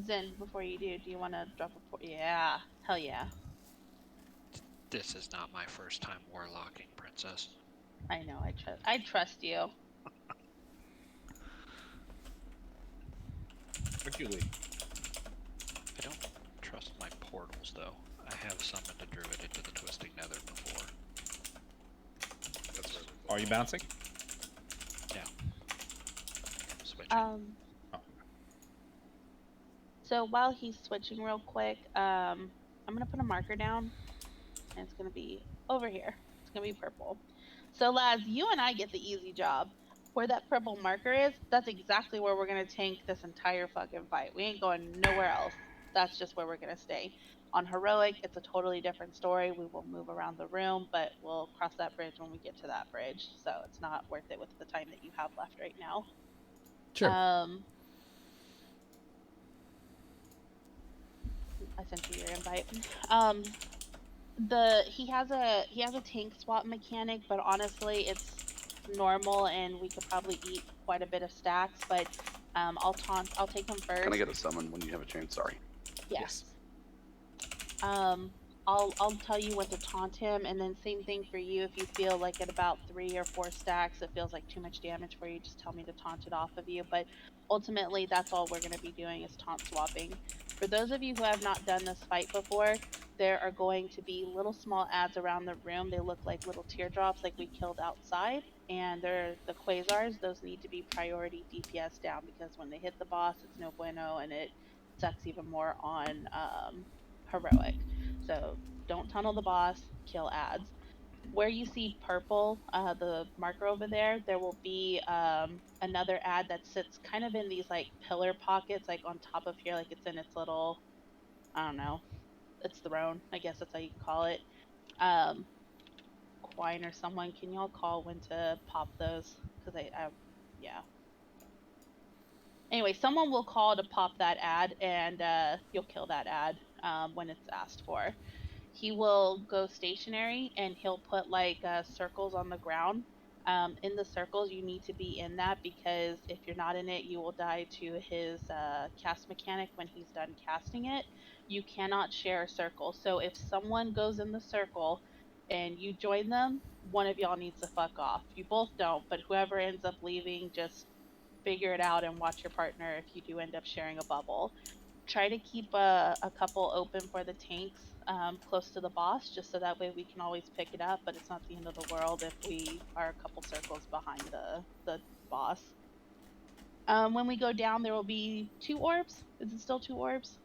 Zen, before you do you want to drop a Yeah, hell yeah. This is not my first time warlocking, princess. I know, I trust you. Where'd you leave? I don't trust my portals, though. I have summoned a druid into the Twisting Nether before. That's right. Are you bouncing? Yeah. Switching. So while he's switching real quick, I'm gonna put a marker down, and it's gonna be over here. It's gonna be purple. So lads, you and I get the easy job. Where that purple marker is, that's exactly where we're gonna tank this entire fucking fight. We ain't going nowhere else. That's just where we're gonna stay. On heroic, it's a totally different story. We will move around the room, but we'll cross that bridge when we get to that bridge. So it's not worth it with the time that you have left right now. Sure. I sent you your invite. He has a tank swap mechanic, but honestly, it's normal, and we could probably eat quite a bit of stacks. But I'll take him first. Can I get a summon when you have a chance? Sorry. Yes. I'll tell you when to taunt him, and then same thing for you. If you feel like at about 3 or 4 stacks, it feels like too much damage for you, just tell me to taunt it off of you. But ultimately, that's all we're going to be doing is taunt swapping. For those of you who have not done this fight before, there are going to be little small adds around the room. They look like little teardrops like we killed outside, and they're the quasars. Those need to be priority DPS down, because when they hit the boss, it's no bueno, and it sucks even more on heroic. So don't tunnel the boss, kill adds. Where you see purple, the marker over there, there will be another ad that sits kind of in these like pillar pockets, like on top of here, like it's in its little, I don't know, its throne, I guess that's how you call it. Quine or someone, can y'all call when to pop those? Because yeah. Anyway, someone will call to pop that ad, and you'll kill that ad when it's asked for. He will go stationary, and he'll put like circles on the ground. In the circles, you need to be in that, because if you're not in it, you will die to his cast mechanic when he's done casting it. You cannot share a circle. So if someone goes in the circle and you join them, one of y'all needs to fuck off. You both don't, but whoever ends up leaving, just figure it out and watch your partner if you do end up sharing a bubble. Try to keep a couple open for the tanks close to the boss, just so that way we can always pick it up, but it's not the end of the world if we are a couple circles behind the boss. When we go down, there will be 2 orbs. Is it still 2 orbs?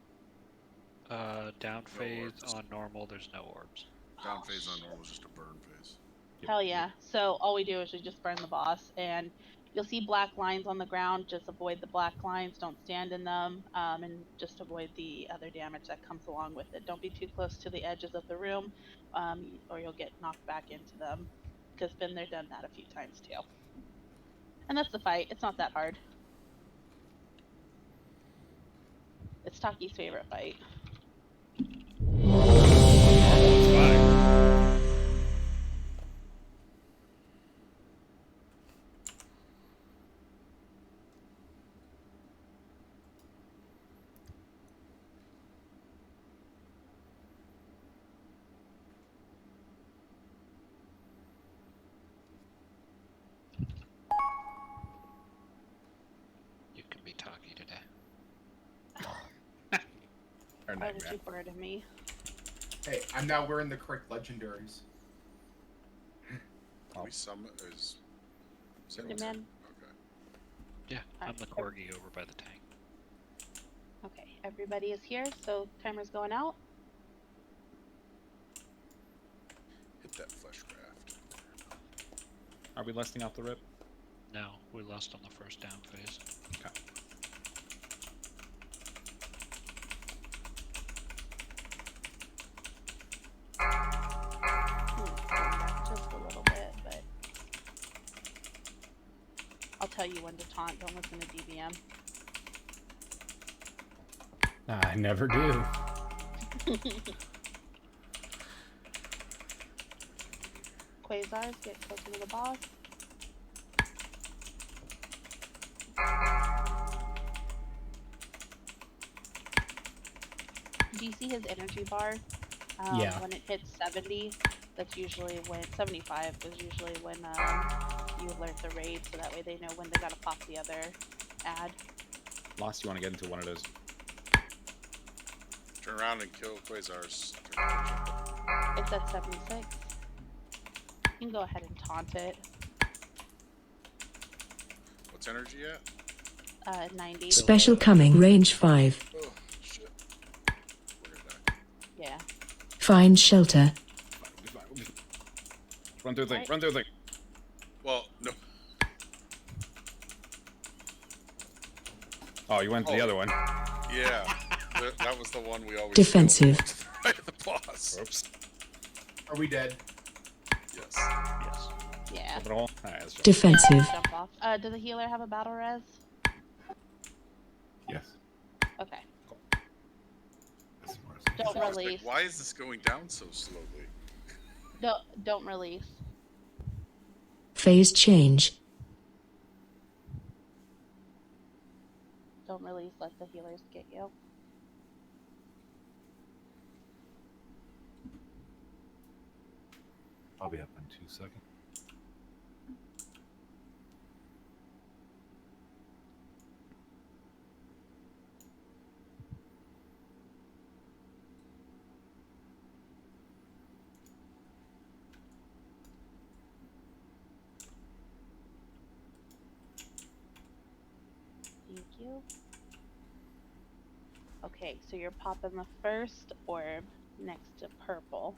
Down phase on normal, there's no orbs. Down phase on normal is just a burn phase. Hell yeah. So all we do is we just burn the boss, and you'll see black lines on the ground. Just avoid the black lines, don't stand in them, and just avoid the other damage that comes along with it. Don't be too close to the edges of the room, or you'll get knocked back into them, because been there, done that a few times too. And that's the fight. It's not that hard. It's Taki's favorite fight. Or Why would nightmare. you burden me? Hey, I'm now wearing the correct legendaries. We summon is. Hey, man. Okay. Yeah, I'm Alright. the corgi over by the tank. Okay, everybody is here, so timer's going out. Hit that flesh craft. Are we listing out the rip? No, we lost on the first down phase. Okay. Going back just a little bit, but I'll tell you when to taunt. Don't listen to DBM. I never do. Quasars, get closer to the boss. Do you see his energy bar? Yeah. When it hits 70, that's usually when 75 is usually when you alert the raid, so that way they know when they gotta pop the other ad. Lost, you want to get into one of those? Turn around and kill Quasars. It's at 76. You can go ahead and taunt it. What's energy at? 90. Special coming. Range 5. Oh, shit. We're gonna die. Yeah. Find shelter. Run through the thing. Right. Run through the thing. Well, no. Oh, you went to the other one. Yeah. That was the one we always. Defensive. Right at the boss. Oops. Are we dead? Yes. Yes. Yeah. Open a hole. Alright, let's jump. Defensive. Jump off. Does the healer have a battle res? Yes. Okay. As far as Don't I was like, release. why is this going down so slowly? Don't release. Phase change. Don't release. Let the healers get you. I'll be up in 2 seconds. Thank you. Okay, so you're popping the first orb next to purple.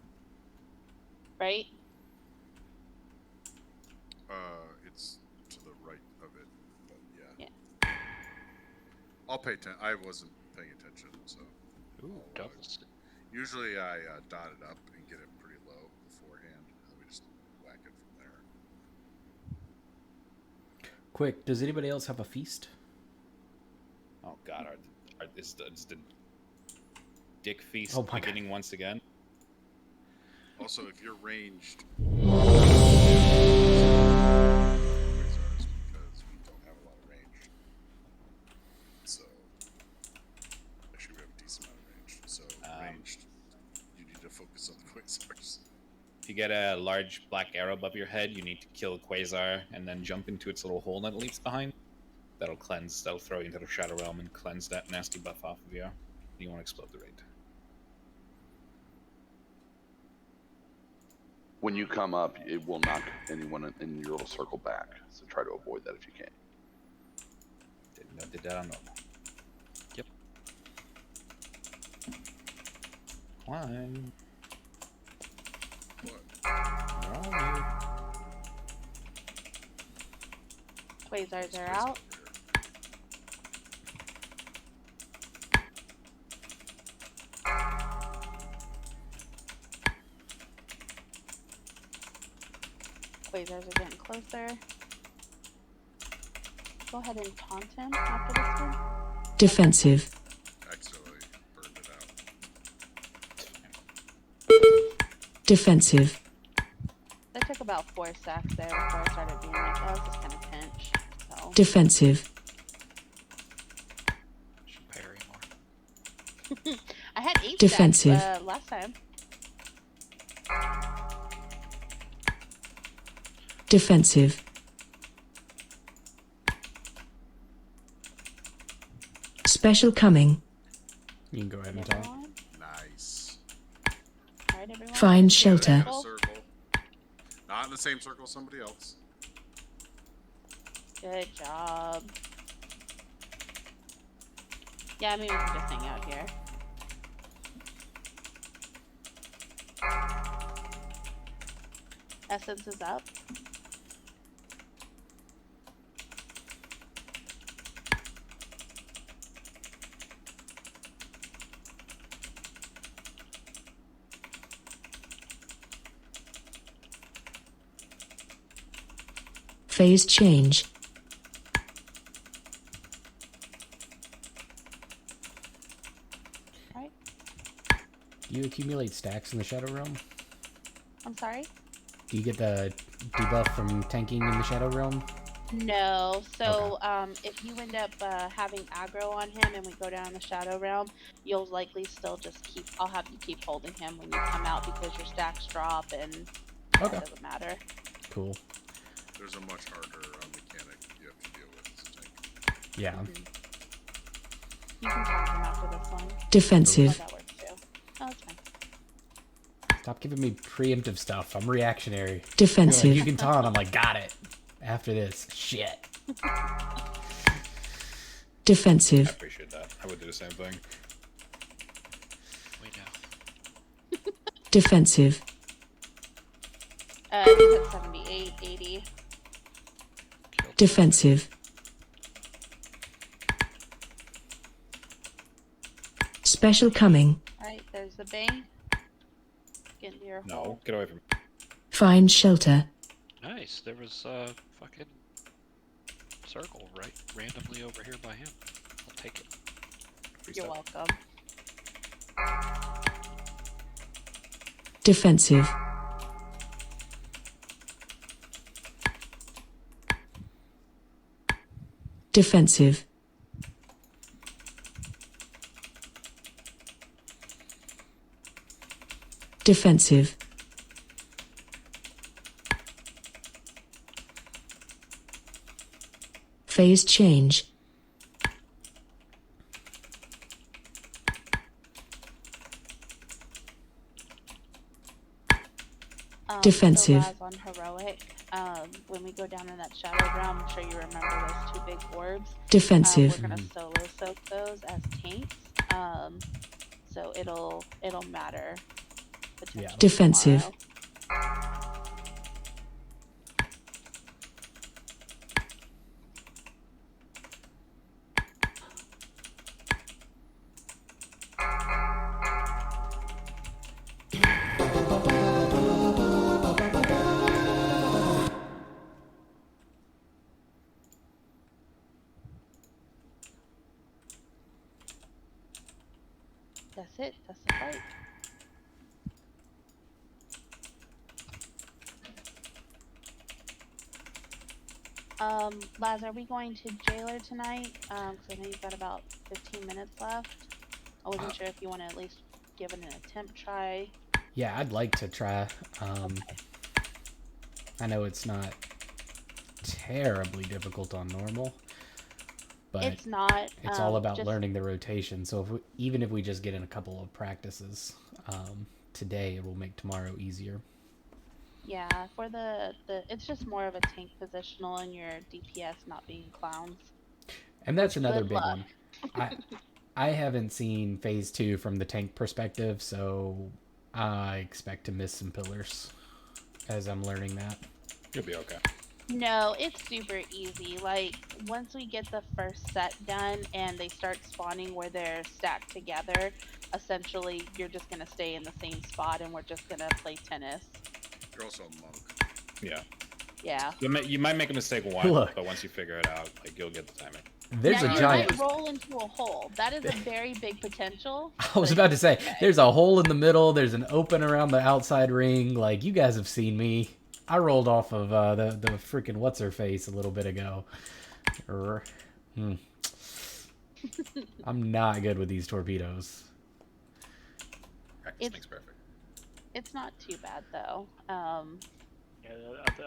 Right? It's to the right of it, but yeah. Yeah. I'll pay attention. I wasn't paying attention, so. Ooh, I'll, doubles. Usually I dot it up and get it pretty low beforehand, and then we just whack it from there. Quick, does anybody else have a feast? Oh god, is the dick feast Oh my God. beginning once again? Also, if you're ranged, because we don't have a lot of range, so actually we have a decent amount of range. So ranged, you need to focus on the quasars. If you get a large black arrow above your head, you need to kill Quasar and then jump into its little hole that it leaves behind. That'll cleanse, that'll throw you into the Shadow Realm and cleanse that nasty buff off of you. You won't explode the raid. When you come up, it will knock anyone in your little circle back. So try to avoid that if you can. Didn't know did that on normal. Yep. Climb. What? Where are you? Quasars are out. Quasars are getting closer. Go ahead and taunt him after this one. Defensive. Accidentally burned it out. Defensive. That took about 4 stacks there before I started being like, oh, this is kind of pinch. So. Defensive. Should parry more. I had 8 Defensive. stacks last time. Defensive. Special coming. You can go ahead and Never talk. mind. Alright, everyone. Find Stay in shelter. a circle. Not in the same circle as somebody else. Good job. Yeah, I mean, we can just hang out here. Essence is up. Phase change. Right. Do you accumulate stacks in the Shadow Realm? I'm sorry? Do you get the debuff from tanking in the Shadow Realm? No. So, if you end up having aggro on him and we go down the Shadow Realm, you'll likely still just keep. I'll have you keep holding him when you come out because your stacks drop and it doesn't matter. Cool. There's a much harder mechanic you have to deal with. Yeah. You can taunt him after this one. Defensive. Oh, that works too. Oh, that's fine. Stop giving me preemptive stuff. I'm reactionary. Defensive. You're like, you can taunt. I'm like, got it. After this, shit. Defensive. I appreciate that. I would do the same thing. We know. Defensive. He's at 78, 80. Defensive. Special coming. Alright, there's the bang. Get into your hole. No, get away from me. Find shelter. Nice. There was a fucking circle right randomly over here by him. I'll take it. You're welcome. Defensive. Defensive. Defensive. Phase change. Defensive. So Raz on heroic. When we go down in that Shadow Realm, I'm sure you remember those two big orbs. Defensive. We're gonna solo soak those as tanks. So it'll matter. potentially Defensive. tomorrow. That's it. That's the fight. Laz, are we going to Jailer tonight? 'Cause I know you've got about 15 minutes left. I wasn't sure if you want to at least give it an attempt try. Yeah, I'd like to try. I know it's not terribly difficult on normal, but It's not. It's all about just- learning the rotation. So if we, even if we just get in a couple of practices today, it will make tomorrow easier. Yeah, for the it's just more of a tank positional and your DPS not being clowns. And that's another Good big luck. one. I haven't seen phase 2 from the tank perspective, so I expect to miss some pillars as I'm learning that. You'll be okay. No, it's super easy. Like, once we get the first set done and they start spawning where they're stacked together, essentially you're just gonna stay in the same spot and we're just gonna play tennis. You're also a monk. Yeah. Yeah. You might make a mistake once, Look. but once you figure it out, like you'll get the timing. There's Now, a you giant. might roll into a hole. That is a very big potential. I was about to say, there's a hole in the middle. There's an open around the outside ring. Like, you guys have seen me. I rolled off of the freaking what's her face a little bit ago. I'm not good with these torpedoes. Practice makes perfect. It's not too bad though. Yeah,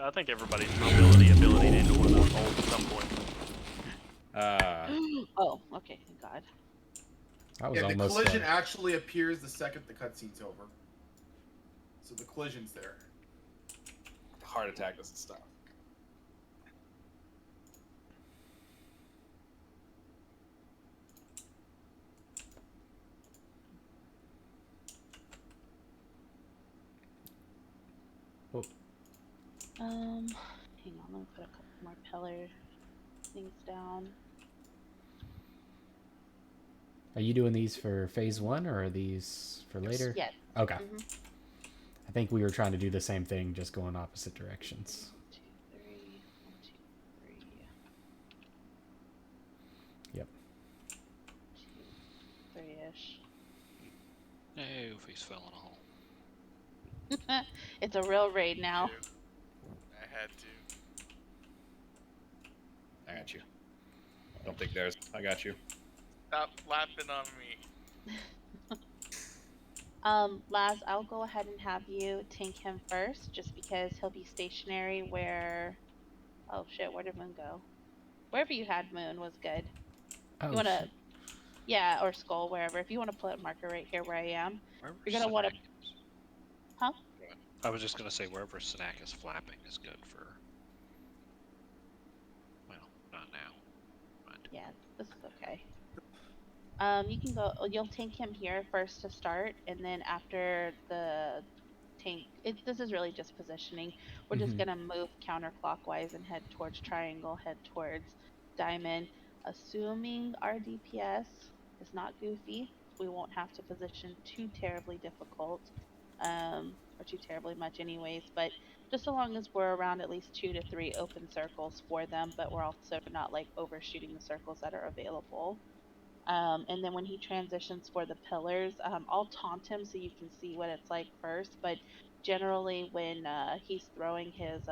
I think everybody's mobility ability into one of those holes at some point. Oh, okay, thank God. That was Yeah, the almost. collision actually appears the second the cutscene's over. So the collision's there. Heart attack doesn't stop. Hang on, let me put a couple more pillar things down. Are you doing these for phase 1 or are these for later? Yes. Okay. I think we were trying to do the same thing, just going opposite directions. 2, 3, 1, 2, 3. Yep. 2, 3-ish. No, face fell in a hole. It's a real raid now. I had to. I got you. Don't think there's. I got you. Stop laughing on me. Laz, I'll go ahead and have you tank him first, just because he'll be stationary where... Oh shit, where did Moon go? Wherever you had Moon was good. Oh, You wanna... Yeah, or Skull, wherever. If you want to put a marker right here where I am, you're gonna want to... Huh? I was just gonna say wherever Snack is flapping is good for. Well, not now. Yeah, this is okay. You can go. You'll tank him here first to start, and then after the tank, this is really just positioning. We're just gonna move counterclockwise and head towards triangle, head towards diamond. Assuming our DPS is not goofy, we won't have to position too terribly difficult, or too terribly much, anyways. But just so long as we're around at least 2 to 3 open circles for them, but we're also not like overshooting the circles that are available. And then when he transitions for the pillars, I'll taunt him so you can see what it's like first. But generally, when he's throwing his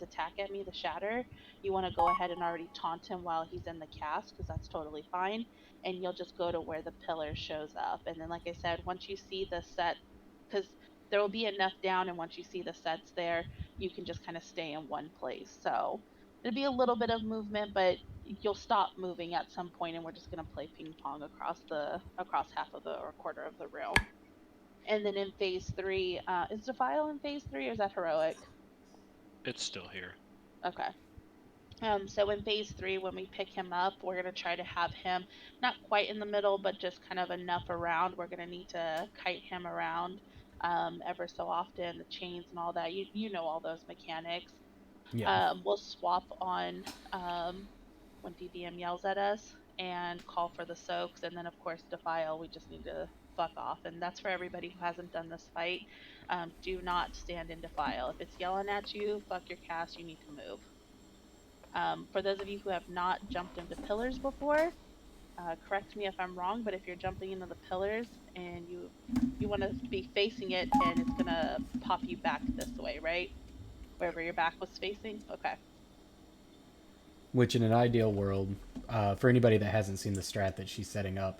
attack at me, the shatter, you want to go ahead and already taunt him while he's in the cast, because that's totally fine. And you'll just go to where the pillar shows up. And then, like I said, once you see the set, because there will be enough down, and once you see the sets there, you can just kind of stay in one place. So it'll be a little bit of movement, but you'll stop moving at some point, and we're just gonna play ping pong across half of the or quarter of the room. And then in phase 3, is Defile in phase 3 or is that Heroic? It's still here. Okay. So in phase 3, when we pick him up, we're gonna try to have him not quite in the middle, but just kind of enough around. We're gonna need to kite him around ever so often, the chains and all that. You know all those mechanics. Yeah. We'll swap on when DDM yells at us and call for the soaks, and then of course Defile, we just need to fuck off. And that's for everybody who hasn't done this fight. Do not stand in Defile. If it's yelling at you, fuck your cast, you need to move. For those of you who have not jumped into pillars before, correct me if I'm wrong, but if you're jumping into the pillars and you want to be facing it, and it's gonna pop you back this way, right? Wherever your back was facing? Okay. Which in an ideal world, for anybody that hasn't seen the strat that she's setting up,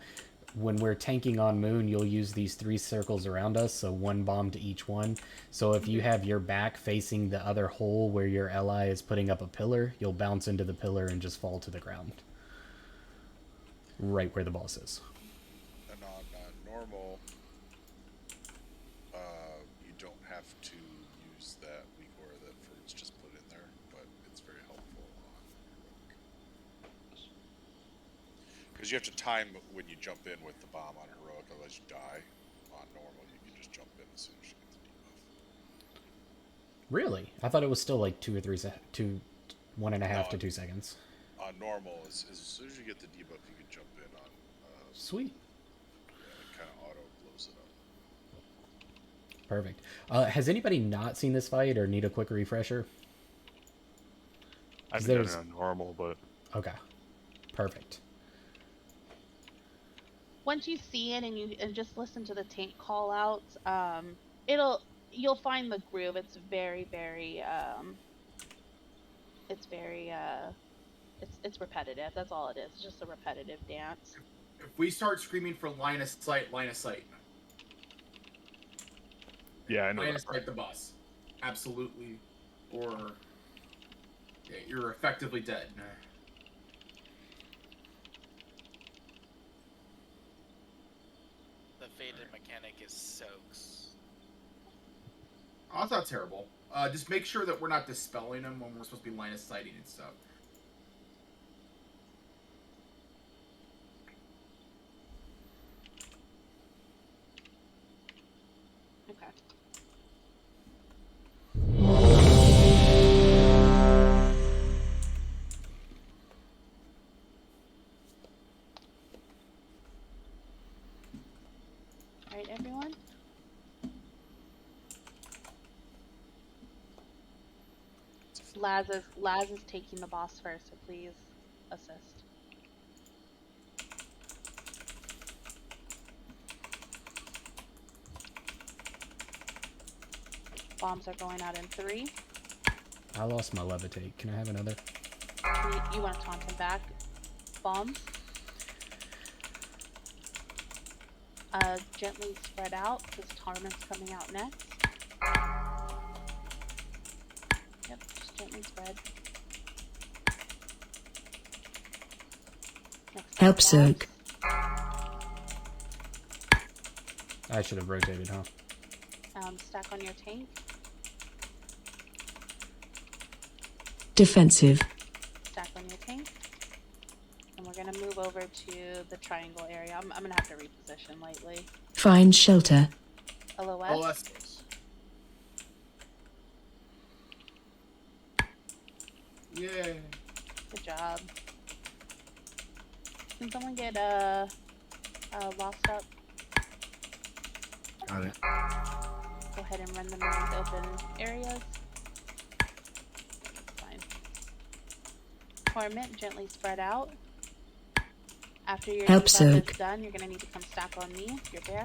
when we're tanking on Moon, you'll use these 3 circles around us, so 1 bomb to each one. So if you have your back facing the other hole where your ally is putting up a pillar, you'll bounce into the pillar and just fall to the ground. Right where the boss is. And on normal, you don't have to use that weak aura that Fruit's just put in there, but it's very helpful on Heroic. Because you have to time when you jump in with the bomb on Heroic, otherwise you die. On normal, you can just jump in as soon as you get the debuff. Really? I thought it was still like 2 or 3 1.5 to 2 seconds. On normal, as soon as you get the debuff, you can jump in on. Sweet. Yeah, it kind of auto blows it up. Perfect. Has anybody not seen this fight or need a quick refresher? I've been doing it on normal, but... Okay. Perfect. Once you see it and just listen to the tank call outs, you'll find the groove. It's very, very it's repetitive. That's all it is. It's just a repetitive dance. If we start screaming for line of sight. Yeah, I know. Line of sight the boss. Absolutely. Or yeah, you're effectively dead. The faded mechanic is soaks. Oh, that's not terrible. Just make sure that we're not dispelling them when we're supposed to be line of sighting and stuff. Okay. Alright, everyone? Laz is taking the boss first, so please assist. Bombs are going out in 3. I lost my levitate. Can I have another? You want to taunt him back. Bombs. Gently spread out, because Tarman's coming out next. Yep, just gently spread. Next Help bombs. soak. I should have rotated, huh? Stack on your tank. Defensive. Stack on your tank. And we're gonna move over to the triangle area. I'm gonna have to reposition lightly. Find shelter. LOS. Yay. Good job. Can someone get lost up? Got it. Go ahead and run them in these open areas. Fine. Torment, gently spread out. After your Help debuff soak. is done, you're gonna need to come stack on me. You're there.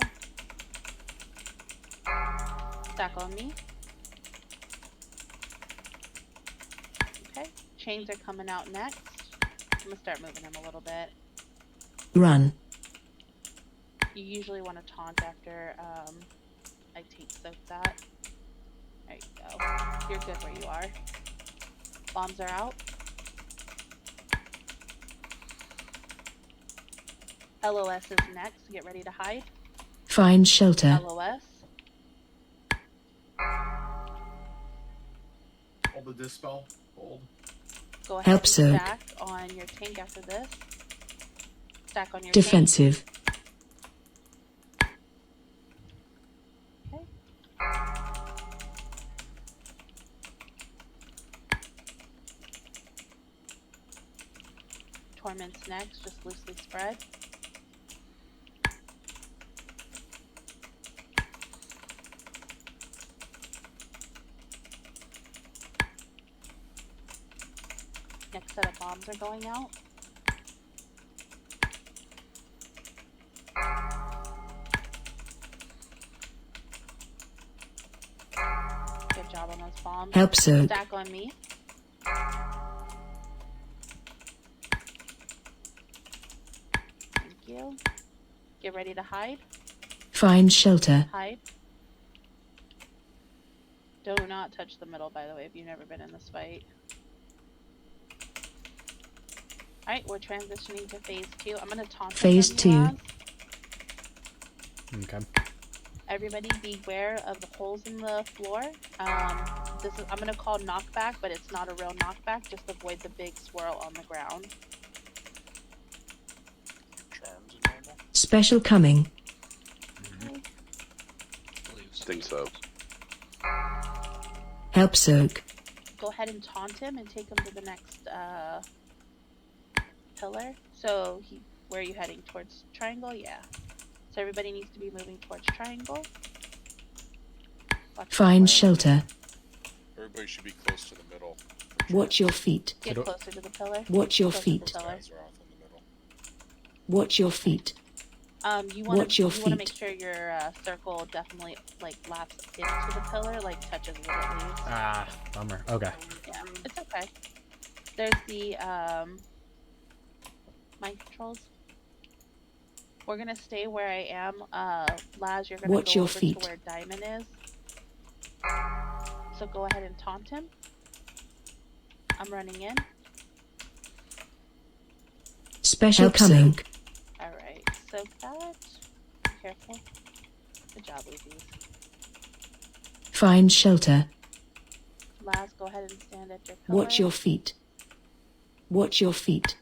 Stack on me. Okay. Chains are coming out next. I'm gonna start moving them a little bit. Run. You usually want to taunt after I take soak that. There you go. You're good where you are. Bombs are out. LOS is next. Get ready to hide. Find shelter. LOS. Hold the dispel. Hold. Go ahead Help and soak. stack on your tank after this. Stack on your Defensive. tank. Okay. Torment's next. Just loosely spread. Next set of bombs are going out. Good job on those bombs. Help soak. Stack on me. Thank you. Get ready to hide. Find shelter. Hide. Do not touch the middle, by the way, if you've never been in this fight. Alright, we're transitioning to phase 2. I'm gonna taunt them Phase from you, 2. Laz. Okay. Everybody beware of the holes in the floor. This is, I'm gonna call knockback, but it's not a real knockback. Just avoid the big swirl on the ground. Special coming. Think so. Help soak. Go ahead and taunt him and take him to the next pillar. So where are you heading? Towards triangle? Yeah. So everybody needs to be moving towards triangle. Watch Find your way. shelter. Everybody should be close to the middle. Watch your feet. Get closer to the pillar. Watch your Closer to the feet. pillar. Guys are off in the middle. Watch your feet. You want Watch to your make feet. sure your circle definitely like laps into the pillar, like touches it at least. Ah, bummer. Okay. Yeah, it's okay. There's the mind controls. We're gonna stay where I am. Laz, you're gonna Watch go your over feet. to where Diamond is. So go ahead and taunt him. I'm running in. Special Help coming. soak. Alright, soak that. Be careful. Good job, Luigi's. Find shelter. Laz, go ahead and stand at your pillar. Watch your feet. Watch your feet.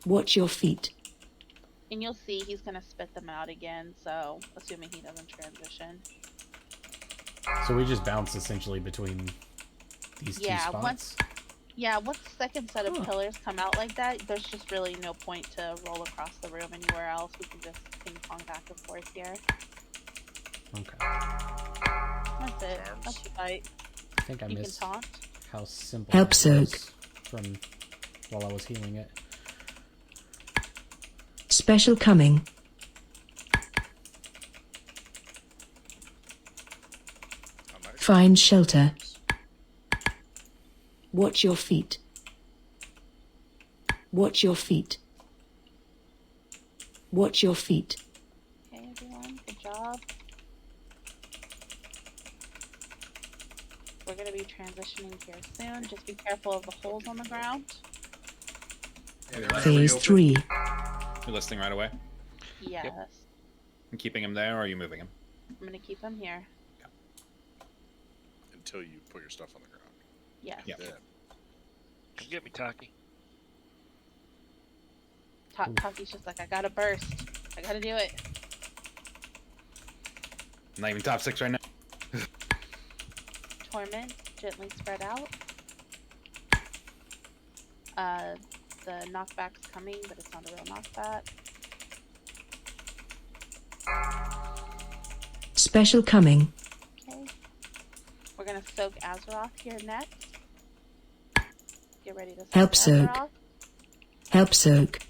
Watch your feet. And you'll see he's gonna spit them out again, so assuming he doesn't transition. So we just bounce essentially between these two spots? Once the second set of pillars come out like that, there's just really no point to roll across the room anywhere else. We can just ping pong back and forth here. Okay. That's it. That's the fight. I think I You missed can taunt. how simple Help it soak. was from while I was healing it. Special coming. Find shelter. Watch your feet. Watch your feet. Watch your feet. Okay, everyone. Good job. We're gonna be transitioning here soon. Just be careful of the holes on the ground. Phase 3. You're listing right away? Yes. And keeping him there, or are you moving him? I'm gonna keep him here. Until you put your stuff on the ground. Yes. Yeah. Then. Come get me, Taki. Taki's just like, I gotta burst. I gotta do it. I'm not even top 6 right now. Torment, gently spread out. The knockback's coming, but it's not a real knockback. Special coming. Okay. We're gonna soak Azeroth here next. Get ready to soak Help soak. Azeroth. Help soak.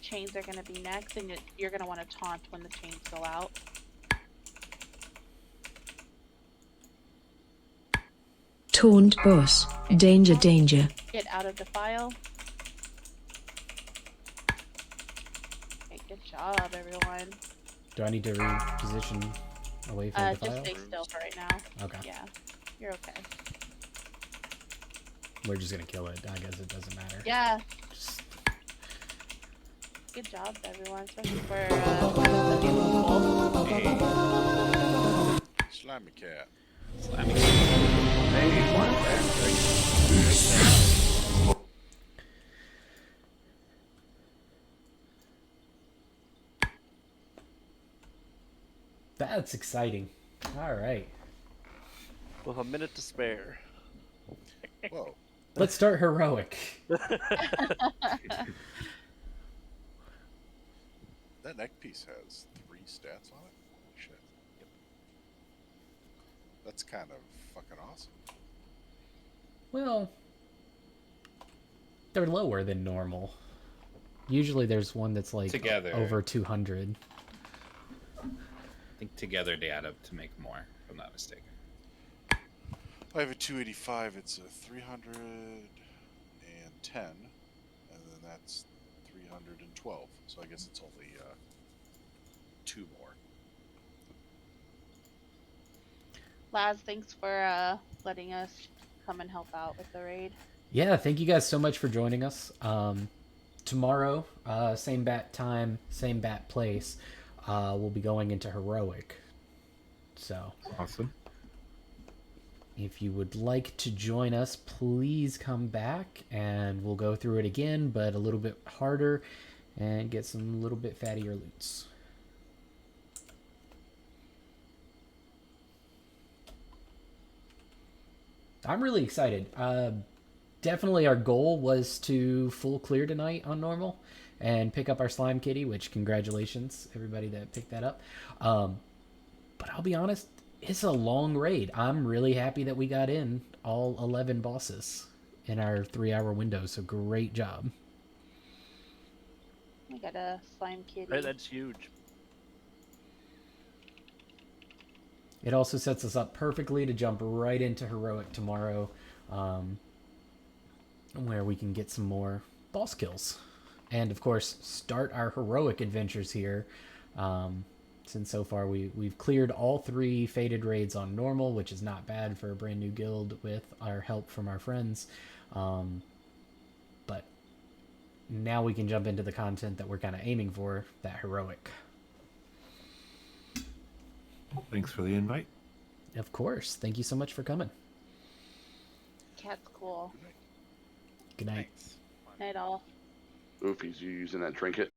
Chains are gonna be next, and you're gonna want to taunt when the chains go out. Taunt boss. Danger, danger. Get out of Defile. Okay, good job, everyone. Do I need to reposition away from the Just file? stay still for right now. Okay. Yeah, you're okay. We're just gonna kill it. I guess it doesn't matter. Yeah. Good job, everyone, especially for Slimy cat. Slimy That's exciting. All right. With a minute to spare. Whoa. Let's start heroic. That neck piece has 3 stats on it? Holy shit. Yep. That's kind of fucking awesome. Well, they're lower than normal. Usually there's one that's like Together. over 200. I think together they add up to make more, if I'm not mistaken. I have a 285, it's a 310, and then that's 312. So I guess it's only 2 more. Laz, thanks for letting us come and help out with the raid. Yeah, thank you guys so much for joining us. Tomorrow, same bat time, same bat place, we'll be going into heroic. So awesome. If you would like to join us, please come back and we'll go through it again, but a little bit harder and get some little bit fattier loots. I'm really excited. Definitely our goal was to full clear tonight on normal and pick up our slime kitty, which congratulations everybody that picked that up. But I'll be honest, it's a long raid. I'm really happy that we got in all 11 bosses in our 3-hour window, so great job. We got a slime kitty. Right, that's huge. It also sets us up perfectly to jump right into heroic tomorrow, where we can get some more boss kills. And of course, start our heroic adventures here. Since so far we've cleared all 3 fated raids on normal, which is not bad for a brand new guild with our help from our friends. But now we can jump into the content that we're kind of aiming for, that heroic. Thanks for the invite. Of course. Thank you so much for coming. Cat's cool. Good night. Night all. Oofy's you using that trinket?